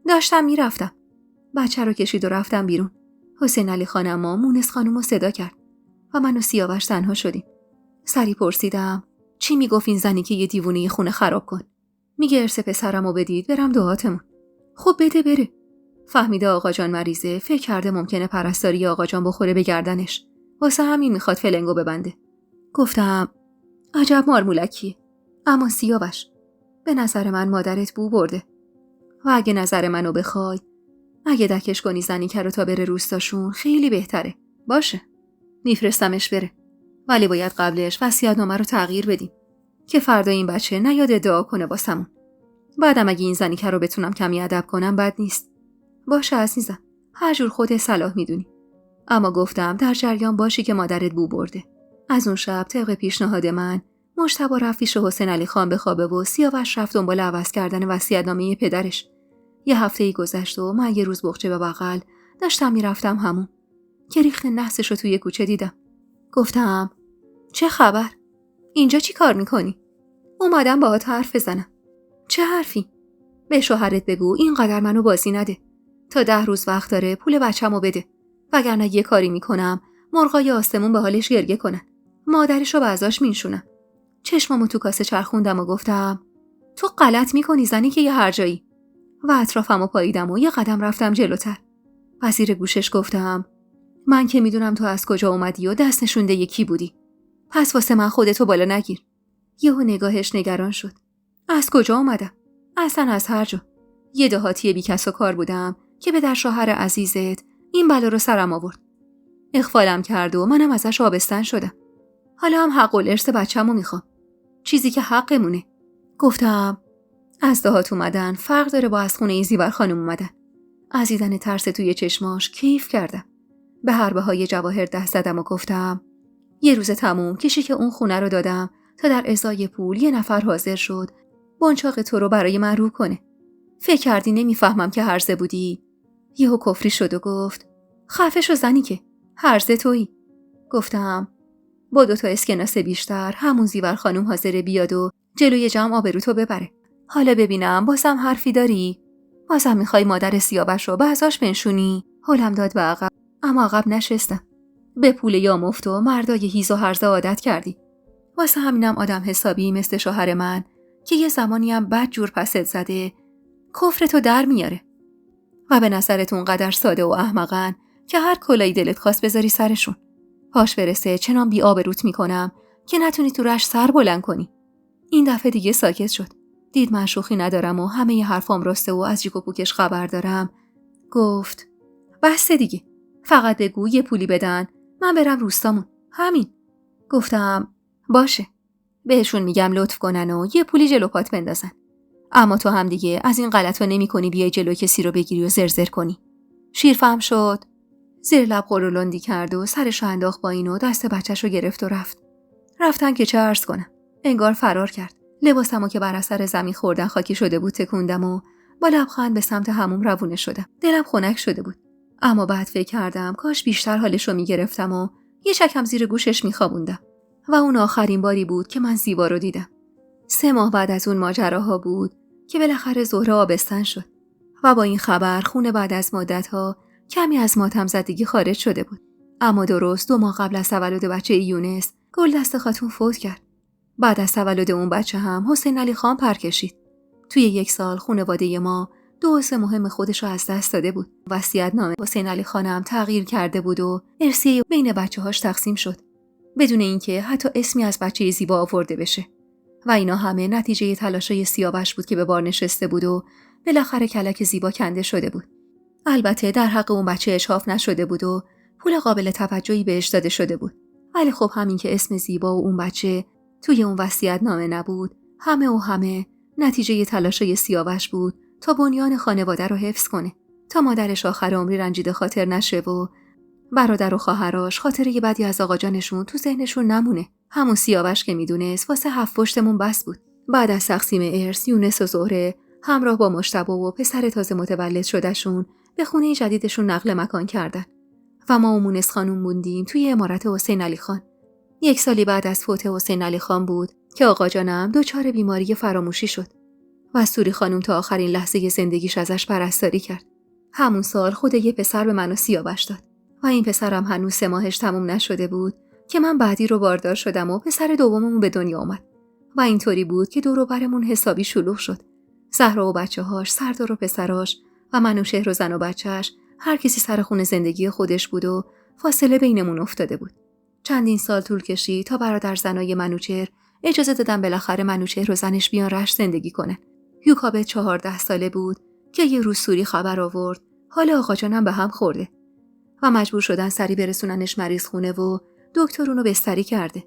Speaker 1: داشتم میرفتم. بچه رو کشید و رفتم بیرون. حسین علی خان اما مونس خانومو صدا کرد و من و سیاوش تنها شدیم. سری پرسیدم چی میگفت این زنی که یه دیوونه خونه خراب کن؟ میگه ارث پسرمو بدید برم دعاتمون. خب بده بره. فهمیده آقا جان مریضه، فکر کرده ممکنه پرستاری آقا جان بخوره به گردنش. واسه همین میخواد فلنگو ببنده. گفتم عجب مارمولکیه. اما سیاوش به نظر من مادرت بو برده. و اگه نظر منو بخوای، اگه دکش کنی زنی که رو تا بره روستاشون خیلی بهتره. باشه میفرستمش بره، ولی باید قبلش وصیت‌نامه رو تغییر بدیم که فردا این بچه نیاد ادعا کنه واسمون. بعدم اگه این زنی که رو بتونم کمی ادب کنم بد نیست. باشه عزیزم، هر جور خودت صلاح میدونی. اما گفتم در جریان باشی که مادرت بو برده. از اون شب طبق پیشنهاد من مجتبی رفت پیش حسین علی خان بخوابه و سیاوش رفت دنبال عوض کردن وصیت‌نامه پدرش. یه هفته‌ای گذشت و من یه روز بغچه به بغل داشتم میرفتم همون که ریخت نحسش رو توی کوچه دیدم. گفتم چه خبر؟ اینجا چی کار میکنی؟ اومدم باهات حرف بزنم. چه حرفی؟ به شوهرت بگو اینقدر منو بازی نده. تا 10 روز وقت داره پول بچه‌مو بده. وگرنه یه کاری میکنم مرغای آسمون به حالش گریه کنن. مادرشو بازاش مینشونم. چشمامو تو کاسه چرخوندم و گفتم تو غلط میکنی زنی که یه هر جایی. و اطرافمو پاییدم و یه قدم رفتم جلوتر. وزیر گوشش گفتم من که میدونم تو از کجا اومدی و دست نشونده یکی بودی. پس واسه من خودتو بالا نگیر. یهو نگاهش نگران شد. از کجا اومدم؟ اصلا از هر جا. یه دهاتی بی کس و کار بودم که به در شوهر عزیزت این بلا رو سرم آورد. اخفالم کرد و منم ازش آبستن شدم. حالا هم حق الارث بچه‌مو میخوام. چیزی که حقمونه. گفتم از دهات اومدن فرق داره با از خونه زیور خانم اومدن. از دیدن ترس توی چشماش کیف کردم. به حربه های جواهر دست زدم و گفتم یه روز تموم کشیک اون خونه رو دادم تا در ازای پول یه نفر حاضر شد بنچاق تو رو برای من رو کنه. فکر کردی نمیفهمم که هرزه بودی؟ یهو کفری شد و گفت خفه شو زنی که هرزه تویی. گفتم با 2 اسکناس بیشتر همون زیور خانم حاضره بیاد و جلوی جمع آبروتو ببره. حالا ببینم بازم حرفی داری؟ بازم میخوای مادر سیاوش رو بعضاش بنشونی؟ حالم داد به عقب، اما عقب نشستم. به پول یامفت و مردای هیز و هرزه عادت کردی. واسه همینم آدم حسابی مثل شوهر من که یه زمانی هم بد جور پست زده کفرتو در میاره و به نظرتون قدر ساده و احمقن که هر کلایی دلت خواست بذاری سرشون. پاش برسه چنان بی آبروت میکنم که نتونی تو رشت سر بلند کنی. این دفعه دیگه ساکت شد. دید من شوخی ندارم و همه ی حرفام راسته و از جیک و پوکش خبر دارم. گفت بس دیگه، فقط بگو یه پولی بدن من برم روستامون، همین. گفتم باشه، بهشون میگم لطف کنن و یه پولی جلو پات بندازن. اما تو هم دیگه از این غلطا نمی‌کنی بیای جلوی کسی رو بگیری و زرزر کنی. شیرفهم شد. زیر لب قرولندی کرد و سرش انداخت با این و دست بچه‌شو گرفت و رفت. رفتن که چه عرض کنم. انگار فرار کرد. لباسمو که بر اثر زمین خوردن خاکی شده بود تکوندم و با لبخند به سمت حموم روونه شدم. دلم خنک شده بود. اما بعد فکر کردم کاش بیشتر حالشو میگرفتم و یه چکم زیر گوشش میخوابوندم. و اون آخرین باری بود که من زیبا رو دیدم. 3 ماه بعد از اون ماجراها بود که بالاخره زهره آبستن شد و با این خبر خونه بعد از مدت‌ها کمی از ماتم زدگی خارج شده بود. اما درست 2 ماه قبل از تولد بچه یونس گلدست خاتون فوت کرد. بعد از تولد اون بچه هم حسین علی خان پر کشید. توی 1 سال خانواده ما 2 عضو مهم خودش رو از دست داده بود. وصیت‌نامه حسین علی خانم تغییر کرده بود و ارثیه بین بچه‌هاش تقسیم شد بدون اینکه حتی اسمی از بچه زیبا آورده بشه. و اینا همه نتیجه تلاشای سیاوش بود که به بار نشسته بود و بالاخره کلک زیبا کنده شده بود. البته در حق اون بچه اشراف نشده بود و پول قابل توجهی بهش داده شده بود. ولی خب همین که اسم زیبا و اون بچه توی اون وصیت‌نامه نبود، همه نتیجه تلاشای سیاوش بود تا بنیان خانواده رو حفظ کنه، تا مادرش آخر عمری رنجیده خاطر نشه و برادر و خواهراش خاطره بدی از آقا جانشون تو ذهنشون نمونه. همون سیاوش که میدونست واسه 7 پشتمون بس بود. بعد از تقسیم ارث یونس و زهره همراه با مجتبی و پسر تازه متولد شدهشون به خونه جدیدشون نقل مکان کردن و ما و مونس خانوم موندیم توی عمارت حسین علی خان. 1 سالی بعد از فوت حسین علی خان بود که آقا جانم دچار بیماری فراموشی شد و سوری خانوم تا آخرین لحظه زندگیش ازش پرستاری کرد. همون سال خود یه پسر به من و سیاوش داد و این پسرم هنوز 3 ماهش تموم نشده بود که من بعدی رو باردار شدم و پسر دوممون به دنیا اومد. و اینطوری بود که دور و برمون حسابی شلوغ شد. زهرا و بچه‌هاش، سردار و پسراش و من و شهر و زن و بچه‌اش هر کسی سر خونه زندگی خودش بود و فاصله بینمون افتاده بود. چندین سال طول کشید تا برادر زنای منوچهر اجازه دادن بالاخره منوچهر و زنش بیان رشت زندگی کنن. یوکابت 14 ساله بود که یه روز سوری خبر آورد حال آقا جانم به هم خورده و مجبور شدن سری برسوننش مریض خونه و دکتر اونو بستری کرده.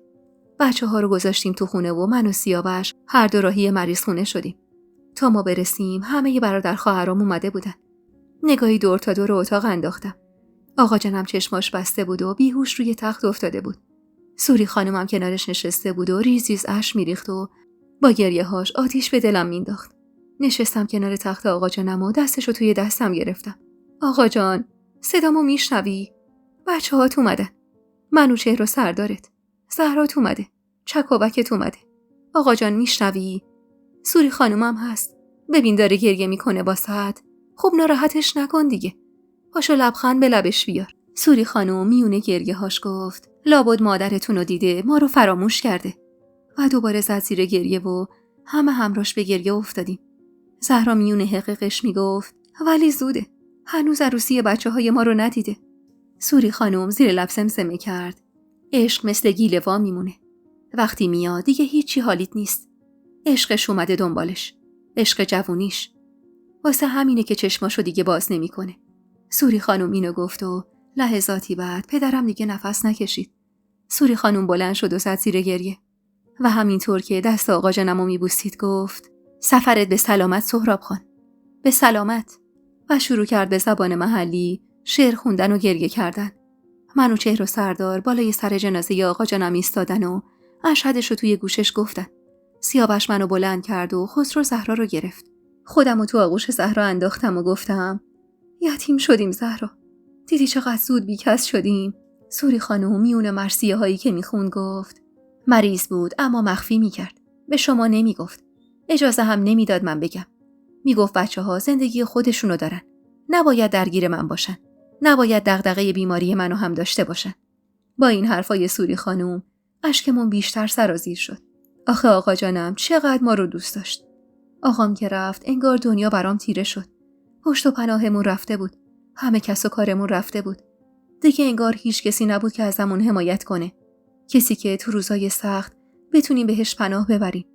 Speaker 1: بچه‌ها رو گذاشتیم تو خونه و من و سیاوش هر دو راهی مریض خونه شدیم. تا ما برسیم همه برادر خواهرام اومده بودن. نگاهی دور تا دور اتاق انداختم. آقا جانم چشماش بسته بود و بیهوش روی تخت افتاده بود. سوری خانمم کنارش نشسته بود و ریز ریز اشک میریخت و با گریه‌هاش آتیش به دلم مینداخت. نشستم کنار تخت آقا جانم و دستشو توی دستم گرفتم. آقا جان، صدامو میشنوی؟ بچه‌هات اومدن. منوچهر و سردارت. زهرات اومده. چکاوکت اومده. آقا جان میشنوی؟ سوری خانومم هست. ببین داره گریه میکنه واسه‌ات. خب ناراحتش نکن دیگه. پاشو لبخند به لبش بیار. سوری خانوم میونه گریه‌هاش گفت لابد مادرتون رو دیده ما رو فراموش کرده. و دوباره زد زیر گریه و همه همراش به گریه افتادیم. زهرا میونه حقیقش میگفت ولی زوده. هنوز عروسی بچه‌های ما رو ندیده. سوری خانوم زیر لب سمسمه کرد عشق مثل گیله‌وا میمونه. وقتی میاد دیگه هیچی حالیت نیست. عشقش اومده دنبالش. عشق جوونیش. واسه همینه که چشماشو دیگه باز نمیکنه. سوری خانوم اینو گفت و لحظاتی بعد پدرم دیگه نفس نکشید. سوری خانوم بلند شد و زد زیر گریه. و همینطور که دست آقا جانمو میبوسید گفت سفرت به سلامت سهراب خان. به سلامت. و شروع کرد به زبان محلی شعر خوندن و گریه کردن. منو چهر و سردار بالای سر جنازه آقا جانم ایستادن و اشهدش رو توی گوشش گفتن. سیاوش منو بلند کرد و خسرو زهرا رو گرفت. خودمو تو آغوش زهرا انداختم و گفتم یتیم شدیم زهرا. دیدی چقدر زود بیکس شدیم؟ سوری خانم میونه مرثیه هایی که میخوند گفت مریض بود اما مخفی میکرد. به شما نمیگفت. اجازه هم نمیداد من بگم. میگفت بچه‌ها زندگی خودشونو دارن. نباید درگیر من باشن. نباید دغدغه بیماری منو هم داشته باشن. با این حرفای سوری خانم اشکمون بیشتر سرازیر شد. آخه آقا جانم چقدر ما رو دوست داشت. آقام که رفت انگار دنیا برام تیره شد. پشت و پناهمون رفته بود. همه کس و کارمون رفته بود. دیگه انگار هیچ کسی نبود که ازمون حمایت کنه. کسی که تو روزای سخت بتونیم بهش پناه ببریم.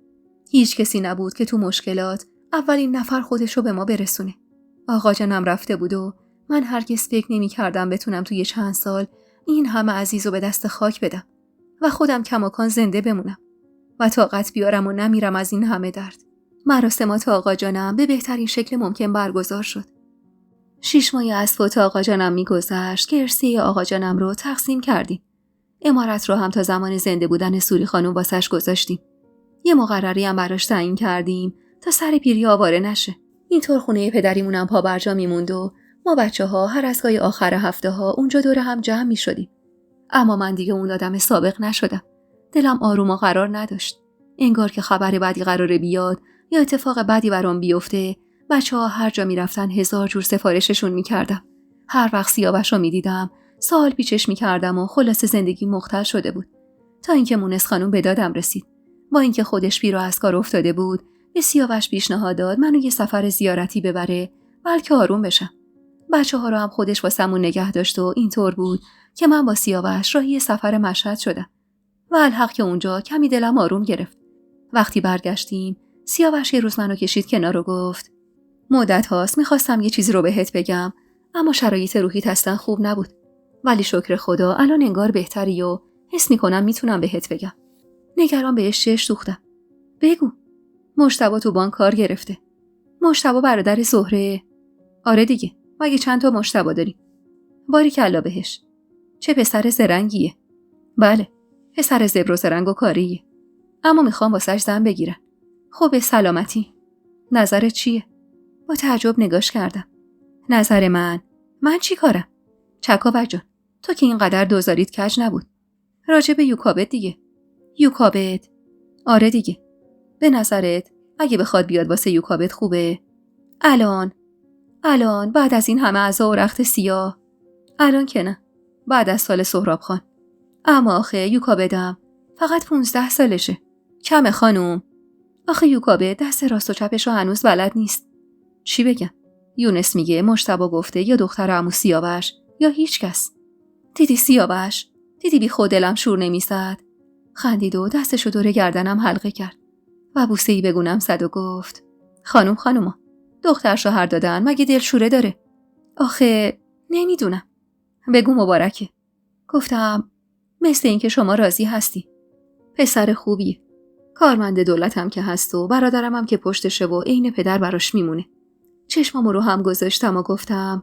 Speaker 1: هیچ کسی نبود که تو مشکلات اولین نفر خودشو به ما برسونه. آقا جانم رفته بود و من هرگز فکر نمی کردم بتونم توی چند سال این همه عزیزو به دست خاک بدم و خودم کماکان زنده بمونم و طاقت بیارم و نمیرم از این همه درد. مراسمات آقا جانم به بهترین شکل ممکن برگزار شد. 6 ماه از فوت آقا جانم میگذشت که ارثیه آقا جانم رو تقسیم کردیم. عمارت رو هم تا زمان زنده بودن سوری خانم واسش گذاشتیم. یه مقرری هم براش تعیین کردیم تا سر پیری آواره نشه. اینطور خونه پدریمونم پا برجا میموند و ما بچه‌ها هر از گاهی آخر هفته ها اونجا دور هم جمع میشدیم. اما من دیگه اون آدم سابق نشدم. دلم آروم و قرار نداشت. انگار که خبر بدی قراره بیاد یا اتفاق بدی برام بیفته. بچه‌ها هر جا میرفتن 1000 جور سفارششون میکردم. هر وقت سیاوش رو میدیدم سوال پیچش میکردم و خلاص زندگی مختل شده بود. تا اینکه مونس خانم به دادم رسید. با اینکه خودش بیرو از کار افتاده بود، به سیاوش پیشنهاد داد منو یه سفر زیارتی ببره بلکه آروم بشم. بچه‌ها رو هم خودش واسمون نگه داشت و اینطور بود که من با سیاوش راهی سفر مشهد شدم. و الحق که اونجا کمی دلم آروم گرفت. وقتی برگشتیم، سیاوش یه روز منو کشید کنار و گفت مدت هاست میخواستم یه چیزی رو بهت بگم اما شرایط روحیت اصلا خوب نبود. ولی شکر خدا الان انگار بهتری و حس میکنم میتونم بهت بگم. نگران بهش چش دوختم. بگو. مجتبی تو بانک کار گرفته. مجتبی برادر زهره؟ آره دیگه. مگه چند تا مجتبی داریم؟ باریکلا بهش. چه پسر زرنگیه. بله. پسر زبر و زرنگ و کاریه. اما میخوام واسش زن بگیرن. خب به سلامتی. نظرت چیه؟ با تعجب نگاش کردم. نظر من چی کارم؟ چکاور جان، تو که اینقدر دوزاریت کج نبود. راجع به یوکابد دیگه. یوکابد؟ آره دیگه. به نظرت اگه بخواد بیاد واسه یوکابد خوبه؟ الان بعد از این همه عزا و رخت سیاه؟ الان که نه. بعد از سال سهراب خان. اما آخه یوکابدم فقط 15 سالشه. کمه خانوم. آخه یوکابد دست راست و چپش رو هنوز بلد نیست. چی بگم؟ یونس میگه مجتبی گفته یا دختر عمو سیاوش یا هیچ کس. دیدی سیاوش؟ دیدی بی خود دلم شور نمیزد؟ خندید و دستشو دور گردنم حلقه کرد و بوسه‌ای بگونم زد و گفت خانوما دختر شوهر دادن مگه دلشوره داره؟ آخه نمیدونم. بگو مبارکه. گفتم مثل این که شما راضی هستی. پسر خوبیه. کارمند دولتم که هست و برادرم هم که پشتشه و عین پدر براش میمونه. چشمامو رو هم گذاشتم و گفتم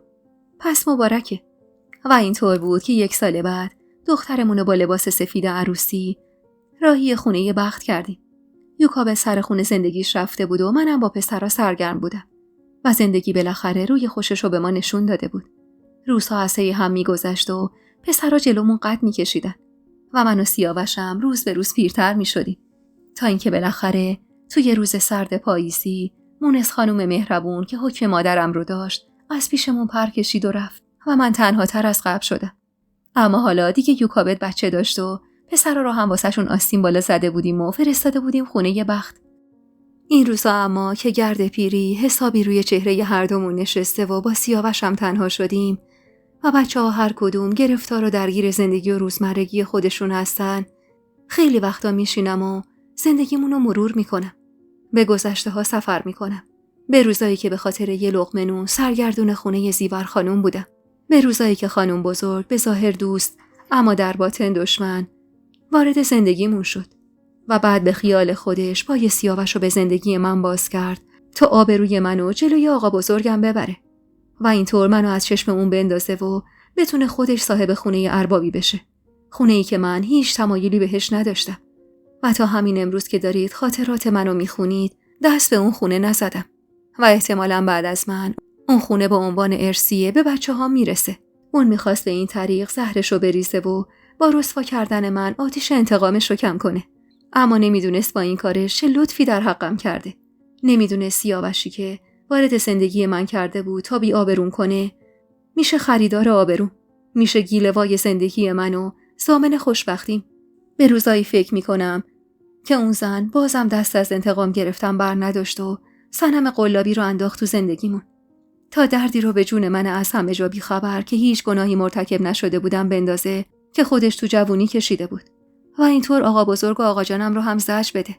Speaker 1: پس مبارکه. و اینطور بود که 1 سال بعد دخترمونو با لباس سفید عروسی راهی خونه بخت کردیم. یوکا به سر خونه زندگیش رفته بود و منم با پسرا سرگرم بودم و زندگی بالاخره روی خوششو به ما نشون داده بود. روزها از هم میگذشت و پسرا جلومون قد میکشیدن و من و سیاوشم روز به روز پیرتر میشدیم تا اینکه بالاخره توی روز سرد پاییزی مونس خانم مهربون که حکم مادرم رو داشت از پیشمون پر کشید و رفت و من تنها تر از قبل شدم. اما حالا دیگه یوکابد بچه داشت و پسرا رو هم واسهشون آستین بالا زده بودیم و فرستاده بودیم خونه بخت. این روزا اما که گرد پیری حسابی روی چهره هر دومون نشسته و با سیاوشم تنها شدیم و بچه‌ها هر کدوم گرفتار و درگیر زندگی و روزمرگی خودشون هستن، خیلی وقتا میشینم و زندگیمون رو مرور میکنم. به گذشته ها سفر میکنم. به روزایی که به خاطر یه لقمه نون سرگردون خونه زیور خانم بودم. به روزایی که خانم بزرگ به ظاهر دوست اما در باطن دشمن وارد زندگیمون شد. و بعد به خیال خودش پای سیاوش رو به زندگی من باز کرد تا آبروی منو جلوی آقا بزرگم ببره و اینطور منو از چشم اون بندازه و بتونه خودش صاحب خونه اربابی بشه. خونه‌ای که من هیچ تمایلی بهش نداشتم و تا همین امروز که دارید خاطرات منو میخونید دست به اون خونه نزدم و احتمالاً بعد از من اون خونه با عنوان ارثیه به بچه‌ها میرسه. اون میخواست به این طریق زهرشو بریزه و با رسوا کردن من آتش انتقامش رو کم کنه. اما نمیدونست با این کارش چه لطفی در حقم کرده. نمیدونست سیاوشی که وارد زندگی من کرده بود تا بی آبرون کنه میشه خریدار آبرون، میشه گیله‌وای زندگی من و ضامن خوشبختیم. به روزایی فکر میکنم که اون زن بازم دست از انتقام گرفتن بر نداشت و صنم قلابی رو انداخت تو زندگیمون تا دردی رو به جون من از همه جا بی خبر که هیچ گناهی مرتکب نشده بودم بندازه که خودش تو جوونی کشیده بود و اینطور آقا بزرگ و آقا جانم رو هم زجر بده.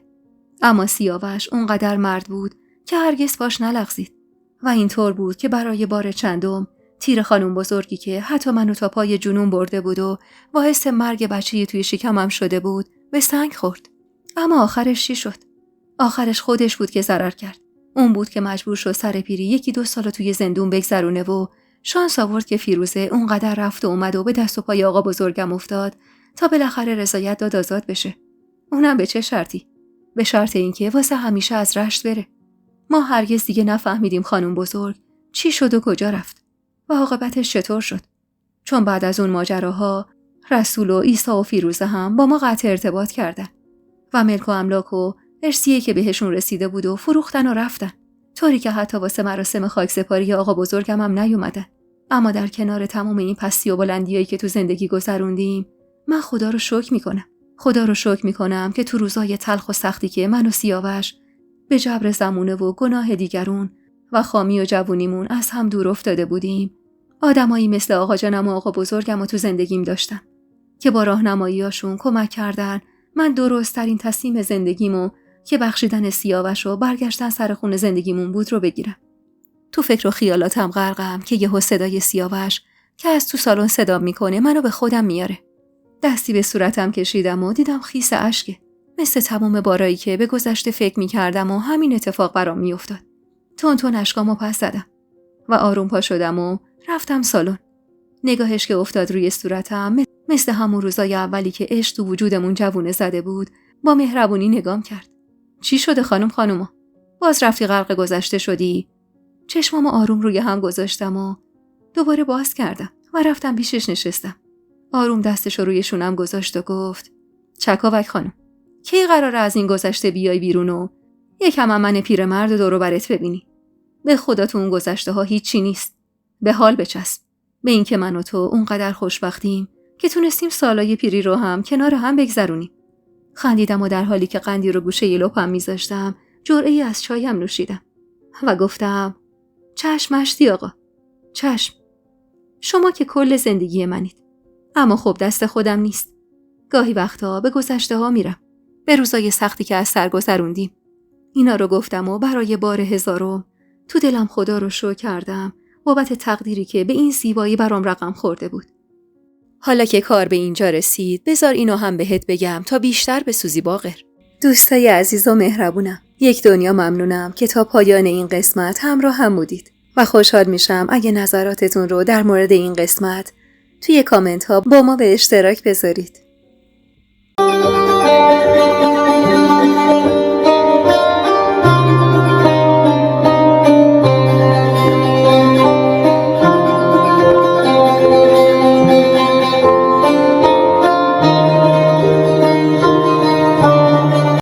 Speaker 1: اما سیاوش اونقدر مرد بود که هرگز باش نلغزید و اینطور بود که برای بار چندم تیر خانم بزرگی که حتی منو تا پای جنون برده بود و باعث مرگ بچه‌ی توی شکمم شده بود به سنگ خورد. اما آخرش چی شد؟ آخرش خودش بود که ضرر کرد. اون بود که مجبور شد سر پیری 1-2 سال توی زندون بگذرونه و شانس آورد که فیروزه اونقدر رفت و اومد و به دست و پای آقا بزرگم افتاد تا بالاخره رضایت داد آزاد بشه. اونم به چه شرطی؟ به شرط اینکه واسه همیشه از رشت بره. ما هرگز دیگه نفهمیدیم خانم بزرگ چی شد و کجا رفت و عاقبتش چطور شد. چون بعد از اون ماجراها رسول و عیسی و فیروزه هم با ما قطع ارتباط کردن و ملک و املاک و ارثیه‌ای که بهشون رسیده بود و فروختن و رفتن، طوری که حتی واسه مراسم خاکسپاری آقا بزرگم هم نیومدن. اما در کنار تمام این پستی و بلندیایی که تو زندگی گذروندیم، من خدا رو شکر میکنم که تو روزای تلخ و سختی که من و سیاوش به جبر زمونه و گناه دیگرون و خامی و جوونیمون از هم دور افتاده بودیم، آدمایی مثل آقا جانم و آقا بزرگم رو تو زندگیم داشتم که با راهنماییاشون کمک کردن من درست‌ترین تصمیم زندگیمو که بخشیدن سیاوش و برگشتن سر خونه زندگیمون بود رو بگیرم. تو فکر و خیالاتم غرقم که یهو صدای سیاوش که از تو سالن صدا میکنه منو به خودم میاره. دستی به صورتم کشیدم و دیدم خیس اشکه، مثل تمام بارایی که به گذشته فکر میکردم و همین اتفاق برام میافتاد. تون اشکامو پس زدم و آروم پا شدم و رفتم سالن. نگاهش که افتاد روی صورتم مثل همون روزای اولی که عشق تو وجودمون جوونه زده بود با مهربونی نگام کرد. چی شده خانوما؟ باز رفتی غرق گذشته شدی؟ چشمامو آروم روی هم گذاشتم و دوباره باز کردم و رفتم پیشش نشستم. آروم دستشو روی شونم گذاشت و گفت چکاوک خانم، کی قراره از این گذشته بیای بیرون و یکم من پیرمرد دورو برت ببینی؟ به خدا تو اون گذشته ها هیچی نیست. به حال بچسب، به این که من و تو اونقدر خوشبختیم که تونستیم سالای پیری رو هم کنار هم بگذرونیم. خندیدم و در حالی که قندی رو گوشه لپم میذاشتم جرعه‌ای از چایم نوشیدم و گفتم چشم مشتی آقا، چشم. شما که کل زندگی منید، اما خب دست خودم نیست. گاهی وقتا به گذشته ها میرم، به روزای سختی که از سر گذروندیم. اینا رو گفتم و برای بار 1000م تو دلم خدا رو شکر کردم بابت تقدیری که به این زیبایی برام رقم خورده بود. حالا که کار به اینجا رسید بذار اینو هم بهت بگم تا بیشتر بسوزی باقر. دوستای عزیز و مهربونم، یک دنیا ممنونم که تا پایان این قسمت همراه هم بودید و خوشحال میشم اگه نظراتتون رو در مورد این قسمت توی کامنت ها با ما به اشتراک بذارید.